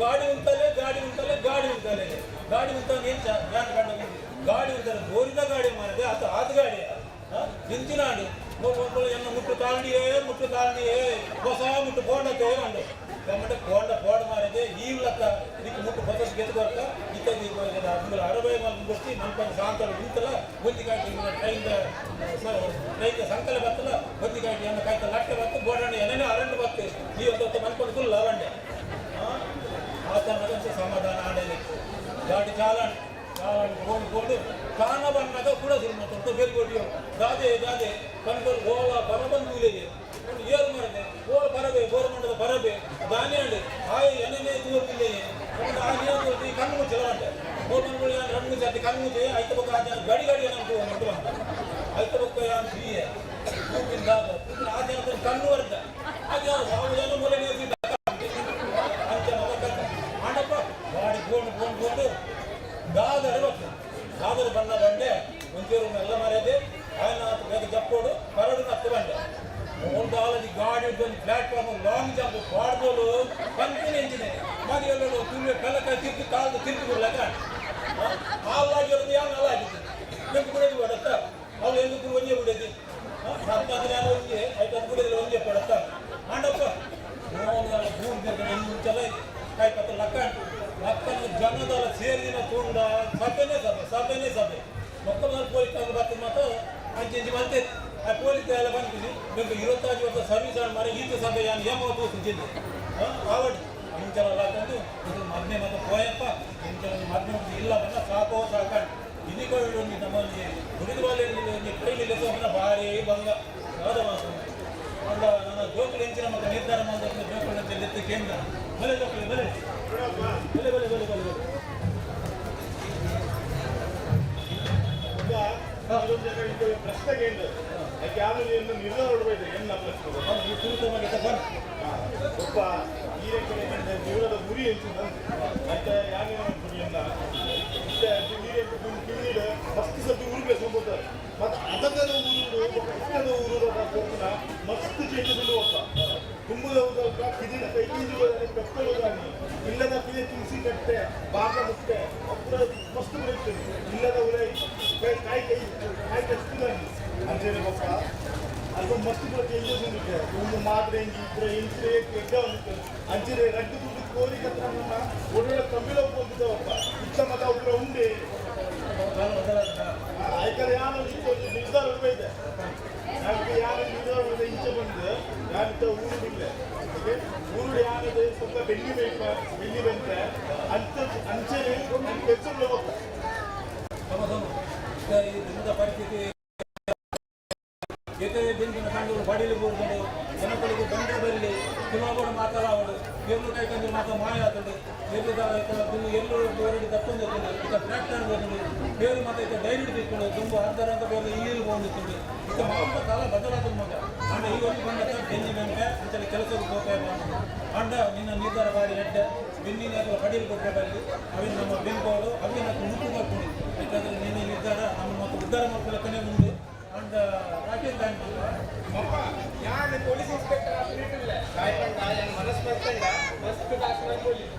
ಗಾಡಿ ಉಂಟಲೆ ಗಾಡಿ ಉಂಟನೆ ಎಂಚ ಯಾನ್ ಕಂಡ ಗಾಡಿ ಉಂಟಲೆ ಗೋರಿದ ಗಾಡಿ ಮಾರದೆ ಆತ ಗಾಡಿ ಇಂಚಿನಾಡು ಎನ್ನ ಮುಟ್ಟು ತಾಂಡಿಯೇ ಹೊಸ ಮುಟ್ಟು ಬೋಂಡತೆ ಅಂಡು ಗಮ್ಮಟ ಬೋಂಡ ಮಾರದೆ ಈವ್ಲಕ್ಕ ಇದಕ್ಕೆ ಮುಟ್ಟು ಹೊಸ ಗೆದ್ದುಕೊಡ್ಕ ಇತ್ತೀ అందులో 60 మంది వచ్చి మన సాంతలు ఇంతల బొద్దికాటి ట్రైన్ సంకల బత్తల బొద్దికాటి అన్న కాಯ್ತ లట్ట బತ್ತ ಬೋಡಂಡಿ ಏನೇನೋ ಅರಂಡು ಬತ್ತೆ ಈ ಒಂದು ಮನ್ಕೊಂಡು ಲವಂಡೆ ಆತನದಂತೆ ಸಮಾಧಾನ ಆಡಲಿ ಗಾಡಿ ಚಾಲನ್ ಗೋಡು ಕಾಣ ಬಂದಾಗ ಕೂಡ ಸಿನಿಮಾ ಬೇರ್ಗೋಡಿಯೋ ದಾದೆ ಕಣ್ಗಳು ಓಲ ಬರಬಂದುಲಿಗೆ ಏರು ಮಾಡಿದೆ ಓಲ ಬರಬೇ ಗೋರ್ಮೆಂಟದ ಬರಬೇ ದಾನಿ ಅಂಡಿ ಆಯ ಎಣ್ಣೆ ತೂರ್ಪಿಲ್ಲೆ ಆಗಿ ಕಣ್ಣು ಮುಚ್ಚಲವಂಟೆ ಗೋರ್ಮೆಂಟ್ಗಳು 2 ಸರ್ತಿ ಕಣ್ಣು ಮುಚ್ಚಿ ಐತ ಪಕ್ಕ ಗಾಡಿ ಏನಂತ ಅಂತ ಐತ ಪಕ್ಕ ಯಾನ್ ಫ್ರೀಯೇ ತೂಪಿಂದಾಗ ಆ ಜನ ಕಣ್ಣು ವರ್ಗ ಹಾಗೆ ಸಾವಿರ ಜನ ಮೂಲೆ ನೀರು ಅಂಚೆ ಮಾಡಪ್ಪ ಗಾಡಿ ಗೋಂಡು ದಾದರ ಬಣ್ಣ ಬಂಡೆ ಒಂಚೂರು ಎಲ್ಲ ಮರ್ಯಾದೆ ఆయన ಬೇಗ ಜಪ್ಪೋಡು ಕರಡು ನತ್ತು ಬಂಡೆ ಒಂದು ಆಲದಿ ಗಾಡಿ ಒಂದು ಪ್ಲಾಟ್ಫಾರ್ಮ್ ಲಾಂಗ್ ಜಂಪ್ ಪಾಡ್ಬೋದು ಕಂತಿನ ಎಂಜಿನೆ ಮರಿಯಲ್ಲೂ ತುಳ್ಳಿ ಕಲ್ಲಕಾಯಿ ತಿರ್ಗಿ ಕಾಲು ತಿರ್ಗಿ ಬಿಡ್ಲಕ್ಕ ಹಾಲಾಗಿ ಒಂದು ಯಾವ ಹಾಲಾಗಿತ್ತು ಬೆಂಕು ಬಿಡೋದು ಬಡತ್ತ ಅವ್ರು ఎందుకు ಒಂಜೆ ಬಿಡೋದು 10 ಒಂಜೆ 5 ಬಿಡೋದಿಲ್ಲ ಒಂಜೆ ಪಡತ್ತ ಮಾಡಪ್ಪ ಭೂಮಿ ಬೇಗ ಮುಂಚೆಲ್ಲ ಕಾಯ್ಪತ್ತ ಲಕ್ಕನ ಜನದಲ್ಲ ಸೇರಿನ ತುಂಡ ಸಭೆನೇ ಸಭೆ ಮೊಕ್ಕ ಪೊಲೀಸ್ ಬರ್ತೀನಿ ಮತ್ತು ಅಂಚೆ ಬಂತೆ ಆ ಪೊಲೀಸ್ ಎಲ್ಲ ಬಂದಿದ್ದೀನಿ ನಿಮ್ಗೆ 25 ವರ್ಷ ಸರ್ವಿಸ್ ಮಾಡಿ ಈತ ಸಭೆ ಯಾನು ಏಮೋ ತೋರಿಸಿದ್ದೆ ಆವಡ್ ಮುಂಚೆಲ್ಲ ಹಾಕೊಂಡು ಇದು ಮದ್ನೆ ಮತ್ತು ಪೋಯಪ್ಪ ಮುಂಚೆ ಮದ್ನೆ ಇಲ್ಲ ಬಂದ ಸಾಕೋ ಸಾಕೊಂಡು ಇದೀಗಳು ನಮ್ಮಲ್ಲಿ ಹುಡುಗರಲ್ಲಿ ಕೈಲಿಲ್ಲ ಸೋಮನ ಭಾರಿ ಭಂಗ ಯಾವ್ದು ಮಾತು ಅಂದ ನನ್ನ ಜೋಕುలు ಎಂಚಿನ ಮತ್ತು ನಿರ್ಧಾರ ಮಾಡಿದ ಜೋಕುలు ಅಂತ ಎತ್ತಿ ಕೇಂದ್ರ ಬಲೆ ಜೋಕುలు ಬಲೆ ಬಲೆ ಬಲೆ ಬಲೆ ಬಲೆ ಬಲೆ ಪ್ರಶ್ನೆಗೆ ಏನು ಯಾರು ನಿರ್ಧಾರ ಹೊಡಬೇಕು ಏನು ಪ್ರಶ್ನೆ ಈ ಸುರಿತವಾಗಿ ತಗೊಂಡು ಒಬ್ಬ ಈ ಜೀವನದ ಗುರಿ ಎಂಚಿನ ಮತ್ತೆ ಯಾರು ಗುರಿಯನ್ನ ಕಿನ್ನೀಡು ಮಸ್ತ್ ಸತಿ ಊರಿಗೆ ಹೋಗ್ತಾರೆ ಮತ್ತು ಅದಕ್ಕದ ಊರು ಮಸ್ತ್ ಚೇಂಜಸ್ ಹೋಗ್ತಾ ತುಂಬದ ಕಿದಿನ ಕೈ ಕಟ್ಟೋದಾಗಿ ಇಲ್ಲದ ಕಿದೆ ತುಳಸಿ ಕಟ್ಟೆ ಭಾಗ ಮುಟ್ಟೆ ಅಪ್ಪುರ ಮಸ್ತ್ ಬರುತ್ತದೆ ಇಲ್ಲದ ಉರೈ ಕಾಯಿ ಕಟ್ಟಿದಾಗಿ ಅಂಜೇನೆ ಗೊತ್ತ ಅದು ಮಸ್ತ್ ಕೂಡ ಚೇಂಜಸ್ ಉಂಟು ಒಂದು ಮಾತ್ರೆ ಹಿಂಗೆ ಇಬ್ಬರು ಎಂಟು ಎಡ್ಡ ಉಂಟು ಅಂಜೇನೆ ರಡ್ಡು ದುಡ್ಡು ಕೋರಿ ಕತ್ರ ಒಳ್ಳೆ ಕಮ್ಮಿಲ ಹೋಗ್ತಿದ್ದಾವಪ್ಪ ಇತ್ತ ಮತ್ತು ಅವ್ರ ಉಂಡೆ ಆಯ್ಕೆ ಯಾರು ನಿರ್ಧಾರ ಹೊರಬೈತೆ ಯಾರು ನಿರ್ಧಾರ ಇಂಚೆ ಬಂದು ಯಾರಿತ ಊರುಡಿಲ್ಲ ಊರುಡಿ ಯಾರದು ಸ್ವಲ್ಪ ಬೆಳ್ಳಿ ಬಂದ್ರೆ ಅಂಚೆನೆ ಕೆಲಸಗಳು ಹೋಗ್ತಾರೆ ಇಂಥ ಪರಿಸ್ಥಿತಿ ಜೊತೆ ಬೆಂಕಿನ ಕಂಡು ಬಡಿಲಿ ಕೂರ್ಕೊಂಡು ಜನಗಳಿಗೆ ಬಂದ ಬರಲಿ ಚುನಾವಣೆ ಮಾತಾಡೋದು ಎಲ್ಲೂ ಕೈಕಂದ್ರೆ ಮಾತ್ರ ಮಾಯ ಆಗ್ತದೆ ಎಲ್ಲೂ ಬೇರೆ ತಪ್ಪೊಂದು ಈಗ ಟ್ರ್ಯಾಕ್ಟರ್ ಬಂದು ಬೇರೆ ಮತ್ತೆ ಈಗ ಡೈರಿ ತಿಳ್ಕೊಂಡು ತುಂಬ ಅರ್ಧರಂತ ಬೇರೆ ನೀರು ಬಂದಿತ್ತು ಈಗ ಮಾತ್ರ ಕಾಲ ಬದಲಾದ ಮಗ ಅಂಡ ಈಗ ಬಂದ ಬೆನ್ನಿ ಬೆಂಬೆ ಅಂತೇಳಿ ಕೆಲಸಕ್ಕೆ ಹೋಗ್ತಾ ಅಂಡ ನಿನ್ನ ನಿರ್ಧಾರ ಬಾರಿ ಎಡ್ಡೆ ಬೆನ್ನಿನ ಅಥವಾ ಕಡಿಲು ಕೊಟ್ಟಲ್ಲಿ ಅವಿನ ನಮ್ಮ ಬೆಂಗೋಡು ಅವಿನ ಮುಟ್ಟು ಮಾಡ್ಕೊಂಡು ಯಾಕಂದರೆ ನಿನ್ನ ನಿರ್ಧಾರ ನಮ್ಮ ಮತ್ತು ಉದ್ಧಾರ ಮಾಡ್ಕೊಳ್ಳೋ ಕೊನೆ ಮುಂದೆ ಅಂಡ್ ರಾಕೇಶ್ ಬ್ಯಾಂಕ್ ഞാൻ പോലീസ് ഇൻസ്പെക്ടർ ആയിട്ടില്ല ഞാൻ മനസ്സ് പറ്റണ്ട ഫസ്റ്റ് കാശ് പോലീസ്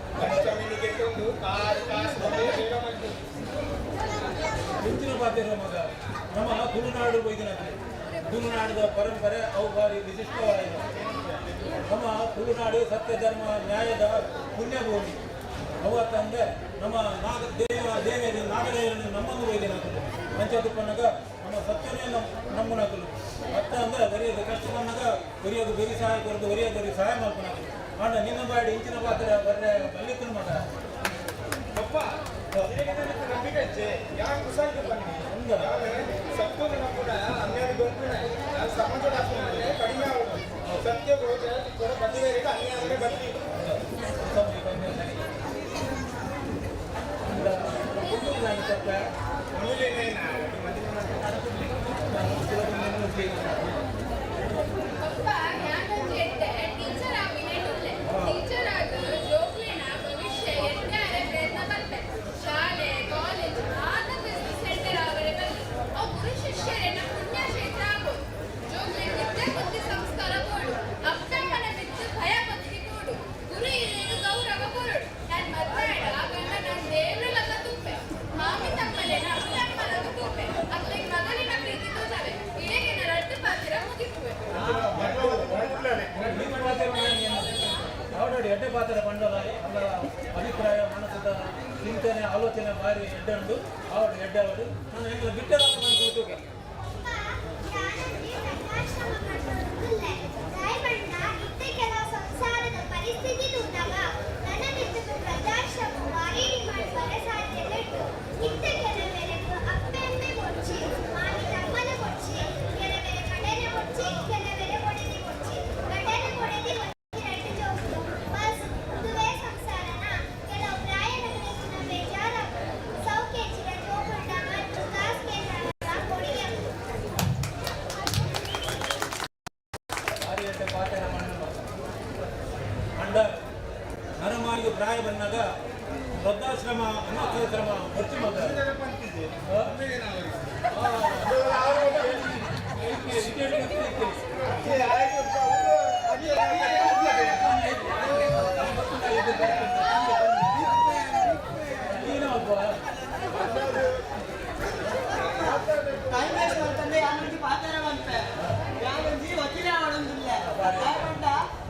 ಕಮ್ಯುನಿಕೇಟ್ ಕಾಸು ಹೆಚ್ಚಿನ ಬಾಧ್ಯರ ಮಗ ನಮ್ಮ ತುಳುನಾಡು ಬೈದಿನಕ್ಕೆ ತುಳುನಾಡಿನ ಪರಂಪರೆ ಅವು ಭಾರಿ ವಿಶಿಷ್ಟವಾಗಿದೆ ನಮ್ಮ ತುಳುನಾಡು ಸತ್ಯ ಧರ್ಮ ನ್ಯಾಯದ ಪುಣ್ಯಭೂಮಿ ಅವತ್ತಂದ್ರೆ ನಮ್ಮ ದೇವಿಯರು ನಾಗದೇವರನ್ನು ನಮ್ಮನ್ನು ಬೈದಿನಕ್ಕಲು ಪಂಚದುಪ್ಪನಾಗ ನಮ್ಮ ಸತ್ಯನೇ ನಮ್ಮನಕ್ಕಲು ಅತ್ತ ಅಂದ್ರೆ ಬರೆಯೋದು ಕಷ್ಟ ಬಂದಾಗ ಬರೆಯೋದು ಬರಿ ಸಹಾಯ ಕೊಡೋದು ಬರೆಯೋದು ಸಹಾಯ ಮಾಡ್ಕೊಳಕ್ಕಲು ಆಂಡ ನಿನ್ನ ಬಾಡಿ ಇಂಚಿನ ಪಾತ್ರ ಬರ್ರೆ ಬಲ್ಲಿತ್ತು ಮಗ ಅಪ್ಪ ನಂಬಿಕೆ ಯಾರು ಕುಸಾಗಿ ಸತ್ಯ ಕೂಡ ಅನ್ಯಾಯ ಸಮಾಜದ ಕಡಿಮೆ ಆಗೋದು ಸತ್ಯ ಕೂಡ ಬಂದಿದೆ ಅನ್ಯಾಯ ಬರ್ತೀವಿ ಆಲ್ರೆಡಿ ಎಡ್ಡೆ ಪಾತ್ರ ಬಂಡಲ ಅಲ್ಲ ಅಭಿಪ್ರಾಯ ಮನಸ್ಸದ ಚಿಂತನೆ ಆಲೋಚನೆ ಭಾರಿ ಎಡ್ಡೆ ಉಂಟು ಆವಡು ಎಡ್ಡೆ ಅವರು ನಾನು ಹೆಂಗೆ ಬಿಟ್ಟೆ ಕೂತುಗೆ ನರಮಾರಿಗೆ ಪ್ರಾಯ ಬಂದಾಗ ವೃದ್ಧಾಶ್ರಮ ಅನಾಥಾಶ್ರಮ ಹೆಚ್ಚು ಮಗ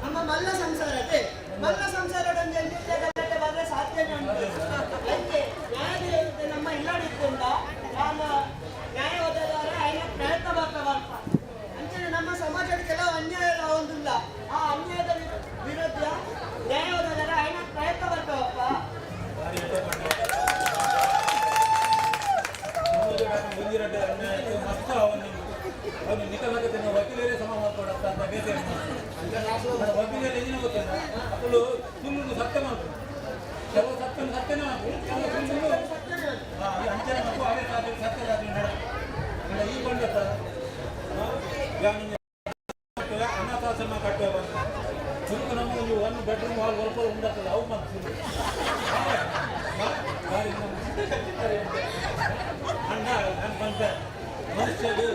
ನಮ್ಮ ಮಲ್ಲ ಸಂಸಾರತೆ ಮಲ್ಲ ಸಂಸಾರ ಬಂದ್ರೆ ಸಾಧ್ಯನೇ ಉಂಟು ಅದಕ್ಕೆ ನ್ಯಾಯ ನಮ್ಮ ಇಲ್ಲಾಡಿದ್ರಿಂದ ನಾನು ನ್ಯಾಯ ಅಷ್ಟೊಂದು ಸತ್ಯನೇ ಅಂಚನೆ ಮಗು ಅವೇ ಸತ್ಯರಾತ್ರಿ ನಡ ಈ ಕೊಂಡತ್ತ ಅನಾಥಾಶ್ರಮ ಕಟ್ಟುವ ಸುರುಕು ನಮಗೆ ನೀವು 1 ಬೆಡ್ರೂಮ್ ಹಾಲ್ ಸ್ವಲ್ಪ ಉಂಡತ್ತದ ಅವು ಮತ್ತು ಅಣ್ಣ ನಾನು ಬಂದ ಮನುಷ್ಯರು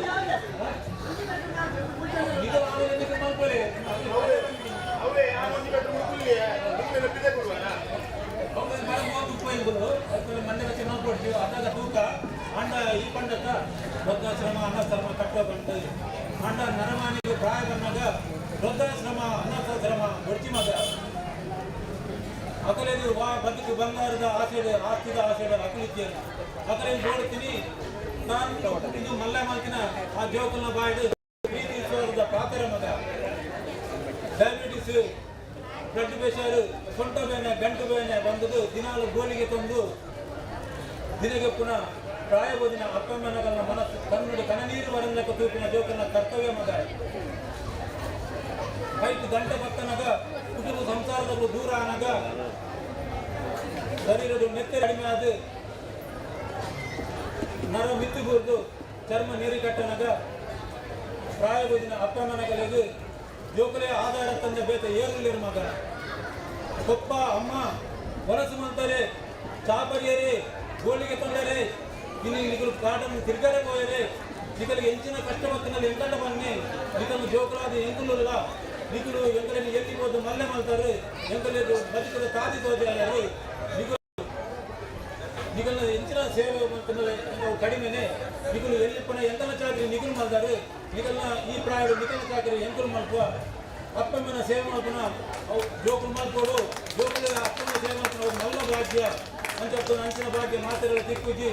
ಇದು ಆರೋಗ್ಯಕ್ಕೆ ಮಾಡ್ಕೊಳ್ಳಿ ಅವೇ ಆ ಒಂದು ಬೆಡ್ರೂಮ್ ಬಿದೆ ಕೊಡುವಲ್ಲ ಮಂಡ್ಯ ವಚ್ಚಿ ನೋಡ್ಕೊಡ್ತೀವಿ ಅದಾಗ ತೂಕ ಅಂಡ ಈ ಪಂಡಕ್ಕ ವೃದ್ಧಾಶ್ರಮ ಅನಾಥಾಶ್ರಮ ಕಟ್ಟೋಗಂಟು ಅಂಡ ನರಮಾನಿಗೆ ಪ್ರಾಯ ಬಂದಾಗ ವೃದ್ಧಾಶ್ರಮ ಅನಾಥಾಶ್ರಮ ಗೊಡ್ಚಿ ಮಗ ಅಕಲೇದು ಬದುಕು ಬಂಗಾರದ ಆಸೆಡೆ ಆಸ್ತಿದ ಆಸೆಡೆ ಅಕಲಿದ್ದೆ ಅಕಲೇದು ನೋಡ್ತೀನಿ ನಾನು ಇದು ಮಲ್ಲ ಮಾತಿನ ಆ ಜೋಕಲ್ನ ಬಾಯ್ದು ಪ್ರೀತಿ ವಿಶ್ವದ ಪಾತ್ರ ಮಗ ಡಯಾಬಿಟಿಸ್ ಬ್ಲಡ್ ಪ್ರೆಷರ್ ಸೊಂಟ ಬೇನೆ ಗಂಟು ಬೇನೆ ಬಂದದು ದಿನಾಲು ಗೋಲಿಗೆ ತಂದು ದಿನಗೆ ಪುನಃ ಪ್ರಾಯಬೋದಿನ ಅಪ್ಪಮ್ಮನಗಳ ಮನಸ್ಸು ಕನ್ನಡಿ ಕನನೀರು ವರಂದಕ ತೂಪಿನ ಜೋಕನ ಕರ್ತವ್ಯ ಮಗ ಕೈಟು ಗಂಟೆ ಬತ್ತನಗ ಕುಟುಂಬ ಸಂಸಾರದಲ್ಲೂ ದೂರ ಆನಗ ಶರೀರದ ನೆತ್ತೆ ಕಡಿಮೆ ಆದ ನರ ಮಿತ್ತುಗೂರ್ದು ಚರ್ಮ ನೀರು ಕಟ್ಟನಗ ಪ್ರಾಯಬೋದಿನ ಅಪ್ಪಮ್ಮನಗಳಿಗೆ ಜೋಕಲೆ ಆಧಾರ ತಂದ ಬೇತ ಏರುಲಿರ ಮಗ ಕೊಪ್ಪ ಅಮ್ಮ ಹೊರಸು ಮಂತಾರೆ ಚಾಪರಿಯರೇ ಗೋಳಿಗೆ ತಂದರೆ ಇನ್ನು ಕಾಟನ್ನು ತಿರ್ಗಡೆ ಹೋಯರೆ ನಿಕಲಿಗೆ ಎಂಚಿನ ಕಷ್ಟವತ್ತಿನಲ್ಲಿ ಎಂಕಂಡ ಬನ್ನಿ ನಿಕಲು ಜೋಕಲಾದ ಎಂಕುಲ್ಲ ನಿಕಲು ಎಂಕಲನ್ನು ಎಲ್ಲಿ ಹೋದು ಮಲ್ಲೆ ಮಾಡ್ತಾರೆ ಎಂಕಲೇದು ಬದುಕದ ತಾದಿ ತೋದೆ ಅಲ್ಲರು ನಿಗಲ ಎಂಚಿನ ಸೇವೆ ಕಡಿಮೆನೆ ನಿಗಲು ಎಲ್ಲಿ ಪುನಃ ಎಂಕಲ ಚಾಕರಿ ನಿಗಲು ಮಾಡ್ತಾರೆ ನಿಗಲ್ನ ಈ ಪ್ರಾಯದ ನಿಕಲ ಚಾಕರಿ ಎಂಕಲು ಮಾಡ್ಕುವ ಅಪ್ಪಮ್ಮನ ಸೇವೆ ಮಾಡ್ಕೊಣ ಅವು ಜೋಕುಲು ಮಾಡ್ಕೊಡು ಜೋಕುಲ ಅಪ್ಪನ ಸೇವೆ ಮಾಡ್ಕೊಂಡು ಅವ್ರು ಮಲ್ಲ ಭಾಗ್ಯ ಅಂತ ಅಂಚಿನ ಭಾಗ್ಯ ಮಾತೆಲ್ಲ ತಿಕ್ಕುಜಿ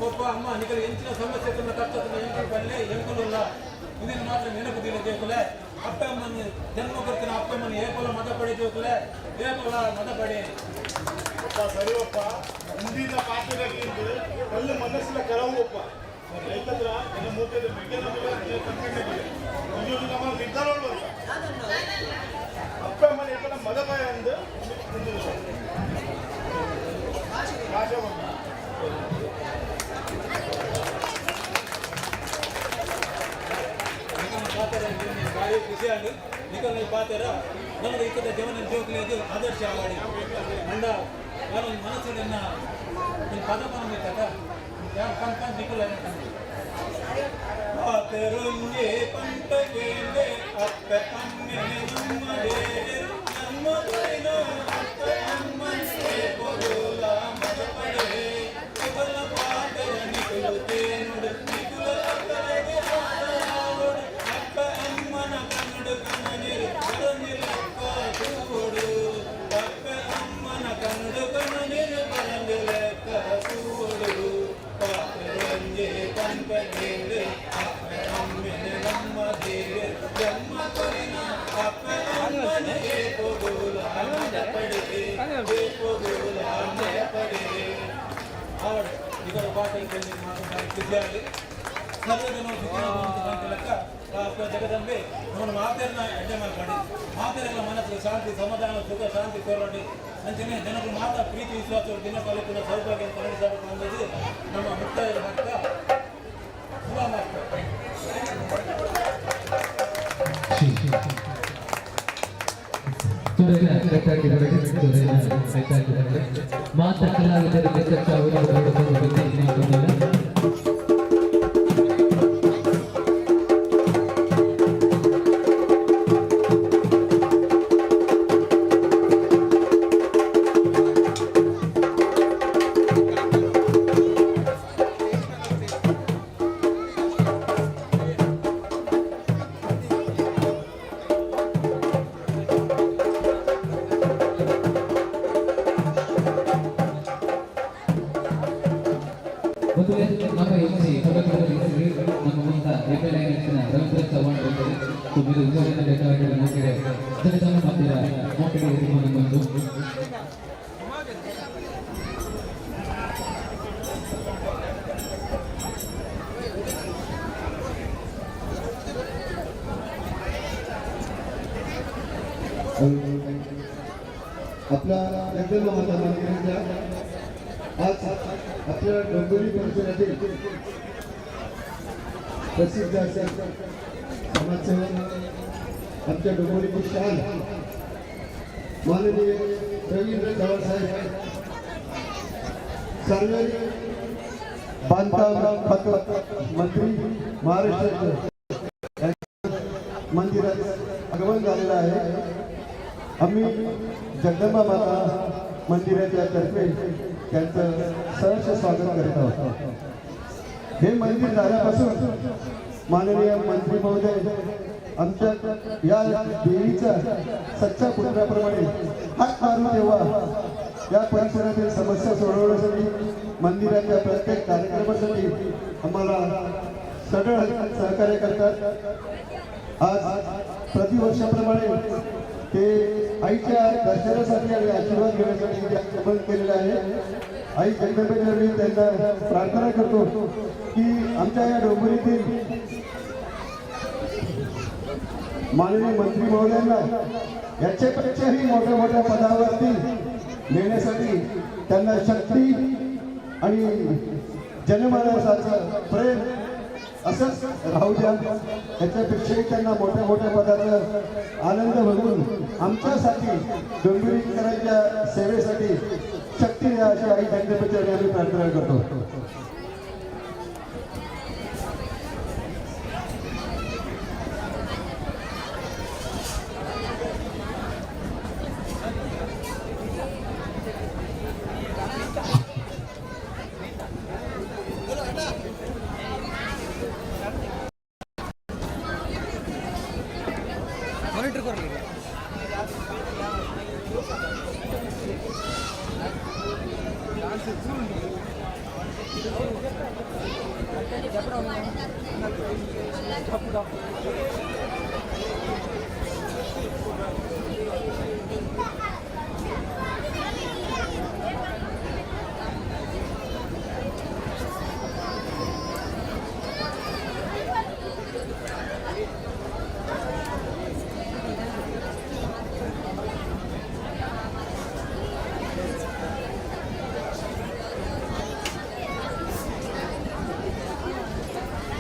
ಒಬ್ಬ ಅಮ್ಮ ನಿಕಲು ಎಂಚಿನ ಸಮಸ್ಯೆ ತನ್ನ ಕರ್ತನ ಎಂಕಲು ಬನ್ನಿ ಎಂಕಲಲ್ಲ ಇದನ್ನು ಮಾತ್ರ ನೆನಪುದಿಲ್ಲ ಜೋಕುಲೆ ಅಪ್ಪಮ್ಮನ ಜನ್ಮ ಕೊಡ್ತಿನ ಅಪ್ಪಮ್ಮನ ಏಪಲ ಮತ ಪಡೆ ಜೋಕುಲೆ ಏಪಲ ಮತ ಪಡೆ ಸರಿಯಪ್ಪ ಹಿಂದಿನ ಪಾತ್ರದಲ್ಲಿ ಕಲ್ಲು ಮನಸ್ಸಿನ ಕರವು ಒಪ್ಪ ರೈತದ್ರ ನನ್ನ ಮೂಟದ ಬಗ್ಗೆ ನಮ್ಮ ನಿರ್ಧಾರ ಅಪ್ಪ ಮನೆ ಏಪಲ ಮದ ಭಯ ಅಂದು ಭಾಷೆ ಭಾರಿ ಖುಷಿ ಆಗಿ ನಿಕಲ್ ಪಾತ್ರ ನನಗೆ ಇಕ್ಕದ ಜೀವನ ಜೋಕಲಿಗೆ ಆದರ್ಶ ಆಗಾಡಿ ಅಂಡ ನಾನು ಮನಸ್ಸಿನ ಪದ ಬಂದಿತ್ತ ಯಾರು ಪಂಪ ನಿಕಲ್ ಪಾತೆರೊಂಗೆ ಪಂಪಗೆ ಅಪ್ಪ ಅಮ್ಮನೆ ನಮ್ಮದೇ ನಮ್ಮದೇನ ಅಪ್ಪ ಅಮ್ಮನೆ ಬರೋಲ ಮದ ಪಡೆ ಇವೆಲ್ಲ ಪಾತ್ರ ನಿಕಲು ತೇನುಡು ನಿಕಲ ಅಕ್ಕರೆಗೆ ಆದರಾವಡು ಅಪ್ಪ ಅಮ್ಮನ ಕನ್ನಡ ಕಣ್ಣನಿರು ಬರಂದಿಲಕ್ಕ ತೂಡು ಅಪ್ಪ ಅಮ್ಮನ ಕನ್ನಡ ಕಣ್ಣನಿರು ಬರಂದಿಲಕ್ಕ ತೂಡು ಪಾತೆರೊಂಗೆ ಪಂಪಗೆ ಅಪ್ಪ ಅಮ್ಮನೆ ನಮ್ಮದೇ ಜನ್ಮ ಕೊರಿನ ಅಪ್ಪ ಅಮ್ಮನೆ ಹೋಗೋಲ ಮದ ಪಡೆ ಹೋಗೋಲ ಮದ ಪಡೆ ಆವಡ ಇದರ ಬಾಟಲ್ ಮಾತಾಡಿ ಖುಷಿಯಾಗಿ ಜಗದಂಬೆ ನಮ್ಮನ್ನು ಮಾತೆರನ್ನ ಎಡ್ಡೆ ಮಾಡ್ಕೊಂಡು ಮಾತೆರೆಲ್ಲ ಮನಸ್ಸು ಶಾಂತಿ ಸಮಾಧಾನ ಸುಖ ಶಾಂತಿ ಕೋರಡಿ ಅಂಚನೆ ಜನರು ಮಾತಾ ಪ್ರೀತಿ ವಿಶ್ವಾಸ ದಿನಕಾಲಕ್ಕಿನ ಸೌಭಾಗ್ಯ ಪರಿಣಿಸಬೇಕು ಅನ್ನೋದು ನಮ್ಮ ಮುಕ್ತಾಯ ಭಕ್ತ ಶುಭ ಮಾತು ಮಾತ್ರ ಕಲಾವಿದರಿಗೆ ಚರ್ಚಾ ಮೊದಲೇ ನಮ್ಮ ಎಮ್ಸಿ ಪದಕದಲ್ಲಿ ನಮ್ಮ ಮುಂದ ರಿಪೇರಿನ ರವೀಂದ್ರ ಚವ್ಹಾಣ್ ಅವರು ತುಮಿದು ಉದ್ಯೋಗದ ಬೇಕಾಗಿರುವ ನೌಕರಿ ಜನತನ ಮಧ್ಯದ ಮೋಟರಿ ಇರುವುದು ಬಂದು आपल्या जगदंबा माता मंदिराच्या आज आपल्या डोंबिवली परिसरातील प्रसिद्ध असे समाजसेवक आमच्या डोंबिवलीची शान माननीय रवींद्र चव्हाण साहेब सार्वजनिक बांधकाम मंत्री महाराष्ट्राचे मंदिरात आगमन झालेलं आहे. आम्ही जगदंबा माता मंदिराच्या तर्फे त्यांचं सहर्ष स्वागत करीत आहोत. हे मंदिर झाल्यापासून माननीय मंत्री महोदय आमच्या या देवीचा सच्चा पुत्राप्रमाणे हात मारून तेव्हा या परिसरातील समस्या सोडवण्यासाठी मंदिराच्या प्रत्येक कार्यक्रमासाठी आम्हाला सगळं सहकार्य करतात. आज प्रतिवर्षाप्रमाणे ते आईच्या दर्शनासाठी आणि आशीर्वाद घेण्यासाठी आगमन केलेलं आहे. आई जगदंबेच्या मी त्यांना प्रार्थना करतो की आमच्या या डोंबिवलीतील माननीय मंत्री महोदयांना याच्यापेक्षाही मोठ्या मोठ्या पदावरती नेण्यासाठी त्यांना शक्ती आणि जनमानसाचं प्रेम असंच राहू द्या. त्याच्यापेक्षाही त्यांना मोठ्या मोठ्या पदाचा आनंद बघून आमच्यासाठी डोंबिवलीकरांच्या सेवेसाठी शक्ती द्या अशी आई जगदंबेच्या आम्ही प्रार्थना करतो.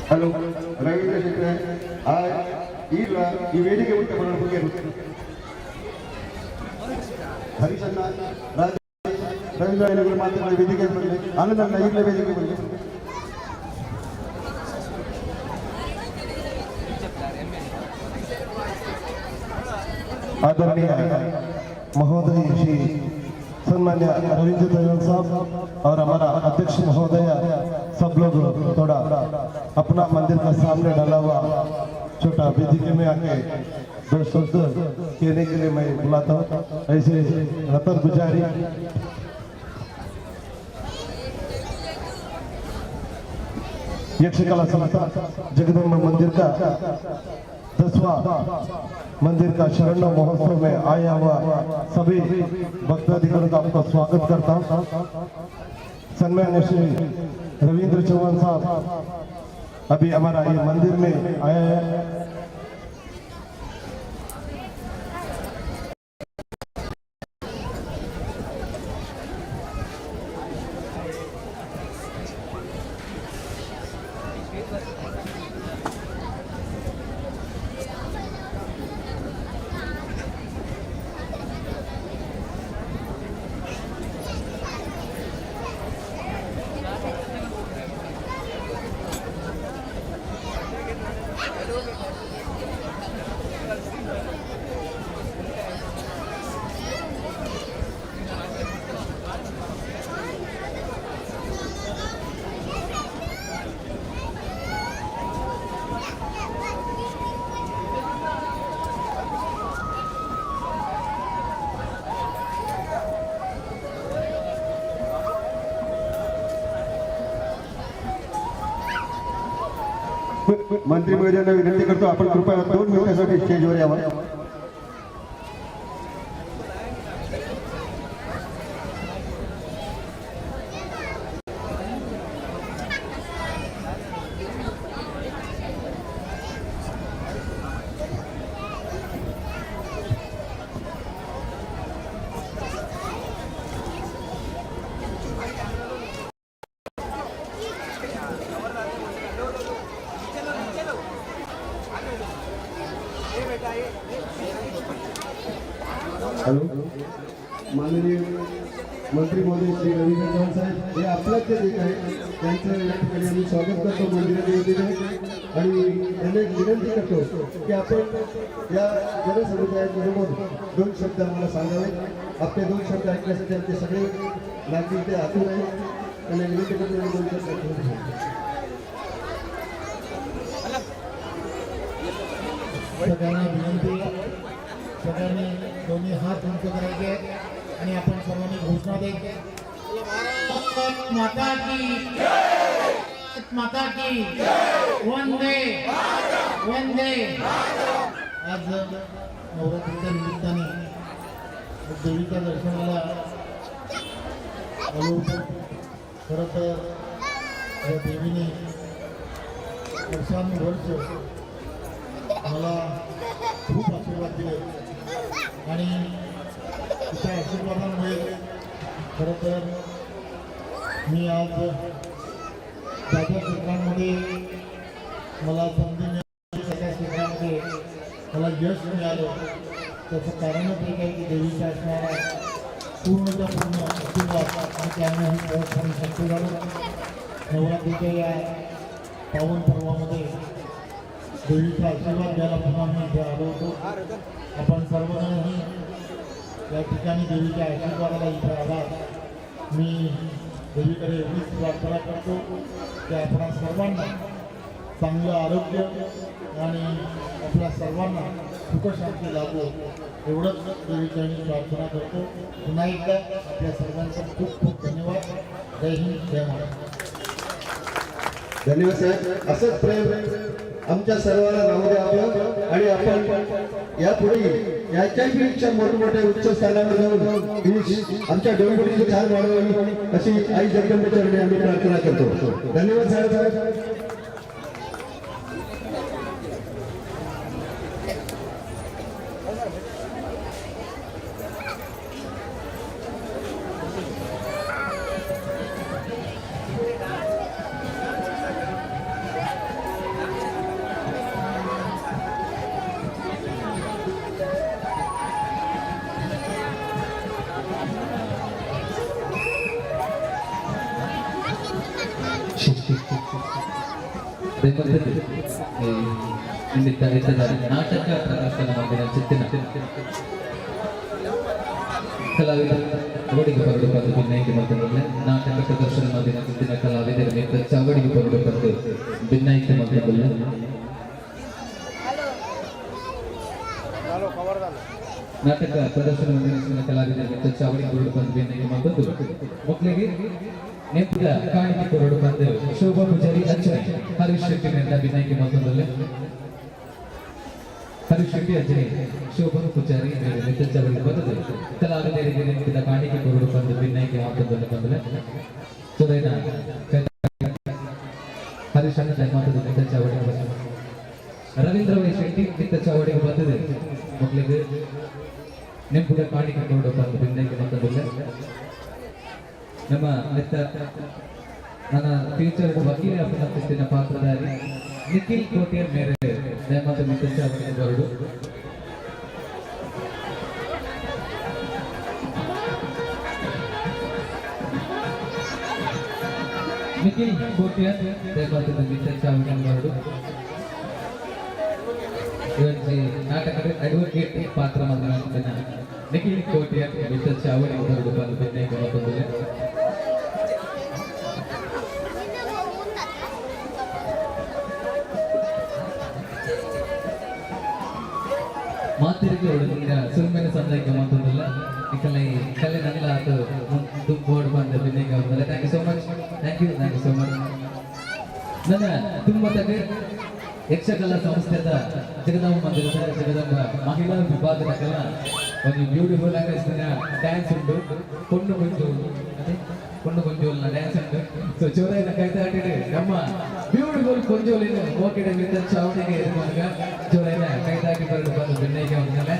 हेलो रवींद्र शेट्टी आज ಈ ವೇದಿಕೆ ಉಂಟು ಬಗ್ಗೆ ಹರೀಶಣ್ಣ ರಾಜ ರವೀಂದ್ರ ಅವರು ಮಾತನಾಡಿ ವೇದಿಕೆ ಬರಲಿ ಆನಂದಣ್ಣ ಈಗಲೇ ವೇದಿಕೆ ಬರಲಿ. आदरणीय महोदय श्री सम्मान्य रविंद्र चव्हाण साहब और हमारा अध्यक्ष महोदय सब लोग थोड़ा अपना मंदिर का सामने डाला हुआ छोटा वेदिके में आके दो शब्द कहने के लिए मैं बुलाता हूँ. ऐसे रतन गुजारी यक्षकला संस्था जगदंबा मंदिर का 10वां मंदिर का शरण महोत्सव में आया हुआ सभी भक्ताधिकारियों का आपका स्वागत करता हूँ. सम्मान्य श्री रविंद्र चव्हाण साहब अभी हमारा ये मंदिर में आया है. मंत्री महोदयांना विनंती करतो आपण कृपया 2 मिनिटांसाठी स्टेजवर यावं. माननीय मंत्री महोदय श्री रवींद्र चव्हाण साहेब हे आपल्याच जे एक आहे त्यांचं या ठिकाणी आम्ही स्वागत करतो मंदिराच्या वतीने आणि त्यांना एक विनंती करतो की आपण या जनसमुदायाबरोबर 2 शब्द आम्हाला सांगावे. आपले 2 शब्द ऐकण्यासाठी आमचे सगळे नागरिक ते आतून आहेत. त्यांना विनंती करतो 2 शब्द. सगळ्यांना विनंती, सगळ्यांनी दोन्ही हात उंच करायचे आणि आपण सर्वांनी घोषणा द्यायची. भारत माता की भारत माता की वंदे वंदे. आज नवरात्रीच्या निमित्ताने देवीच्या दर्शनाला आलो होतो. खरं तर या देवीने वर्षानुवर्ष मला खूप आशीर्वाद दिले आणि तिच्या आशीर्वादामुळे खरं तर मी आज ज्या क्षेत्रांमध्ये मला संधी मिळाली त्या क्षेत्रामध्ये मला यश मिळालं त्याचं कारणच एक आहे की देवीच्या असणारा पूर्णच्या पूर्ण आशीर्वाद आणि त्यामुळे ही व्यवस्था शक्य झालं. नवरात्रीच्या या पावन पर्वामध्ये देवीचा आशीर्वाद घ्यायला पुन्हा मी इथे आलो होतो. आपण सर्वजणही या ठिकाणी देवीच्या आशीर्वादाला इथे आलात. मी देवीकडे एवढीच प्रार्थना करतो की आपल्या सर्वांना चांगलं आरोग्य आणि आपल्या सर्वांना सुखशांती लाभो एवढंच देवीच्या मी प्रार्थना करतो. पुन्हा एकदा आपल्या सर्वांचा खूप खूप धन्यवाद. जय हिंद जय महाराष्ट्र. धन्यवाद साहेब. असंच प्रेम आमच्या सर्वांना नाव द्यावं आणि आपण यापुढे याच्यापेक्षा मोठमोठ्या उच्च स्थानावर जाऊन आमच्या डोंबिवलीची छान वाढवावी अशी आई जगदंबेच्या चरणी आम्ही प्रार्थना करतो. धन्यवाद साहेब. ನಾಟಕ ಪ್ರದರ್ಶನ ಮಾಡಿದ ಚಿತ್ತಿನ ಕಲಾವಿದ ಚಾವಡಿಗೆ ಬರಲು ಬಂದು ಭಿನ್ನೈಕೆ ಮತದಲ್ಲಿ ನಾಟಕ ಪ್ರದರ್ಶನ ಮಾಡಿದ ಚಿತ್ತಿನ ಕಲಾವಿದರ ನೇತ್ರ ಚಾವಡಿಗೆ ಬರಲು ಬಂದು ಭಿನ್ನೈಕೆ ಮತದಲ್ಲಿ ನಾಟಕ ಪ್ರದರ್ಶನ ಮಾಡಿದ ಕಲಾವಿದರ ನೇತ್ರ ಚಾವಡಿಗೆ ಬರಲು ಬಂದು ಭಿನ್ನೈಕೆ ಮತದ್ದು ಮಕ್ಕಳಿಗೆ ನೆನಪಿದ ಕಾಣಿಕೆ ಕೊರಡು ಬಂದು ಶೋಭಾ ಪೂಜಾರಿ ಅಂಚನೆ ಹರೀಶ್ ಶೆಟ್ಟಿ ನೇರ ಭಿನ್ನೈಕೆ ಮತದಲ್ಲಿ ಹರೀಶ್ ಶೆಟ್ಟಿ ಅಂಚನೆ ಶೋಭಾ ಪೂಜಾರಿ ನೇರ ಚಾವಡಿಗೆ ಬಂದು ಕಲಾವಿದರಿಗೆ ನೆನಪಿದ ಕಾಣಿಕೆ ಕೊರಡು ಬಂದು ಭಿನ್ನೈಕೆ ಮತದಲ್ಲಿ ಬಂದರೆ ಸುರೇನ ಹರೀಶ್ ಅಣ್ಣ ಮಾತದ ನೇರ ಚಾವಡಿಗೆ ಬಂದು ರವೀಂದ್ರ ವೈ ಶೆಟ್ಟಿ ನೇರ ಚಾವಡಿಗೆ ಬಂದಿದೆ ಮಕ್ಕಳಿಗೆ ನೆನಪಿದ ಕಾಣಿಕೆ ಕೊರಡು ಬಂದು ಭಿನ್ನೈಕೆ ಮತದಲ್ಲಿ ನಮ್ಮ ನನ್ನ ಫ್ಯೂಚರ್ ವಕೀಲ ಅಭಿನಂದಿಸಿದ ಪಾತ್ರಧಾರಿ ನಿಖಿಲ್ ಕೋಟಿಯರ್ ಮೇರೆ ದಯಮಾತ ಮಿತ್ರ ಅವರಿಗೆ ಬರಡು. ನಿಖಿಲ್ ಕೋಟಿಯರ್ ದಯಮಾತ ಮಿತ್ರ ಅವರಿಗೆ ಬರಡು. ಇವತ್ತು ನಾಟಕದ ಅಡ್ವೊಕೇಟ್ ಪಾತ್ರ ಮಾತನಾಡುತ್ತಿದ್ದ ನಿಖಿಲ್ ಕೋಟಿಯರ್ ಮಿತ್ರ ಅವರಿಗೆ ಬರಡು ಬಂದು ಭಿನ್ನೈಕೆ ಮತ್ತೊಂದಿದೆ. ಮಾತಿರಿಗೆ ಒಳಗಿನ ಸುಮ್ಮನೆ ಸಂದರ್ಭ ಮಾತೊಂದಿಲ್ಲ ಇಕಲೈ ಕಲೆ ನಲ್ಲ ಆತು ಬೋರ್ಡ್ ಬಂದ ಭಿನ್ನೈಕೆ ಬಂದಲ್ಲ. Thank you so much. Thank you so much. ನನ್ನ ತುಂಬ ತಗೆ ಯಕ್ಷಕಲಾ ಸಂಸ್ಥೆದ ಜಗದಂಬ ಮಂದಿರದ ಜಗದಂಬ ಮಹಿಳಾ ವಿಭಾಗದ ಕಲ ಒಂದು ಬ್ಯೂಟಿಫುಲ್ ಆಗಿ ಡ್ಯಾನ್ಸ್ ಉಂಟು. ಕೊಂಡು ಗೊಂಜು ಅದೇ ಕೊಂಡು ಗೊಂಜೋಲ್ನ ಡ್ಯಾನ್ಸ್ ಉಂಟು. ಸೊ ಜೋರಾಗಿ ಕೈತ ಹಾಕಿದ್ರೆ ನಮ್ಮ ಬ್ಯೂಟಿಫುಲ್ ಕೊಂಜೋಲಿನ ಓಕೆಡೆ ಮಿತ್ರ ಚಾವಣಿಗೆ ಇರುವಾಗ ಜೋರಾಗಿ ಕೈತ ಹಾಕಿ ಬರಲು ಬಂದು ಭಿನ್ನೈಕೆ ಹೋಗ್ತಾರೆ.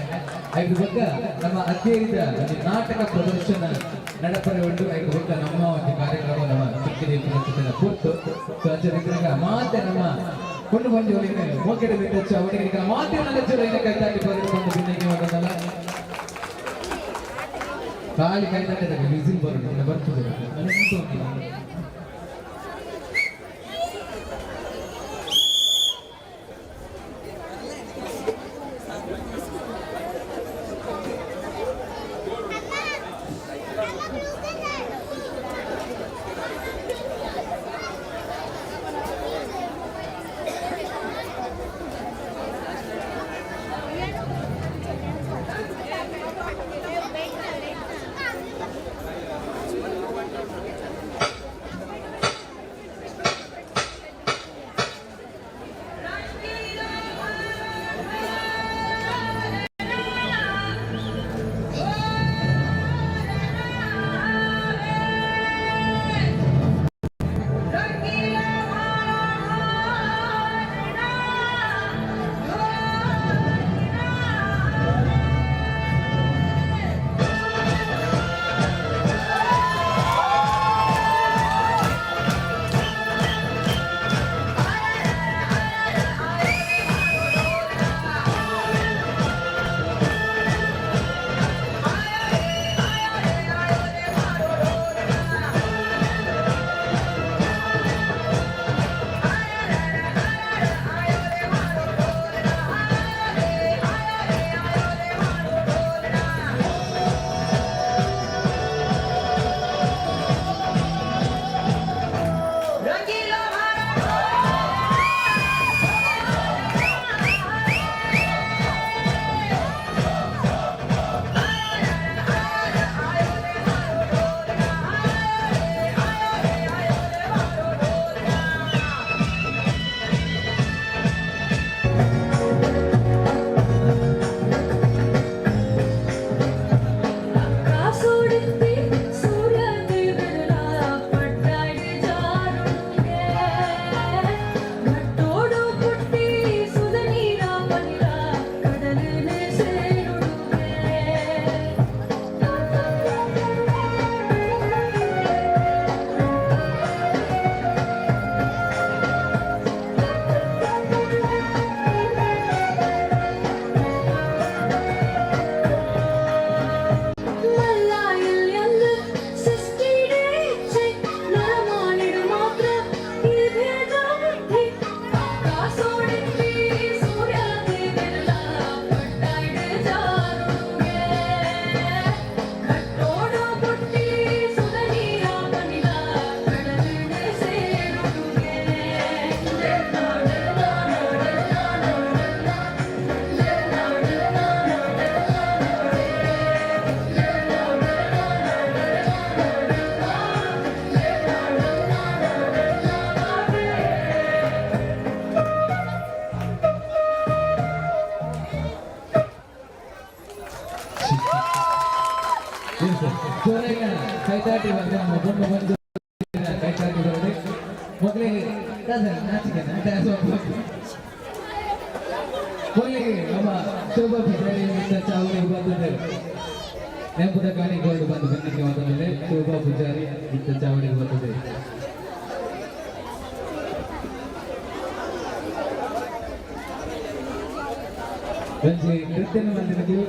ಐದು ಬಗ್ಗ ನಮ್ಮ ಅಧ್ಯಯನದ ಒಂದು ನಾಟಕ ಪ್ರದರ್ಶನ ನಡಪರೆ ಉಂಟು. ಐದು ಬಗ್ಗ ನಮ್ಮ ಒಂದು ಕಾರ್ಯಕ್ರಮ ನಮ್ಮ ಚಿಕ್ಕಿನ ಪೂರ್ತು. ಸೊ ಅಚ್ಚರಿದ್ರಾಗ ಮಾತೆ ನಮ್ಮ ಕೊಂಡು ಗೊಂಜೋಲಿನ ಓಕೆಡೆ ಮಿತ್ರ ಚಾವಣಿಗೆ ಮಾತಿನ ಜೋರಾಗಿ ಕೈತ ಹಾಕಿ ಬರಲು ಬಂದು ಭಿನ್ನೈಕೆ ಹೋಗೋದಲ್ಲ. ಖಾಲಿ ಕೈ ತಟ್ಟದಾಗ ವಿಸಿಲ್ ಬರೋದು ಬರ್ತದೆ ಕೈತಾಟಿ ಬಂದ್ರೆ ನಮ್ಮ ಗುಂಡು ಬಂದು ಕೈತಾಟಿ ಬರೋದು ಮೊದಲಿಗೆ ನಾಚಿಕೆನ ಡ್ಯಾನ್ಸ್ ಮೊದಲಿಗೆ ನಮ್ಮ ಶೋಭಾ ಪೂಜಾರಿ ಚಾವಣಿಗೆ ಬಂದಿದ್ದೆ ನೆಂಪುದ ಕಾಣಿ ಗೋಲ್ಡ್ ಬಂದು ಬೆನ್ನಿಗೆ ಮಾತಾಡಿದ್ರೆ ಶೋಭಾ ಪೂಜಾರಿ ಇತ್ತ ಚಾವಣಿಗೆ ಬಂದಿದೆ ನೃತ್ಯ ಮಂದಿರಗಳು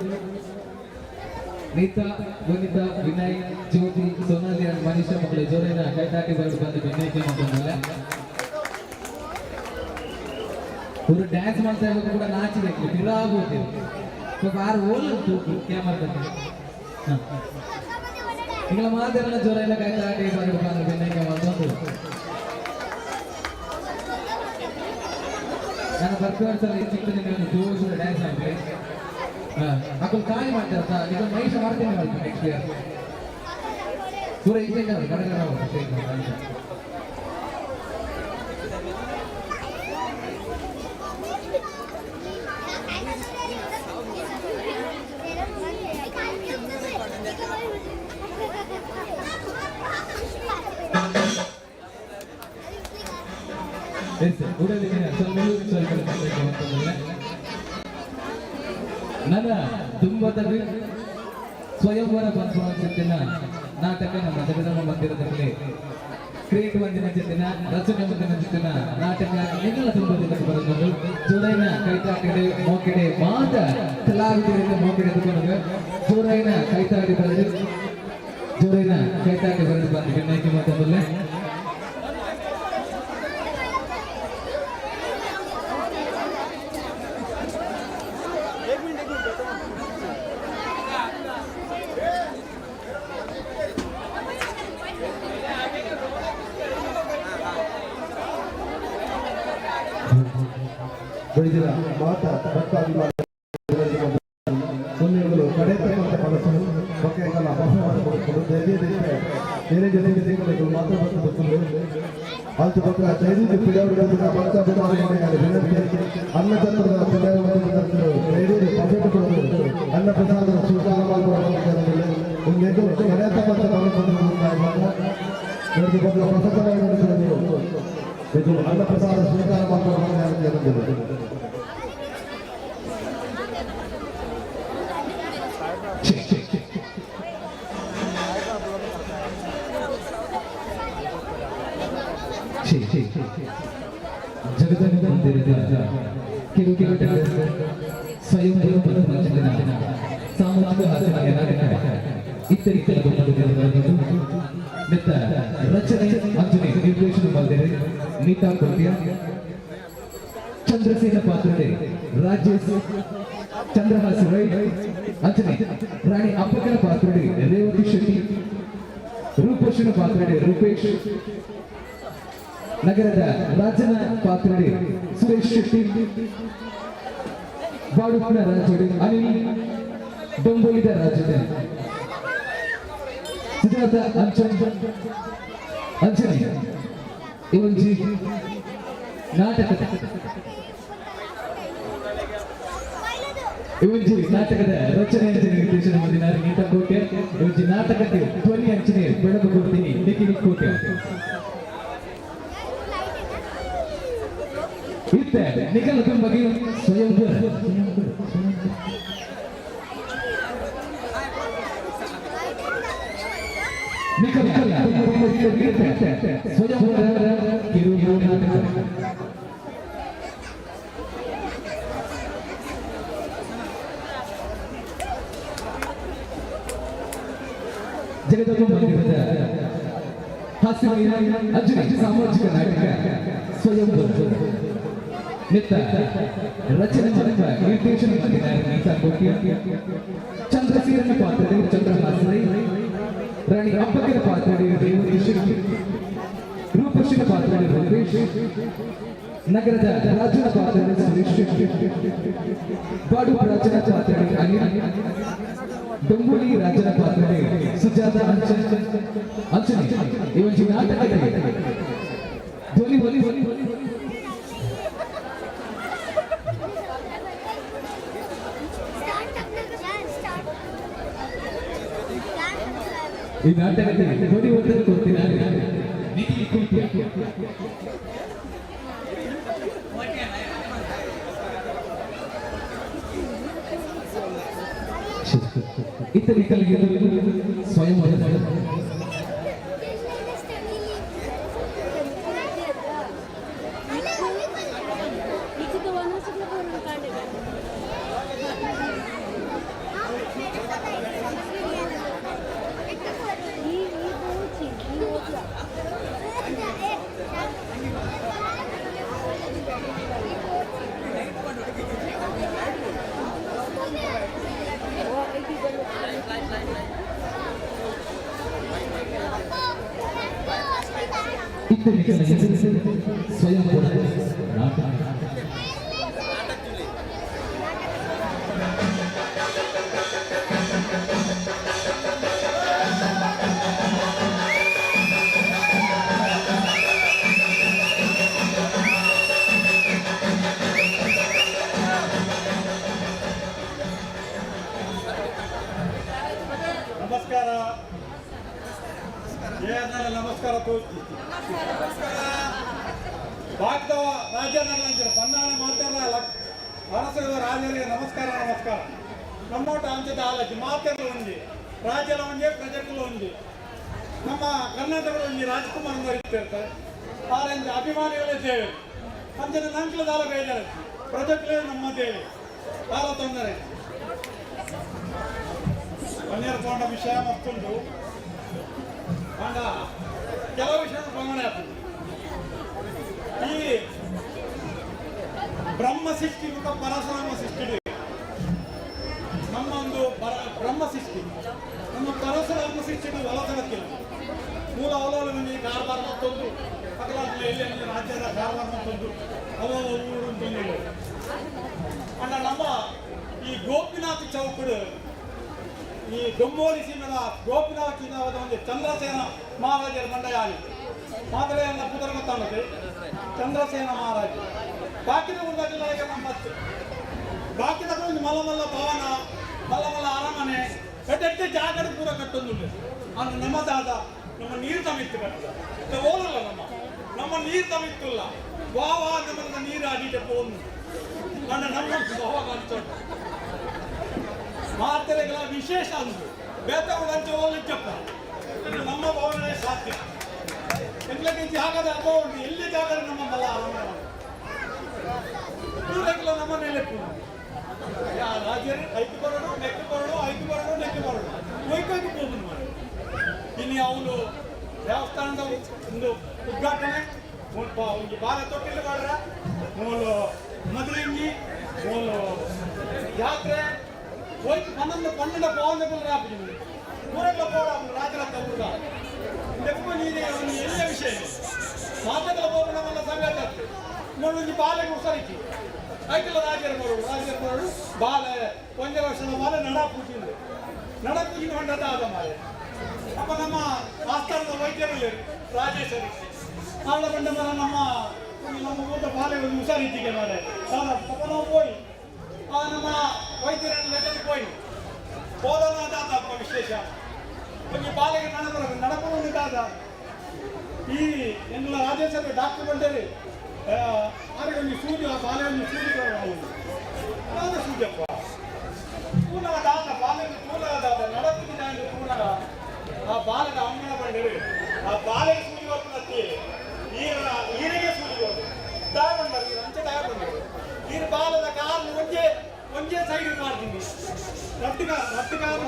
ನೀತಾ ವನಿತಾ ವಿನಯ್ ಜ್ಯೋತಿ ಸೋನಾಲಿ ಮನೀಷಾ ಮಕ್ಕಳು ಜೋರಿನ ಕೈತಾಟಿ ಬರೋದು ಬಂದು ಬೆನ್ನೈಕೆ ಮಾತಾಡಿಲ್ಲ ಇವರು ಡ್ಯಾನ್ಸ್ ಮಾಡ್ತಾ ಇರೋದು ಕೂಡ ನಾಚಿಬೇಕು ತಿರಾಗೋದು ಸ್ವಲ್ಪ ಆರು ಓಲ್ತು ಕ್ಯಾಮರಾ ಈಗ ಮಾತೆಲ್ಲ ಜ್ವರ ಎಲ್ಲ ಕೈತಾಟಿ ಬರೋದು ಬಂದು ಬೆನ್ನೈಕೆ ಮಾತಾಡೋದು ನಾನು ಬರ್ತೀವಿ ಚಿಕ್ಕದಿಂದ ಜೋಶ್ ಡ್ಯಾನ್ಸ್ ಮಾಡ್ತೀನಿ ಅಕ್ಕಳು ಖಾಲಿ ಮಾಡ್ತಾರ ಈಗ ಮೈಷ ಮಾಡ್ತೇನೆ ನೆಕ್ಸ್ಟ್ ಇಯರ್ ಪೂರ ಇದ್ದೇ ಕಡೆಗೆ ನಾವು ನನ್ನ ತುಂಬದ ಸ್ವಯಂವರ ಬಂಧುತ್ತಿನ ನಾಟಕ ನಮ್ಮ ಜಗದಮ್ಮ ಮಂದಿರದಲ್ಲಿ ಕ್ರಿಯೇಟ್ ಒಂದಿನ ಜೊತೆನ ರಚನೆ ಮುಂದಿನ ಜೊತೆನ ನಾಟಕ ಎಲ್ಲ ತುಂಬದಿಂದ ಬರೋದು ಜೋರೈನ ಕೈತಾಟಿಡೆ ಮೋಕಿಡೆ ಮಾತ ಕಲಾವಿದರಿಂದ ಮೋಕಿಡೆ ತಗೊಂಡು ಜೋರೈನ ಕೈತಾಡಿ ಬರೆದು ಜೋರಿನ ಕೈತಾಟ ಬರೆದು ಬಂದು ಗಣ್ಯಕ್ಕೆ ಮಾತಾಡಲ್ಲ. ಬೆಳೆದಿರ ಮಾತಾ ಸೊನ್ನೆಗಳು ಕಡೆತಕ್ಕಂಥ ಮನಸ್ಸನ್ನು ಬಗೆಗಳ ಅಭಾವ ಮಾಡಿಕೊಂಡು ಧೈರ್ಯ ಬೇರೆ ಜೊತೆಗೆ ಸಿಗಬೇಕು ಮಾತ್ರ ಬರ್ತದೆ ಆಲ್ತು ಪಕ್ಕ ಧೈರ್ಯದ ಪಿಡಾವಡಿನ ಭಕ್ತ ವಿನಂತಿ ಅನ್ನಚಂದ್ರದ ಪುಣ್ಯವಂತರು ಧೈರ್ಯದ ಪಫೆಟ್ಗಳು ಅನ್ನ ಪ್ರಸಾದದ ಸ್ವೀಕಾರ ಮಾಡಿಕೊಳ್ಳುವುದರಲ್ಲಿ ಒಂದೆಂದು ಕಡೆತಕ್ಕಂಥ ಮನಸ್ಸನ್ನು ಎರಡು ಬಗ್ಗೆ ಪ್ರಸಕ್ತವಾಗಿ ನಡೆಸಬೇಕು. ಇದು ಅನ್ನ ಪ್ರಸಾದ ಸ್ವೀಕಾರ ಮಾಡಿಕೊಳ್ಳುವುದು ಜಗದನ್ನು ಹೊಂದಿರದ ಕಿರುಕಿರುಟ ಸ್ವಯಂ ಸಾಮಾಜಿಕ ಹಾಸ್ಯ ನಾಟಕ ಇತ್ತರ ಮೆತ್ತ ರಚನೆ ಅಂಜನೆ ನಿರ್ದೇಶನ ಮಾಡಿದರೆ ನೀತಾ ಕೊಟ್ಟಿಯ ಚಂದ್ರಸೇನ ಪಾತ್ರಡೆ ರಾಜೇಶ್ ಚಂದ್ರಹಾಸ ರೈ ಅಂಜನೆ ರಾಣಿ ಅಪ್ಪಕನ ಪಾತ್ರಡೆ ರೇವತಿ ಶೆಟ್ಟಿ ರೂಪೇಶನ ಪಾತ್ರಡೆ ರೂಪೇಶ್ ನಗರದ ರಾಜನ ಪಾತ್ರಡೆ ಸುರೇಶ್ ಶೆಟ್ಟಿ ಬಾಡುಪುರ ರಾಜಡೆ ಅನಿಲ್ ಡೊಂಬೋಲಿದ ರಾಜಡೆ ಸುಜಾತ ಅಂಚನೆ ಇವೊಂಜಿ ನಾಟಕದ ರಚನೆ ಅಂಚನೆ ನಿರ್ದೇಶನ ಮಾಡಿದ್ದಾರೆ ನೀತಾ ಕೋಟೆ. ಇವೊಂಜಿ ನಾಟಕಕ್ಕೆ ಧ್ವನಿ ಅಂಚನೆ ಬೆಳಕು ಕೊಡ್ತೀನಿ ನಿಖಿಲ್ ಕೋಟೆ. ಇತ್ತ ನಿಖಿಲ್ ಬಗ್ಗೆ ಸ್ವಯಂ ಜಗದಮ್ಮ ಮಂದಿರದ ಹಾಸ್ಯಮಯ ಅರ್ಜುನ ಸಾಮಾಜಿಕ ನಾಟಕ ಸ್ವಯಂ ನಿತ್ತ ರಚನೆ ಮಾಡಿದ ನಿರ್ದೇಶನ ಮಾಡಿದ್ದಾರೆ ನೀತಾ ಕೋಟಿ. ಚಂದ್ರಸೇನ ಪಾತ್ರಡೆ ಚಂದ್ರಹಾಸರೈ ರಾಣಿ ಅಪ್ಪಕರ ಪಾತ್ರಡೆ ರೇವತಿ ಶೆಟ್ಟಿ ರೂಪಶ್ರೀನ ಪಾತ್ರಡೆ ರೂಪೇಶ್ ನಗರದ ರಾಜನ ಪಾತ್ರಡೆ ಸುರೇಶ್ ಶೆಟ್ಟಿ ಬಾಡು ರಾಜನ ಪಾತ್ರಡೆ ಅನಿಲ್ ಡೊಂಬೋಲಿ ರಾಜನ ಪಾತ್ರಡೆ ಸುಜಾತ ಅಂಚನೆ ಇವೊಂಜಿ ನಾಟಕದ ಧ್ವನಿ ಈ ನಾಟಕದಲ್ಲಿ ಧ್ವನಿ ಒತ್ತಡ ಕೊಡ್ತಿದ್ದಾರೆ ನಿಖಿಲ್ ಕೋಟೆ. ಇತರಿಕರಿಗೆ ಸ್ವಯಂ ಸ್ವಯಂ ನಾಟಕ ನಮಸ್ಕಾರ. ನಮಸ್ಕಾರ ಭಾಗದ ರಾಜ್ಯ ಪನ್ನಾನ ಮಾತಾಡಲ್ಲ ಅರಸದ ರಾಜರಿಗೆ ನಮಸ್ಕಾರ ನಮಸ್ಕಾರ. ನಮ್ಮೋಟ ಅಂಚದ ಆಲೋಚನೆ ಮಾತೆಲ್ಲ ಉಂಡಿ ರಾಜ್ಯಲ ಒಂದೇ ಪ್ರಜೆಗಳು ಉಂಡಿ ನಮ್ಮ ಕರ್ನಾಟಕದ ಒಂದಿ ರಾಜ್ಕುಮಾರ್ ಇರ್ತಿರ್ತಾರೆ ಆರಿಂದ ಅಭಿಮಾನಿಗಳೇ ಸೇವೆ ಅಂಚದ ನಂಕಲ ದಾಲ ಬೇಜಾರು ಪ್ರಜೆಗಳೇ ನಮ್ಮ ದೇವೆ ದಾಲ ತೊಂದರೆ ಕನ್ಯರ ತಗೊಂಡ ವಿಷಯ ಮತ್ತೊಂದು ಅಂಡ ಕೆಲವು ವಿಷಯದ ಪ್ರಮಾಣ ಆಗ್ತದೆ. ಈ ಬ್ರಹ್ಮ ಸೃಷ್ಟಿ ಮತ್ತು ಪರಶುರಾಮ ಸೃಷ್ಟಿ ನಮ್ಮ ಒಂದು ಬ್ರಹ್ಮ ಸೃಷ್ಟಿ ನಮ್ಮ ಪರಶುರಾಮ ಸೃಷ್ಟಿಗೆ ಹೊಲಸಗತ್ತಿಲ್ಲ. ಮೂಲ ಅವಲೋಲನೆ ಕಾರವಾರ ಮತ್ತೊಂದು ಅಕಲಾದ ಎಲ್ಲಿ ರಾಜ್ಯದ ಕಾರವಾರ ಮತ್ತೊಂದು ಊರು ಅಂತಂದಿಲ್ಲ. ಅಂಡ ನಮ್ಮ ಈ ಗೋಪಿನಾಥ್ ಚೌಕಡು ಈ ದೊಮ್ಮೋಲಿ ಸೀಮೆದ ಗೋಪಿನಾಥ್ ಒಂದು ಚಂದ್ರಸೇನ ಮಹಾರಾಜರ ಮಂಡಯಾಳಿ ಮಾದರೆಯನ್ನ ಪುದರ ಗೊತ್ತಾಗುತ್ತೆ. ಚಂದ್ರಸೇನ ಮಹಾರಾಜ ಬಾಕಿದ ಊರಿನ ಮತ್ತೆ ಬಾಕಿದ ಒಂದು ಮಲ್ಲಮಲ್ಲ ಭವನ ಮಲ್ಲಮಲ್ಲ ಅರಮನೆ ಎಡ್ಡೆ ಜಾಗದ ಪೂರ ಕಟ್ಟೊಂದು ಅಂದ್ರೆ ನಮ್ಮದಾದ ನಮ್ಮ ನೀರು ತಮಿತ್ತು ಕಟ್ಟದ ಓಲಲ್ಲ ನಮ್ಮ ನೀರು ತಮಿತ್ತಿಲ್ಲ ವಾವ ನಮ್ಮನ್ನ ನೀರು ಆಡಿದೆ ಪೋನು ನನ್ನ ನಮ್ಮ ಭಾವ ಅನ್ಸೋದು ಮಾತೆರೆಗಳ ವಿಶೇಷ ಅಂದು ಬೇತಗಳು ಹಂಚ ಹೋಗ್ಲಿಕ್ಕಪ್ಪ ನಮ್ಮ ಭವನ ಸಾಧ್ಯ ಎಂಗ್ಲಕ್ಕೆ ಜಾಗದ ಅಭಾವ ಉಂಟು. ಎಲ್ಲಿ ಜಾಗದ ನಮ್ಮ ಮಲ್ಲ ಅರಮನೆ ನಮ್ಮ ಮೇಲೆ ರಾಜ್ಯರು ಐದು ಬರೋಡು ನೆಕ್ಕು ಬರೋಡು ಐದು ಬರೋಡು ನೆಕ್ಕು ಬರೋಡು ಒಯ್ಕೋಗಿ ಹೋಗುದು ಮಾಡಿ. ಇನ್ನು ಅವನು ದೇವಸ್ಥಾನದ ಒಂದು ಉದ್ಘಾಟನೆ ಒಂದು ಬಾಲ ತೊಟ್ಟಿಲು ಮಾಡ್ರ ಮೂಲು ಮದುವೆಂಗಿ ಮೂಲು ಜಾತ್ರೆ ಹೋಯ್ತು 12 ಪೌಂಡ್ಗಳು ರಾಪಿದ್ದೀವಿ ಊರೆಲ್ಲ ಪೋಡ ರಾಜರ ತಗುದ ನೆಕ್ಕು ನೀನೆ ಅವನು ಎಲ್ಲ ವಿಷಯ ಮಾತಗಳ ಹೋಗಿ ನಮ್ಮನ್ನ ಸಂಗತಿ ಆಗ್ತದೆ. ಒಂದು ಬಾಲೆಗೆ ಉಸರಿಕೆ ಆಯ್ತಲ್ಲ ರಾಜರ ಬರೋಡು ಬಾಲೆ 1 ವರ್ಷದ ಬಾಲೆ ನಡ ಪೂಜೆ ಹೊಂಡದ ಆದ ಮಾಲೆ ಅಪ್ಪ ನಮ್ಮ ಆಸ್ಥಾನದ ವೈದ್ಯರಲ್ಲಿ ರಾಜೇಶ್ವರಿ ಅವಳ ಬಂದ ಮೇಲೆ ನಮ್ಮ ಊಟ ಬಾಲೆ ಒಂದು ಹುಷಾರಿದ್ದಿಗೆ ಮಾಲೆ ಅಪ್ಪ ನಾವು ಹೋಗಿ ನಮ್ಮ ವೈದ್ಯರನ್ನು ಲೆಕ್ಕಕ್ಕೆ ಹೋಗಿ ಹೋದನಾದ ಅಪ್ಪ ವಿಶೇಷ ಒಂದು ಬಾಲೆಗೆ ನಡಪುದಾದ ಈ ಎಲ್ಲ ರಾಜೇಶ್ವರಿ ಡಾಕ್ಟರ್ ಬಂದರೆ ಆದ್ರೆ ಒಂದು ಸೂಜಿ ಆ ಬಾಲೆ ಒಂದು ಸೂಜಿ ಯಾವುದು ಸೂಜಪ್ಪ ಕೂಲದಾದ ಬಾಲೆಗೆ ಕೂಲದಾದ ನಡಪುದಿನ ಕೂಲ ಆ ಬಾಲದ ಅಮ್ಮನ ಬಂದರೆ ಆ ಬಾಲೆಗೆ ಸೂಜಿ ಹೋಗ್ತದೆ ಈರಿಗೆ ಸೂಜಿ ಹೋಗುದು ದಾಯಬಂಡರು ಅಂಚೆ ದಾಯಬಂಡರು ಈ ಬಾಲದ ಕಾಲು ಒಂದೇ ಸೈಡ್ ಮಾಡ್ತೀನಿ ರಟ್ಟು ಕಾಲು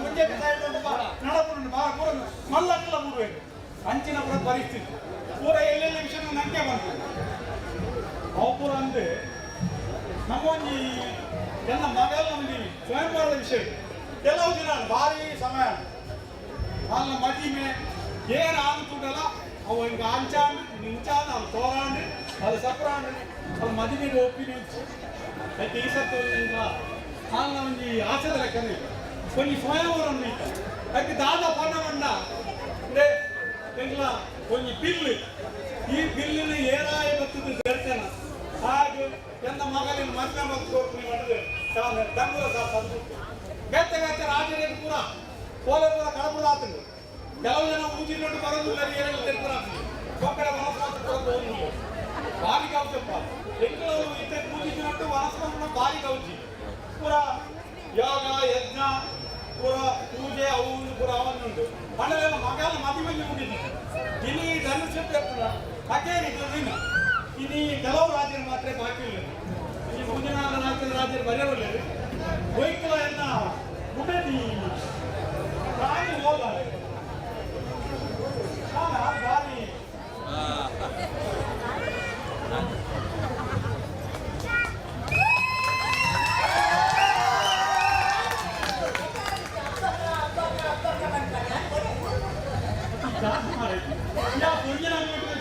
ಒಂದೇ ಸೈಡ್ ನಡಪುಂಡು ಬಾ ಪೂರ ಮಲ್ಲಕ್ಕೆಲ್ಲ ಮುಡಬೇಕು ಅಂಚಿನ ಪೂರ ಪರಿಸ್ಥಿತಿ ಪೂರ ಎಲ್ಲೆಲ್ಲ ವಿಷಯ ನಂಗೆ ಬಂತು ಅವು ಪೂರ ಅಂದ್ರೆ ನಮ್ಮ ಒಂದು ಎಲ್ಲ ಮಗಲ್ಲ ನಮಗೆ ಸ್ವಯಂವರದ ವಿಷಯ ಕೆಲವು ದಿನ ಭಾರಿ ಸಮಯ ಅಲ್ಲ ಮದಿಮೆ ಏನು ಆಗುತ್ತಲ್ಲ ಅವು ಹಿಂಗೆ ಅಂಚಾಂಡು ನಿಂಚಾಂಡು ಅಲ್ಲಿ ತೋರಾಂಡು ಅದು ಸಪ್ರಾಂಡು ಅದು ಮದಿಮೆಗೆ ಒಪ್ಪಿನ అయితే ఈ సత్తు వాళ్ళ ಒಂದು ಆಸದ ಲೆಕ್ಕನೇ కొన్ని ಸ್ವಯಂವರನ್ನು ಇತ್ತು ಅದಕ್ಕೆ ದಾದ ಪನ್ನವನ್ನ ಅಂದ್ರೆ ಎಲ್ಲ ಒಂದು ಬಿಲ್ಲು ಈ ಬಿಲ್ಲಿನ ಏರಾಯ ಬರ್ತದೆ ದರ್ಶನ ಹಾಗೆ ಎನ್ನ ಮಗನಿನ ಮದುವೆ ಮತ್ತು ಮಾಡಿದ್ರೆ ತಂಗುರ ಸಾಕು ಗತ್ತೆ ರಾಜರಿಗೆ ಪೂರ ಕೋಲೆ ಪೂರ ಕಳಪುದಾತಂದು ಕೆಲವು ಜನ ಊಜಿನೊಟ್ಟು ಬರೋದಿಲ್ಲ ಏನೆಲ್ಲ ತೆರ್ಪುರಾಗ್ತದೆ ಒಕ್ಕಡೆ ಮನಸ್ಸು ಹೋಗುದಿಲ್ಲ ಭಾರಿ ಕೌಚಪ್ಪ ಎಂಗಳವರು ಇತ್ತೆ ಪೂಜಿಸಿನಟ್ಟು ವನಸ್ಪನ್ನ ಭಾರಿ ಕೌಚಿ ಪೂರ ಯೋಗ ಯಜ್ಞ ಪೂರ ಪೂಜೆ ಅವು ಪೂರ ಅವನ್ನುಂಟು ಮನೆಯಲ್ಲ ಮಗಲ ಮದುವೆಗೆ ಮುಗಿದಿದೆ ಇನ್ನು ಈ ಧನುಷ್ಯ ಅಕ್ಕೇನಿದ್ದು ನೀನು ಇನ್ನು ಕೆಲವು ರಾಜ್ಯರು ಮಾತ್ರ ಬಾಕಿ ಇಲ್ಲ ಈ ಮುಂದಿನ ರಾಜ್ಯರು ಬರೆಯಬಲ್ಲ ವೈಕಲ ಎನ್ನ ಮುಟದಿ ಪ್ರಾಣಿ ಹೋಗ ಭಾರಿ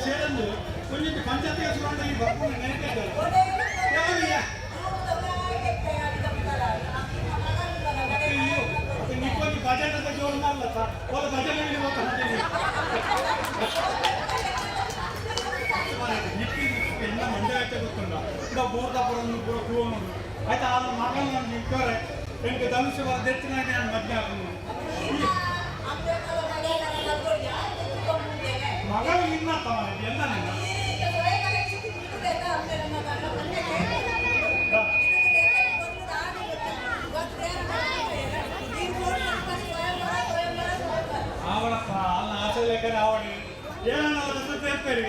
ಸೇರಂದು కొంచెం పంచాయతీ చూడండి భక్తులు నేర్పేస్తారు కొన్ని బడ్జెట్ అంతా చూడాలి వాళ్ళ బడ్జెట్ ಎಲ್ಲ ಮಂಡ್ಯ ಆಯ್ತಾ ಗೊತ್ತುಂಟ ಈಗ ಬೋರ್ದಾಪುರ ಪೂರ ಕೂವನು ಆಯ್ತಾ ಆ ಮಗನ ನಾನು ನಿಂತಾರೆ എനിക്ക് ಧನುಷ್ಯ ದೆಚ್ಚಿನಾಗಿ ನಾನು ಮಧ್ಯ ಹಾಕೊಂಡು ಮಗಳು ನಿನ್ನ ಎಲ್ಲ ನಿನ್ನ ಆವಳಪ್ಪ ಅಲ್ಲ ಆಸೆ ಲೆಕ್ಕನೆ ಆವಡಿ ಏನೋ ಅದನ್ನು ಸೇರ್ಪೇರಿ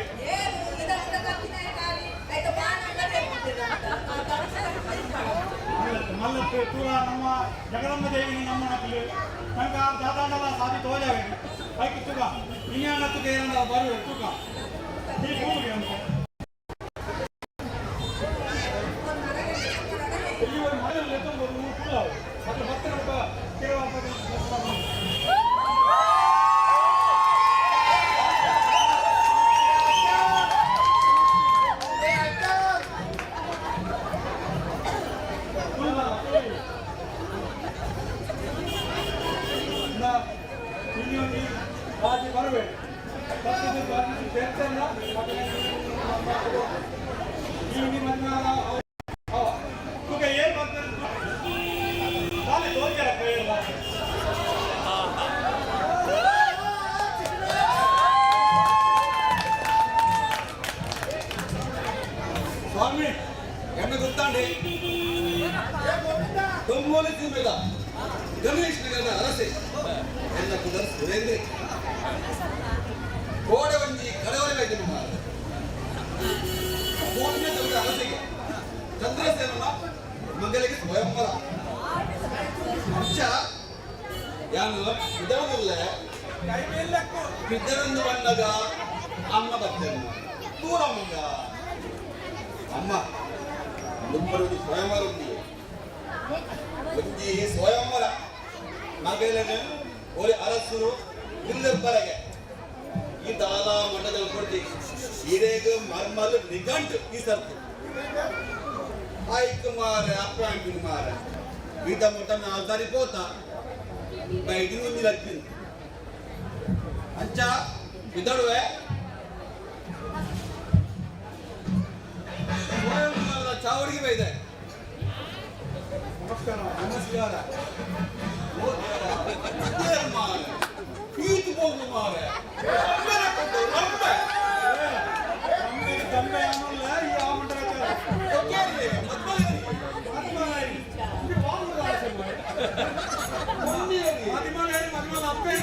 ಮಲ್ಲ ಪೂರ ನಮ್ಮ ಜಗದಮ್ಮ ದೇವಿ ನಮ್ಮ ಮಕ್ಕಳು ನಂಗೆ ದಾದಾಂಡಲ ಸಾಧಿ ತೋಜಾವೆ ಆಯ್ತು ತೂಕ ಇನ್ನೇನತ್ತಕ್ಕೆ ಏನಾರ ಬರುವ ತೂಕ ಈ ಕೂಲಿಗೆ ಅಂತ ಇಲ್ಲಿ ಒಂದು ಮನೆಯಲ್ಲಿ ಎತ್ತೊಂದು ಒಂದು 3 ಕೂಲ ಮತ್ತೆ ಮತ್ತೆ ಒಬ್ಬ ಕೇಳುವ ಬಾಜಿ ಬರಬೇಡಿ ಬೇಡ್ತೇನೆ ಈ ಮಧ್ಯಾಹ್ನ ತೂಕ ಏನು ಮಾಡ್ತಾರೆ ನಾಳೆ ಹೋಗ್ಯಾರ ಕೈಯಲ್ಲ ಸ್ವಾಮಿ ಎಣ್ಣೆ ಗೊತ್ತಾಂಡಿ ತೊಂಬೋಲಿ ತಿಂಬಿದ ಗಣೇಶ್ ನಗರದ ಅರಸೆ ಎಲ್ಲ ಕುದರ್ ಸುರೇಂದ್ರ ಕೋಡೆ ಒಂಜಿ ಕಡವರೆ ಮೂರನೇ ತರದ ಅರಸೆಗೆ ಚಂದ್ರಸೇನ ಮಂಗಲಿಗೆ ಸ್ವಯಂವರ ಯಾನು ಇದವಲ್ಲ ಬಿದ್ದರೊಂದು ಬಣ್ಣಗ ಅಮ್ಮ ಬರ್ತೇನೆ ದೂರಮ್ಮಂಗ ಅಮ್ಮ ದುಪ್ಪರೊಂದು ಸ್ವಯಂವರ ఉంది ಒಂಜಿ ಸ್ವಯಂವರ ಮಗಲನೆ ಒರೆ ಅರಸರು ಇಲ್ಲಬರಗೆ ಈ ದಾಲ ಮಂಡದಲ್ಲಿ ಕೊಟ್ಟಿ ಇರೇಗ ಮರ್ಮಲ್ ನಿಗಂಟ್ ಈ ಸರ್ತಿ ಆಯ್ತು ಮಾರೆ ಅಪ್ಪಾಂಟಿನ ಮಾರೆ ಈತ ಮುಟ್ಟ ನಾಲ್ದಾರಿ ಪೋತ ಬೈದಿನ ಒಂದು ಲಕ್ಕಿನ ಅಂಚ ಬಿದ್ದಡುವೆ ಚಾವಡಿಗೆ ಬೈದೆ ನಮಸ್ಕಾರ ನಮಸ್ಕಾರ ಈತು ಹೋಗು ಮಾರೆ ತಂಬೆ ಅನ್ನೋಲ್ಲ ಈ ಆಮಂಡ ಮದುಮಲ ಅಪ್ಪೇ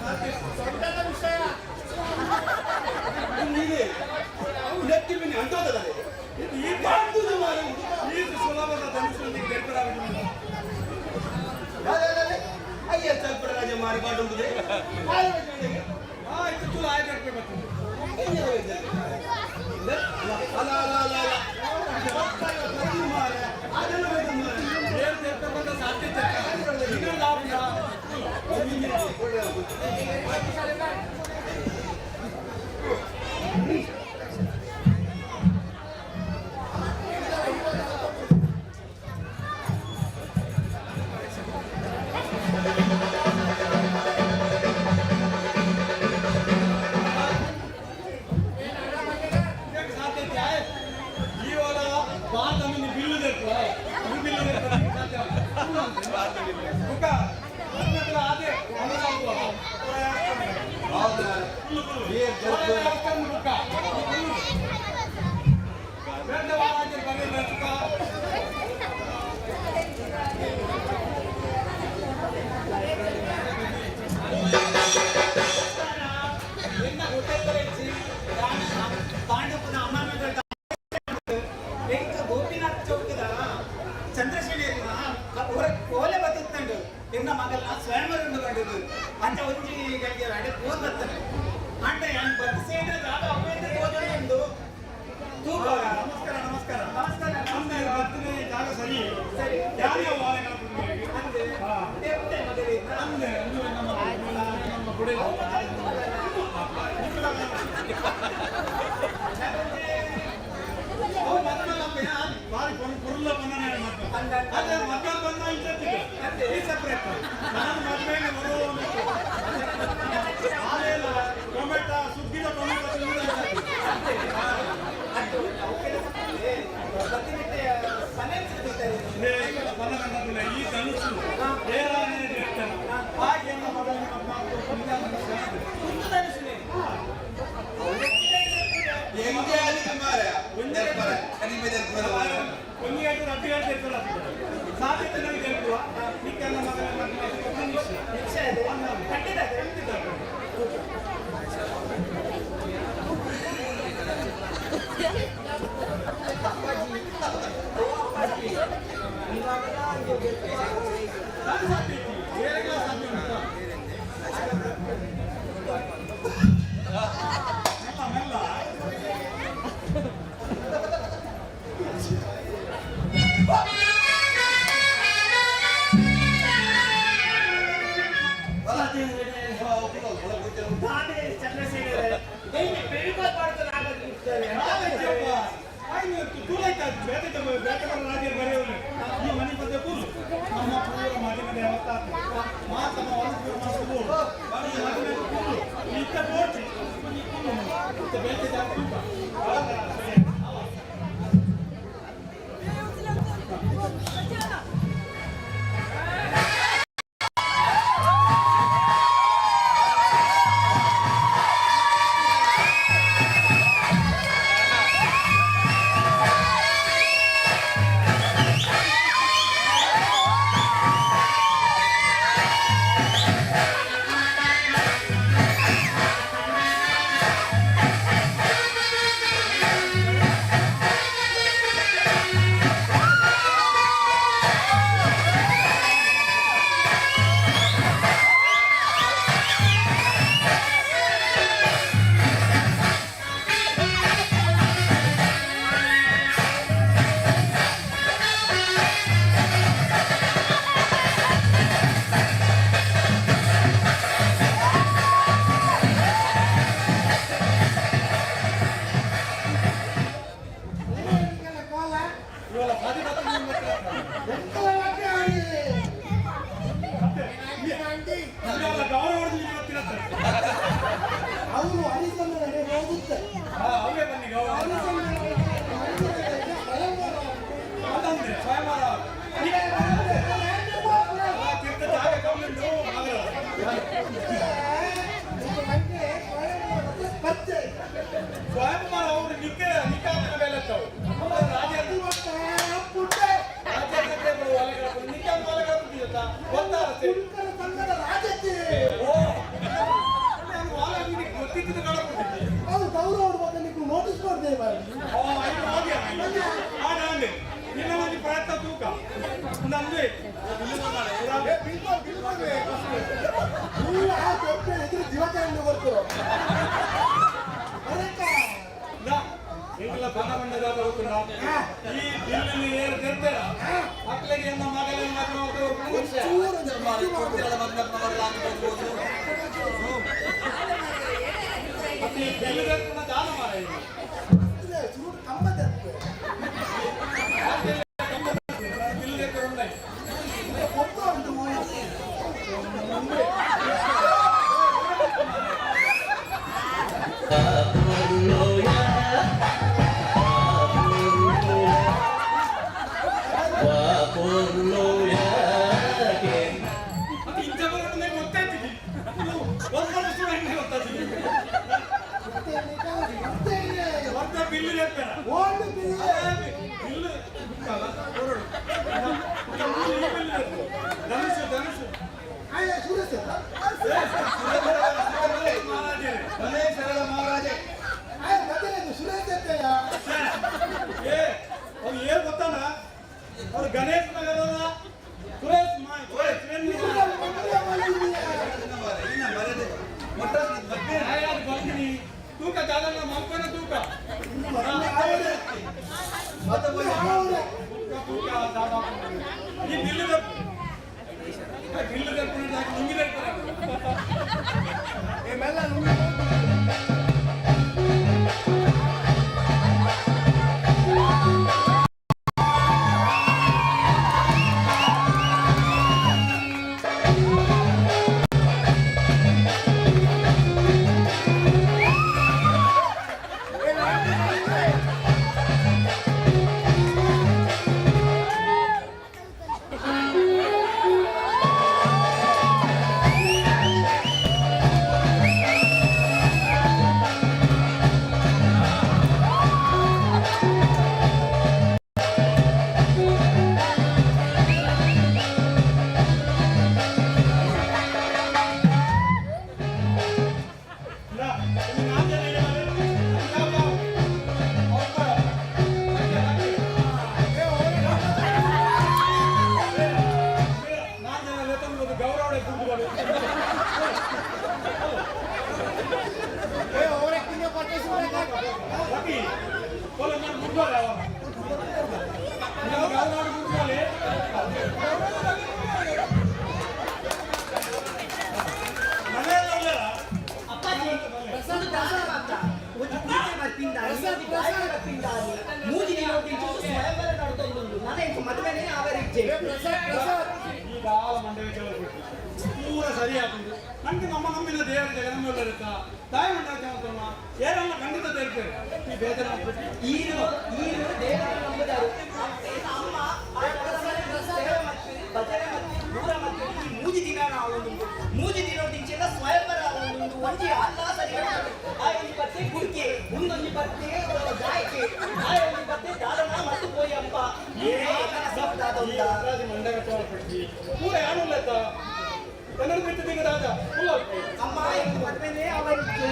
ದೊಡ್ಡದ ವಿಷಯ ನೀನು ನೆತ್ತಿ ಮೀನು ಅಂತೋದಲ್ಲ ಈ ಬಾಂಧುದ ಮಾರು ಈ ಸುಲಭದ ಧನುಷನಿಗೆ ಗೆಲ್ಪರಾಗುವುದಿಲ್ಲ ಅಯ್ಯ ಸ್ವಲ್ಪ ರಾಜ ಮಾರಿ ಬಾಡುವುದೇ ಆಯ್ತು ಚೂರು ಆಯ್ತು ಹಾಕ್ಬೇಕು ಅಲ್ಲ ಅಲ್ಲ ಅಲ್ಲ ಅಲ್ಲ ಸಾಧ್ಯತೆ ಗೋಪಿನಾಥ್ ಚೌಕದ ಚಂದ್ರಶೇಖರ ಓಲೆ ಬತ್ತಿತ್ತಂಡು ಎನ್ನ ಮಗಲ್ನ ಸ್ವಯಂವರನ್ನು ಕಂಡಿದ್ದು ಅಂತ ಒಂಜಿ ಗಂಟೆ ಅಡೆ ಫೋನ್ ಬರ್ತಾರೆ ಅಂಡ ಬಸ್ ಸೇರಿದ ಜಾಗ ಅವೇಂದ್ರ ಹೋದೊಂದು ತೂಕ ನಮಸ್ಕಾರ ನಮಸ್ಕಾರ ನಮಸ್ಕಾರ ನಮ್ಮನೆ ಬರ್ತನೆ ಜಾಗ ಸರಿ ಸರಿ ಯಾರ್ಯಾವ ಅಂದೆ ದೇವತೆ ಮಗಲಿ ಅಂದೆ ನಮ್ಮ ಗುಡಿ ಬಾರಿ ಪುರ್ಲ ಬಂದನೆ ಅದೇ ಮಕ್ಕಳು ಬಂದ ಈ ಸಪ್ರೇಟ್ ನಾನು ಮದುವೆಗೆ ಬರುವವನು ಆಮೇಲೆ ಟೊಮೆಟೊ ಸುಗ್ಗಿದ ಟೊಮೆಟೊ ಈ ಧನುಷು ಬೇರೆ ಹಾಗೆ ಒಂದಿಗಾಯ್ತು ರದ್ದು ಹೇಳ್ತಿರ್ತಲ್ಲ ಸಾಧ್ಯತೆ ನನಗೆ ಹೇಳ್ತೀವ ನಿಕ್ಕೆಲ್ಲ ಖಂಡಿತ ಅವರು ಅರಿಸಲ್ಲ ಹೋಗುತ್ತೆ ಅವರೇ ಬನ್ನಿ ಸ್ವಯಂವರ ಅವರು ನಿಖಾನ ಮೇಲೆ ರಾಜ್ಯ ಈ ಬಿಲ್ಲಿನ ಏನು ಗೆಲ್ತಾರ ಮಕ್ಕಳಿಗೆ ನಮ್ಮ ಮಗನ ದಾನ ಮಾಡ ಏನ್ ಗೊತ್ತಾನ ಅವ್ರು ಗಣೇಶ್ ನಗರ ಸುರೇಶ್ ತೂಕ ಚಾಲನ ಮಲ್ಪನ ತೂಕ ಈ ಬಿಲ್ಲು ನುಂಗಿದ ಪೂರ ಸರಿಯಾಗುದು ನಮ್ಗೆ ನಮ್ಮ ನಮ್ಮಿನ ದೇವರ ಜಗನ್ನೆಲ್ಲ ಇರುತ್ತಾ ತಾಯಿ ಮಂಡಲ ಏನೆಲ್ಲ ಖಂಡಿತ ತೇರ್ತೇವೆ ಈ ಬೇಜಾರ ಮೂಜಿ ದಿನ ಮೂಜಿ ದಿನೋದಿಂಚೆಲ್ಲ ಸ್ವಯಂವರ ಒಂಜಿ ಅಲ್ಲ ಸರಿ ಆಯೊಂದು ಪತ್ತೆ ಕುಡ್ಕೆ ಮುಂದೊಂದು ಪತ್ತೆ ಗಾಯಕ್ಕೆ ಆಯೊಂದು ಪತ್ತೆ ದಾರಣ ಮತ್ತು ಪೋಯಪ್ಪ ಪೂರ ಯಾರು ಕನ್ನಡ ಬಿಟ್ಟು ದಿಗದಾದ ಅಮ್ಮ ಮದ್ವೆನೇ ಅವರಿಗೆ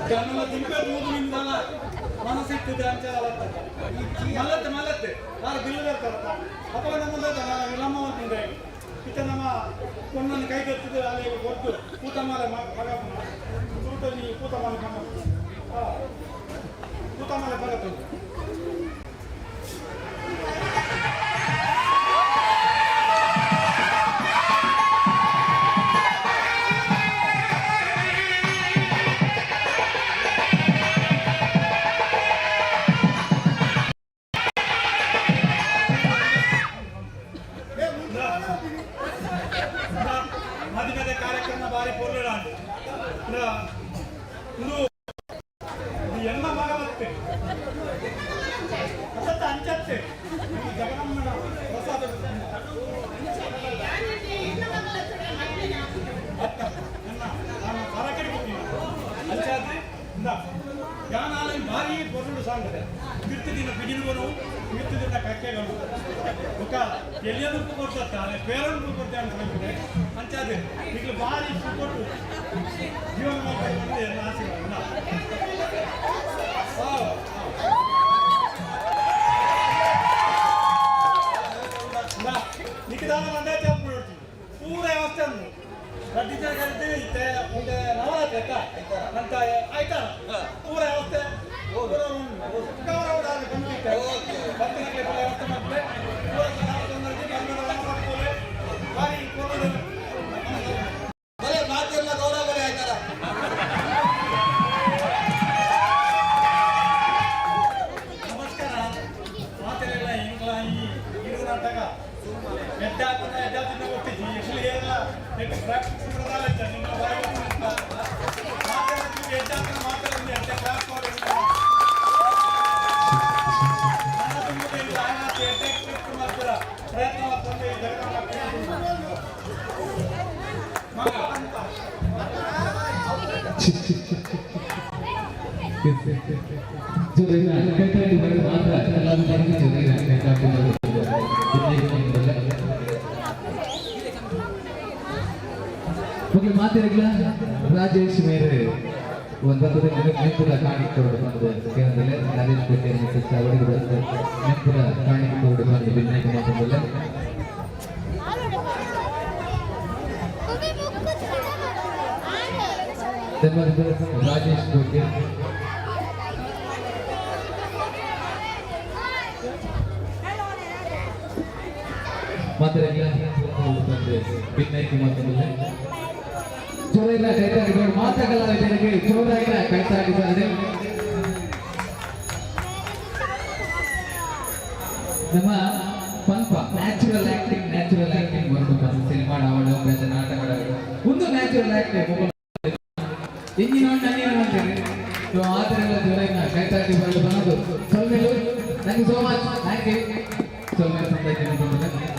ಜನಗಳ ದುಂಪೆ ಮೂಗಿನಿಂದಲ್ಲ ಮನಸ್ಸಿಟ್ಟಿದೆ ಅಂತ ಮಲ್ಲತ್ತೆ ನಾನು ಬಿಲ್ಲು ಬರ್ತಾರಲ್ಲ ಅಥವಾ ನಮ್ಮದು ವಿಳಂಬವಂತಿದೆ ಇತ್ತ ನಮ್ಮ ಕೊಣ್ಣನ್ನು ಕೈಗೆತ್ತಿದ್ದು ಅಲ್ಲಿ ಕೊಟ್ಟು ಊಟ ಮಾಲೆ ಮಗ ಊಟಲ್ಲಿ ಊಟ ಮಾಲೆ ಮಗ ಊಟ ಮಾಲೆ ಬರತ್ತೆ ಮದುವೆ ಕಾರ್ಯಕ್ರಮ ಬಾರಿ ಪೊರ್ಲಾಡು ಇದು ಎಲ್ಲ ಮಗವತ್ತೆ ಅಸತ್ತ ಅಂಚತ್ತೆ ಜಗನಮ್ಮನ ಪ್ರಸಾದ ಹೊರಕಡೆ ಅಂಚಾದ್ರೆ ಜ್ಞಾನಾಲಯ ಭಾರಿ ಪೊರ್ಲು ಸಾಂಗದೆ ಕಿರ್ತದಿನ ಬಿಡಿನುವನು ಕಿರ್ತದಿನ ಕಕ್ಕೆಗಳು ఒక ಎಲ್ಲಿಯದಕ್ಕೂ ಕೊಡ್ತಾರೆ ಪೇರೆಂಟ್ಗೂ ಕೊಡ್ತಾರೆ ಅಂತ ಹೇಳ್ತಾರೆ ಅಂಚಾದ್ರೆ ಈಗ ಭಾರಿ ಕೊಟ್ಟು ಜೀವನ ಮಾಡ್ಕೊಂಡು ಎಲ್ಲ ಆಶೀರ್ವಾದ ನಿಖಿದಾನ ಮಂಡ್ಯ ಚಾಪ್ ನೋಡ್ತೀವಿ ಪೂರ ವ್ಯವಸ್ಥೆ ಅಂದ್ರು ಟೀಚರ್ ಕರಿತೀವಿ ಇತ್ತೆ ಮುಂದೆ ನವರಾತ್ರಿ ಅಂತ ಆಯ್ತಾ ಪೂರ ವ್ಯವಸ್ಥೆ ವ್ಯವಸ್ಥೆ ಮಾಡ್ತಾರೆ ಮಾತೆಲ್ಲ ಗೌರವ ಬಲೆ ಆಯ್ತಾರ ನಮಸ್ಕಾರ ಮಾತೆಲ್ಲ ಹಿಂಗ್ಲ ಈ ಇದು ನಾಟಕ ಎಡ್ಡಾತಿನ ಗೊತ್ತಿದ್ವಿ ಎಷ್ಟು ಏನಿಲ್ಲ ಪ್ರಾಕ್ಟೀಸ್ ಮಾಡೋದಲ್ಲ ನಿಮ್ಮ ಬಾಯಿ ಎಡ್ಡಾತಿನ ಮಾತಾಡಿದ್ವಿ ಎಡ್ಡ ಕ್ಲಾಸ್ ಮಾಡಿ ಪ್ರಯತ್ನ ಮಾಡ್ಕೊಂಡು ಮಾತಿರಲ್ಲ ರಾಜೇಶ್ ಮೇರೆ ಒಂದು ನೆನಪುರ ಕಾಣಿಕೆ ಬಂದು ಕೇಂದ್ರದಲ್ಲಿ ರಾಜೇಶ್ ಪೇಟೆ ಅವರಿಗೆ ನೆನಪುರ ಕಾಣಿಕೆ ಬಂದು ವಿನಾಯಕ ಮಾತಂದಿಲ್ಲ ರಾಜೇಶ್ ಪೇಟೆ ಮಾತಿರಲ್ಲ ವಿನಾಯಕ ಮಾತಂದಿಲ್ಲ ಜೋರಾಗಿನ ಕೈತಾಡಿಗಳು ಮಾತುಗಳ ಜನರಿಗೆ ಜೋರಾಗಿನ ಕೈತಾಡಿದ್ದಾರೆ ನಮ್ಮ ಪಂಪ ನ್ಯಾಚುರಲ್ ಆಕ್ಟಿಂಗ್ ಬರಬೇಕು ಸಿನಿಮಾ ಆಡೋ ಬೇರೆ ನಾಟಕ ಆಡೋದು ಒಂದು ನ್ಯಾಚುರಲ್ ಆಕ್ಟಿಂಗ್ ಇಂಜಿನ ಅಂತೇಳಿ ಆ ಥರ ಎಲ್ಲ ಜೋರಾಗಿನ ಕೈತಾಡಿ ಬರಲು ಬರೋದು ಸೊಲ್ಮೇಲು thank you so much thank you ಸೊಲ್ಮೇಲು ಸಂತೈತೆ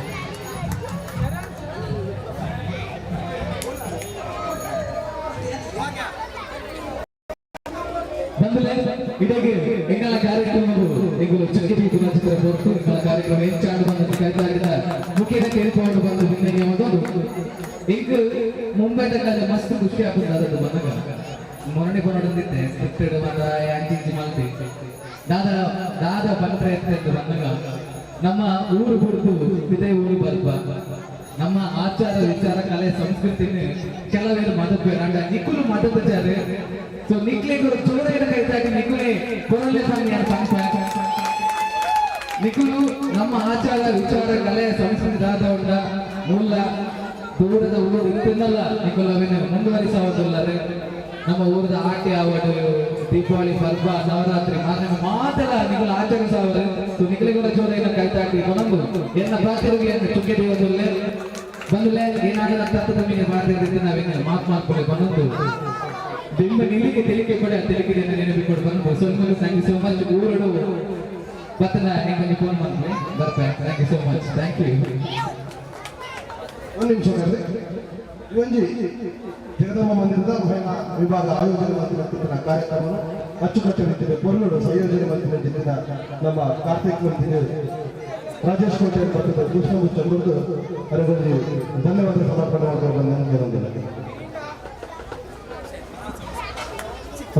ಇಡಗೆ ಎಂಗಳ ಕಾರ್ಯಕ್ರಮವು ಎಂಗಳು ಚಕ್ಕೆಟಿ ಗುಣಚಿತ್ರ ಕೊಟ್ಟು ಎಂಗಳ ಕಾರ್ಯಕ್ರಮ ಹೆಚ್ಚಾಡು ಬಂದ ಕೈತಾಡಿದ ಮುಖ್ಯದ ಕೇಳಿಕೊಂಡು ಬಂದು ಬಿನ್ನಗೆ ಮೊದಲು ಎಂಕು ಮುಂಬೈದ ಕಾಲ ಮಸ್ತ್ ಖುಷಿ ಆಗ್ತದೆ ಅದನ್ನು ಬಂದಾಗ ಮೊನ್ನೆ ಬಂದಿದ್ದೆ ಸ್ಕ್ರಿಪ್ಟೆಡ್ ಬಂದ ಆಂಟಿ ಮಾಲ್ತಿ ದಾದ ಬಂದ ಪ್ರಯತ್ನ ಎಂದು ಬಂದಾಗ ನಮ್ಮ ಊರು ಬಿಡ್ತು ಇದೇ ಊರು ಬಲ್ಪ ನಮ್ಮ ಆಚಾರ ವಿಚಾರ ಕಲೆ ಸಂಸ್ಕೃತಿನ ಕೆಲವೇರು ಮದಬೇಡ ನಿಕ್ಕುಲು ಮದಬಚಾರೆ ಸೊ ನಿಕ್ಲೆ ಗುರು ಚೋರೈನ ಕೈತಾಗಿ ನಿಕ್ಕುಲೆ ಕೊರಲೆ ಸಾಂಗ್ಯಾನ ನಿಕ್ಕುಲು ನಮ್ಮ ಆಚಾರ ವಿಚಾರ ಕಲೆ ಸಂಸ್ಕೃತಿ ದಾದ ಮೂಲ ದೂರದ ಊರು ಇತ್ತಿನಲ್ಲ ನಿಕ್ಕುಲವೇನು ಮುಂದುವರಿಸೋದಿಲ್ಲರೆ ನಮ್ಮ ಊರದ ಆಟಿ ಆವಡು ದೀಪಾವಳಿ ಹಬ್ಬ ನವರಾತ್ರಿ ಮಾತೆಲ್ಲ ನಿಕ್ಕುಲ ಆಚರಿಸೋರು ಸೊ ನಿಕ್ಕಲೆ ಗುರು ಚೋರೈನ ಕೈತಾಗಿ ಕೊನಂದು ಎನ್ನ ಪಾತ್ರರಿಗೆ ಚುಕ್ಕೆ ದೇವದಲ್ಲೇ ಬಂದುಲೆ ಏನಾಗಲ್ಲ ತತ್ವದ ಮೇಲೆ ಮಾಡ್ತಿದ್ದೆ ನಾವೇನು ಮಾಡ್ಕೊಳ್ಳಿ ಬಂದು ನಿಮ್ಮ ನಿಲ್ಲಿಗೆ ತೆಲಿಕೆ ಕೊಡ ತೆಲಿಕೆ ನೆನಪಿಕೊಂಡು ಬಂದು ಸ್ವಲ್ಪ ಥ್ಯಾಂಕ್ ಯು ಸೋ ಮಚ್ ಊರಡು ಬತ್ತನ ನಿಮಗೆ ಫೋನ್ ಮಾಡ್ತೀನಿ ಬರ್ತಾ thank you so much thank you ಒಂದು ನಿಮಿಷ ಇವಂಜಿ ಜಗದಮ್ಮ ಮಂದಿರದ ಮಹಿಳಾ ವಿಭಾಗ ಆಯೋಜನೆ ಮಾಡ್ತಿರುವ ಕಾರ್ಯಕ್ರಮವನ್ನು ಅಚ್ಚುಕಟ್ಟುತ್ತಿದೆ ಪೊರ್ಲೂರು ಸಂಯೋಜನೆ ಮಾಡ್ತಿರುವ ಜಿಲ್ಲೆಯ ನಮ್ಮ ಕಾರ್ತಿಕ್ ಮಂದಿರ ರಾಜೇಶ್ ಕೋಟೆ ಪಟ್ಟದ ಕೃಷ್ಣಮೂರ್ತಿ ಚಂದ್ರದು ಅವರಿಗೆ ಧನ್ಯವಾದ ಸಮರ್ಪಣೆ ಮಾಡುವುದನ್ನು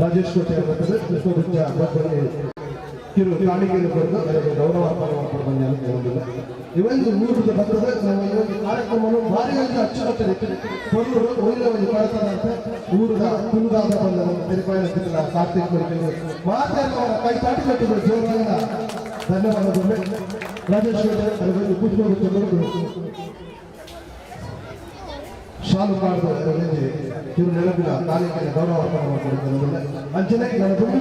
ರಾಜೇಶ್ ಕೋಟೆ ಪಟ್ಟದ ಕೃಷ್ಣಮೂರ್ತಿ ಕಿರು ಕಾಣಿಕೆಯನ್ನು ಕೊಟ್ಟು ಅವರಿಗೆ ಗೌರವ ಅರ್ಪಣೆ ಮಾಡಿಕೊಂಡು ಇವೊಂದು ಮೂರು ಬರ್ತದೆ ನಾವು ಈ ಕಾರ್ಯಕ್ರಮವನ್ನು ಭಾರಿ ಒಂದು ಅಚ್ಚುಕಟ್ಟುತ್ತಿದೆ ಪೊರ್ಲೂರು ಒಳ್ಳೆಯ ಒಂದು ಕಳಸದಂತೆ ಊರದ ತುಳುದಾದ ಬಂದ ತಿರುಪಾಯಿನ ಕಾರ್ತಿಕ್ ಮರಿಕೆಗೆ ಮಾತಾಡುವವರ ಕೈ ಚಾಟಿ ಕಟ್ಟಿದ್ರು ಜೋರಾದ ಧನ್ಯವಾದಗಳು ರಾಜೇಶ್ ಅವರಿಗೆ ಕೂತ್ಕೊಂಡು ಶಾಲು ಮಾಡಿದ ಇವರು ನೆನಪಿನ ಕಾರ್ಯಕ್ರಮ ಗೌರವ ಅರ್ಪಣೆ ಮಾಡಿಕೊಂಡಿದ್ದಾರೆ ಅಂಚನೆ ನನ್ನ ದುಡ್ಡು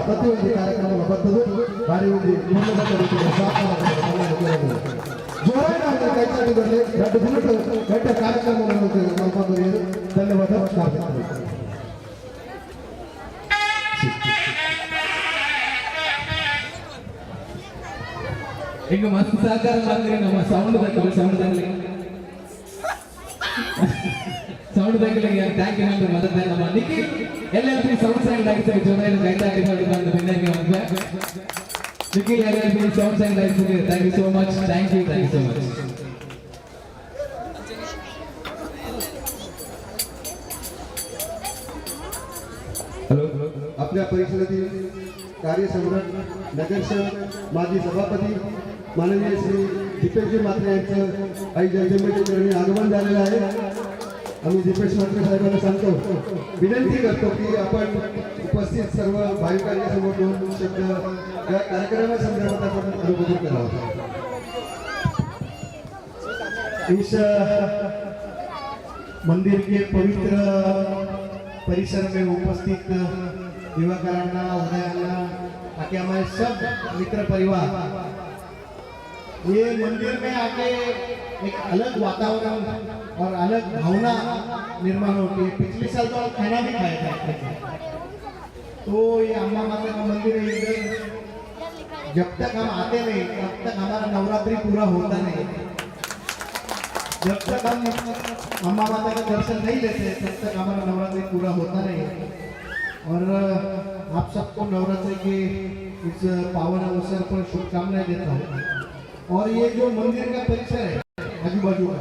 ಪ್ರತಿಯೊಂದು ಕಾರ್ಯಕ್ರಮ ಬರ್ತದೆ ಭಾರಿ ಒಂದು ಜೋರಾದ ಕೈ ಚಾಟಿದಲ್ಲಿ 2 ದಿನಗಳು ಗಂಟೆ ಕಾರ್ಯಕ್ರಮವನ್ನು ಮಾಡ್ಕೊಂಡು ಧನ್ಯವಾದ ಈಗ ಮಸ್ತ್ ಸಹಕಾರ ಮಾಡಿದ್ರೆ ನಮ್ಮ ಸೌಂಡ್ ದಾಖಲೆಗೆ ಥ್ಯಾಂಕ್ ಯು ಅಂತ ಮೊದಲೇ ನಮ್ಮ ನಿಖಿಲ್ LLP ಸೌಂಡ್ ಸೈಡ್ ಆಗಿದ್ದಾರೆ ಜೊತೆಯಲ್ಲಿ ಗೈಡ್ ಆಗಿದ್ದಾರೆ ಅಂತ ಬೆನ್ನಗೆ ಹೋಗ್ಬೇ ನಿಖಿಲ್ LLP ಸೌಂಡ್ ಸೈಡ್ ಆಗಿದ್ದಾರೆ thank you so much thank you so much hello आपल्या परिसरातील कार्यसम्राट नगरसेवक माजी सभापती माननीय श्री दीपेशजी म्हात्रे यांचं काही जयजयमेचे आगमन झालेलं आहे आम्ही दीपेश म्हात्रे साहेबांना सांगतो विनंती करतो की आपण उपस्थित सर्व भाविकांसमोर 2 शब्द या कार्यक्रमासंदर्भात आपण अनुभव करावा इस मंदिर के पवित्र परिसर में उपस्थित युवकारांना उदयांना ताकि हमारे सब मित्र परिवार ये मंदिर में आके एक अलग वातावरण और अलग भावना निर्माण होती है। पिछले साल तो खाना भी खाया था तो ये अम्मा माता का मंदिर है इधर जब तक हम आते नहीं तब तक हमारा नवरात्रि पूरा होता नहीं। जब तक हम अम्मा माता का दर्शन नहीं लेते तब तक हमारा नवरात्रि पूरा होता नहीं। और आप सबको नवरात्रि के इस पावन अवसर पर शुभकामनाएं देता हूँ। और ये जो मंदिर का परिसर है आजू बाजू का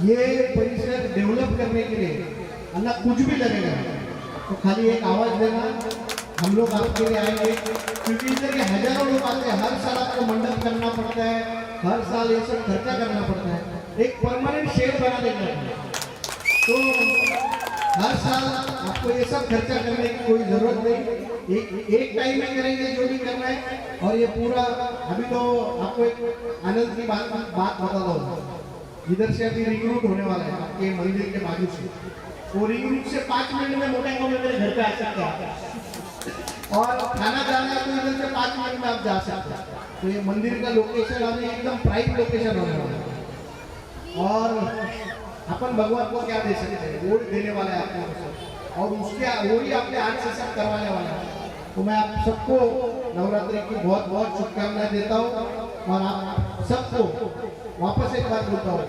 ये परिसर डेवलप करने के लिए अन्ना कुछ भी लगेगा तो खाली एक आवाज देना हम लोग आपके लिए आएंगे क्योंकि इधर के हजारों लोग आते हैं। हर साल आपको मंडप करना पड़ता है हर साल ये सब खर्चा करना पड़ता है। एक परमानेंट शेड बना देना तो हर साल आपको ये सब खर्चा करने की कोई जरूरत नहीं। एक टाइम में करेंगे जो भी करना है। और ये पूरा अभी तो आपको एक आनंद की बात बता दो इधर से अभी रिंग रोड होने वाला है आपके मंदिर के बाजू से वो रिंग रोड से 5 मिनट में मोटेंगो में मेरे घर पे आ सकते हैं और खाना खाना है तो इधर से 5 मिनट में आप जा सकते हैं। तो ये मंदिर का लोकेशन अभी एकदम प्राइम लोकेशन होने वाला है। और अपन भगवान को क्या दे सकते हैं वो देने वाला है आपको और उसके वही अपने हाथ से सब करवाने वाला है। तो मैं आप सबको नवरात्रि की बहुत बहुत शुभकामनाएं देता हूँ। और आप सबको वापस एक बार बोलता हूँ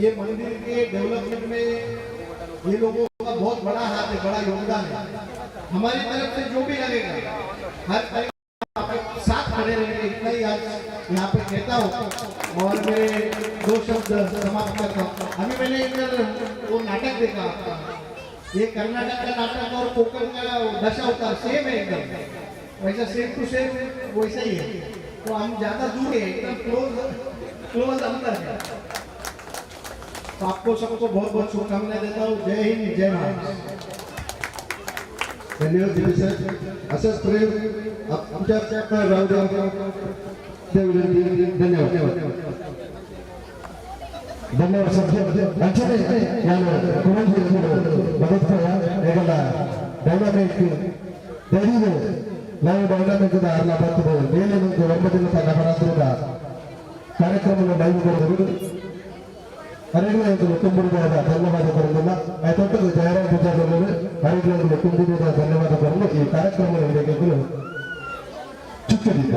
ये मंदिर के डेवलपमेंट में ये लोगों का बहुत बड़ा हाथ है बड़ा योगदान है। हमारी तरफ से जो भी लगेगा हर साथ खड़े रहेंगे इतना ही आज यहाँ पे कहता हूँ। और मेरे 2 शब्द समाप्त करता हूँ। अभी मैंने इधर वो नाटक देखा ये कर्नाटक का नाटक और कोकण का दशावतार सेम है एकदम वैसा सेम टू सेम वैसा ही है। तो हम ज्यादा दूर है एकदम क्लोज अंदर है। तो आपको सबको बहुत बहुत शुभकामनाएं देता हूँ। जय हिंद जय भारत। धन्यवाद दिलीप सर असंच प्रेम आमच्या राहू द्या धन्यवाद धन्यवाद सर ಅಂಚನೆ ನಾನು ಕುಮಾರಜಿ ಬದುಕ್ತಾಯ ಈಗಲ್ಲ ಡೈನಾಮಿಕ್ ಧೈರ್ಯ ನಾವು ಡೈನಾಮಿಕ್ ಅಲ್ಲ ಬರ್ತದೆ ಮೇಲೆ ಒಂದು 9 ದಿನ ನವರಾತ್ರಿಯ ಕಾರ್ಯಕ್ರಮವನ್ನು ನಡೆಸಿಕೊಂಡು ಹರಿಗಳು ತುಂಬುವುದಾದ ಧನ್ಯವಾದಗಳನ್ನು ತೊಟ್ಟದು ಜಯರಾಮ್ ಪೂಜಾರನ್ನು ಹರಿಗಳು ತುಂಬುವುದಾದ ಧನ್ಯವಾದಗಳನ್ನು ಈ ಕಾರ್ಯಕ್ರಮ ನಡೆಯಲು ಚುಚ್ಚುದೀಪ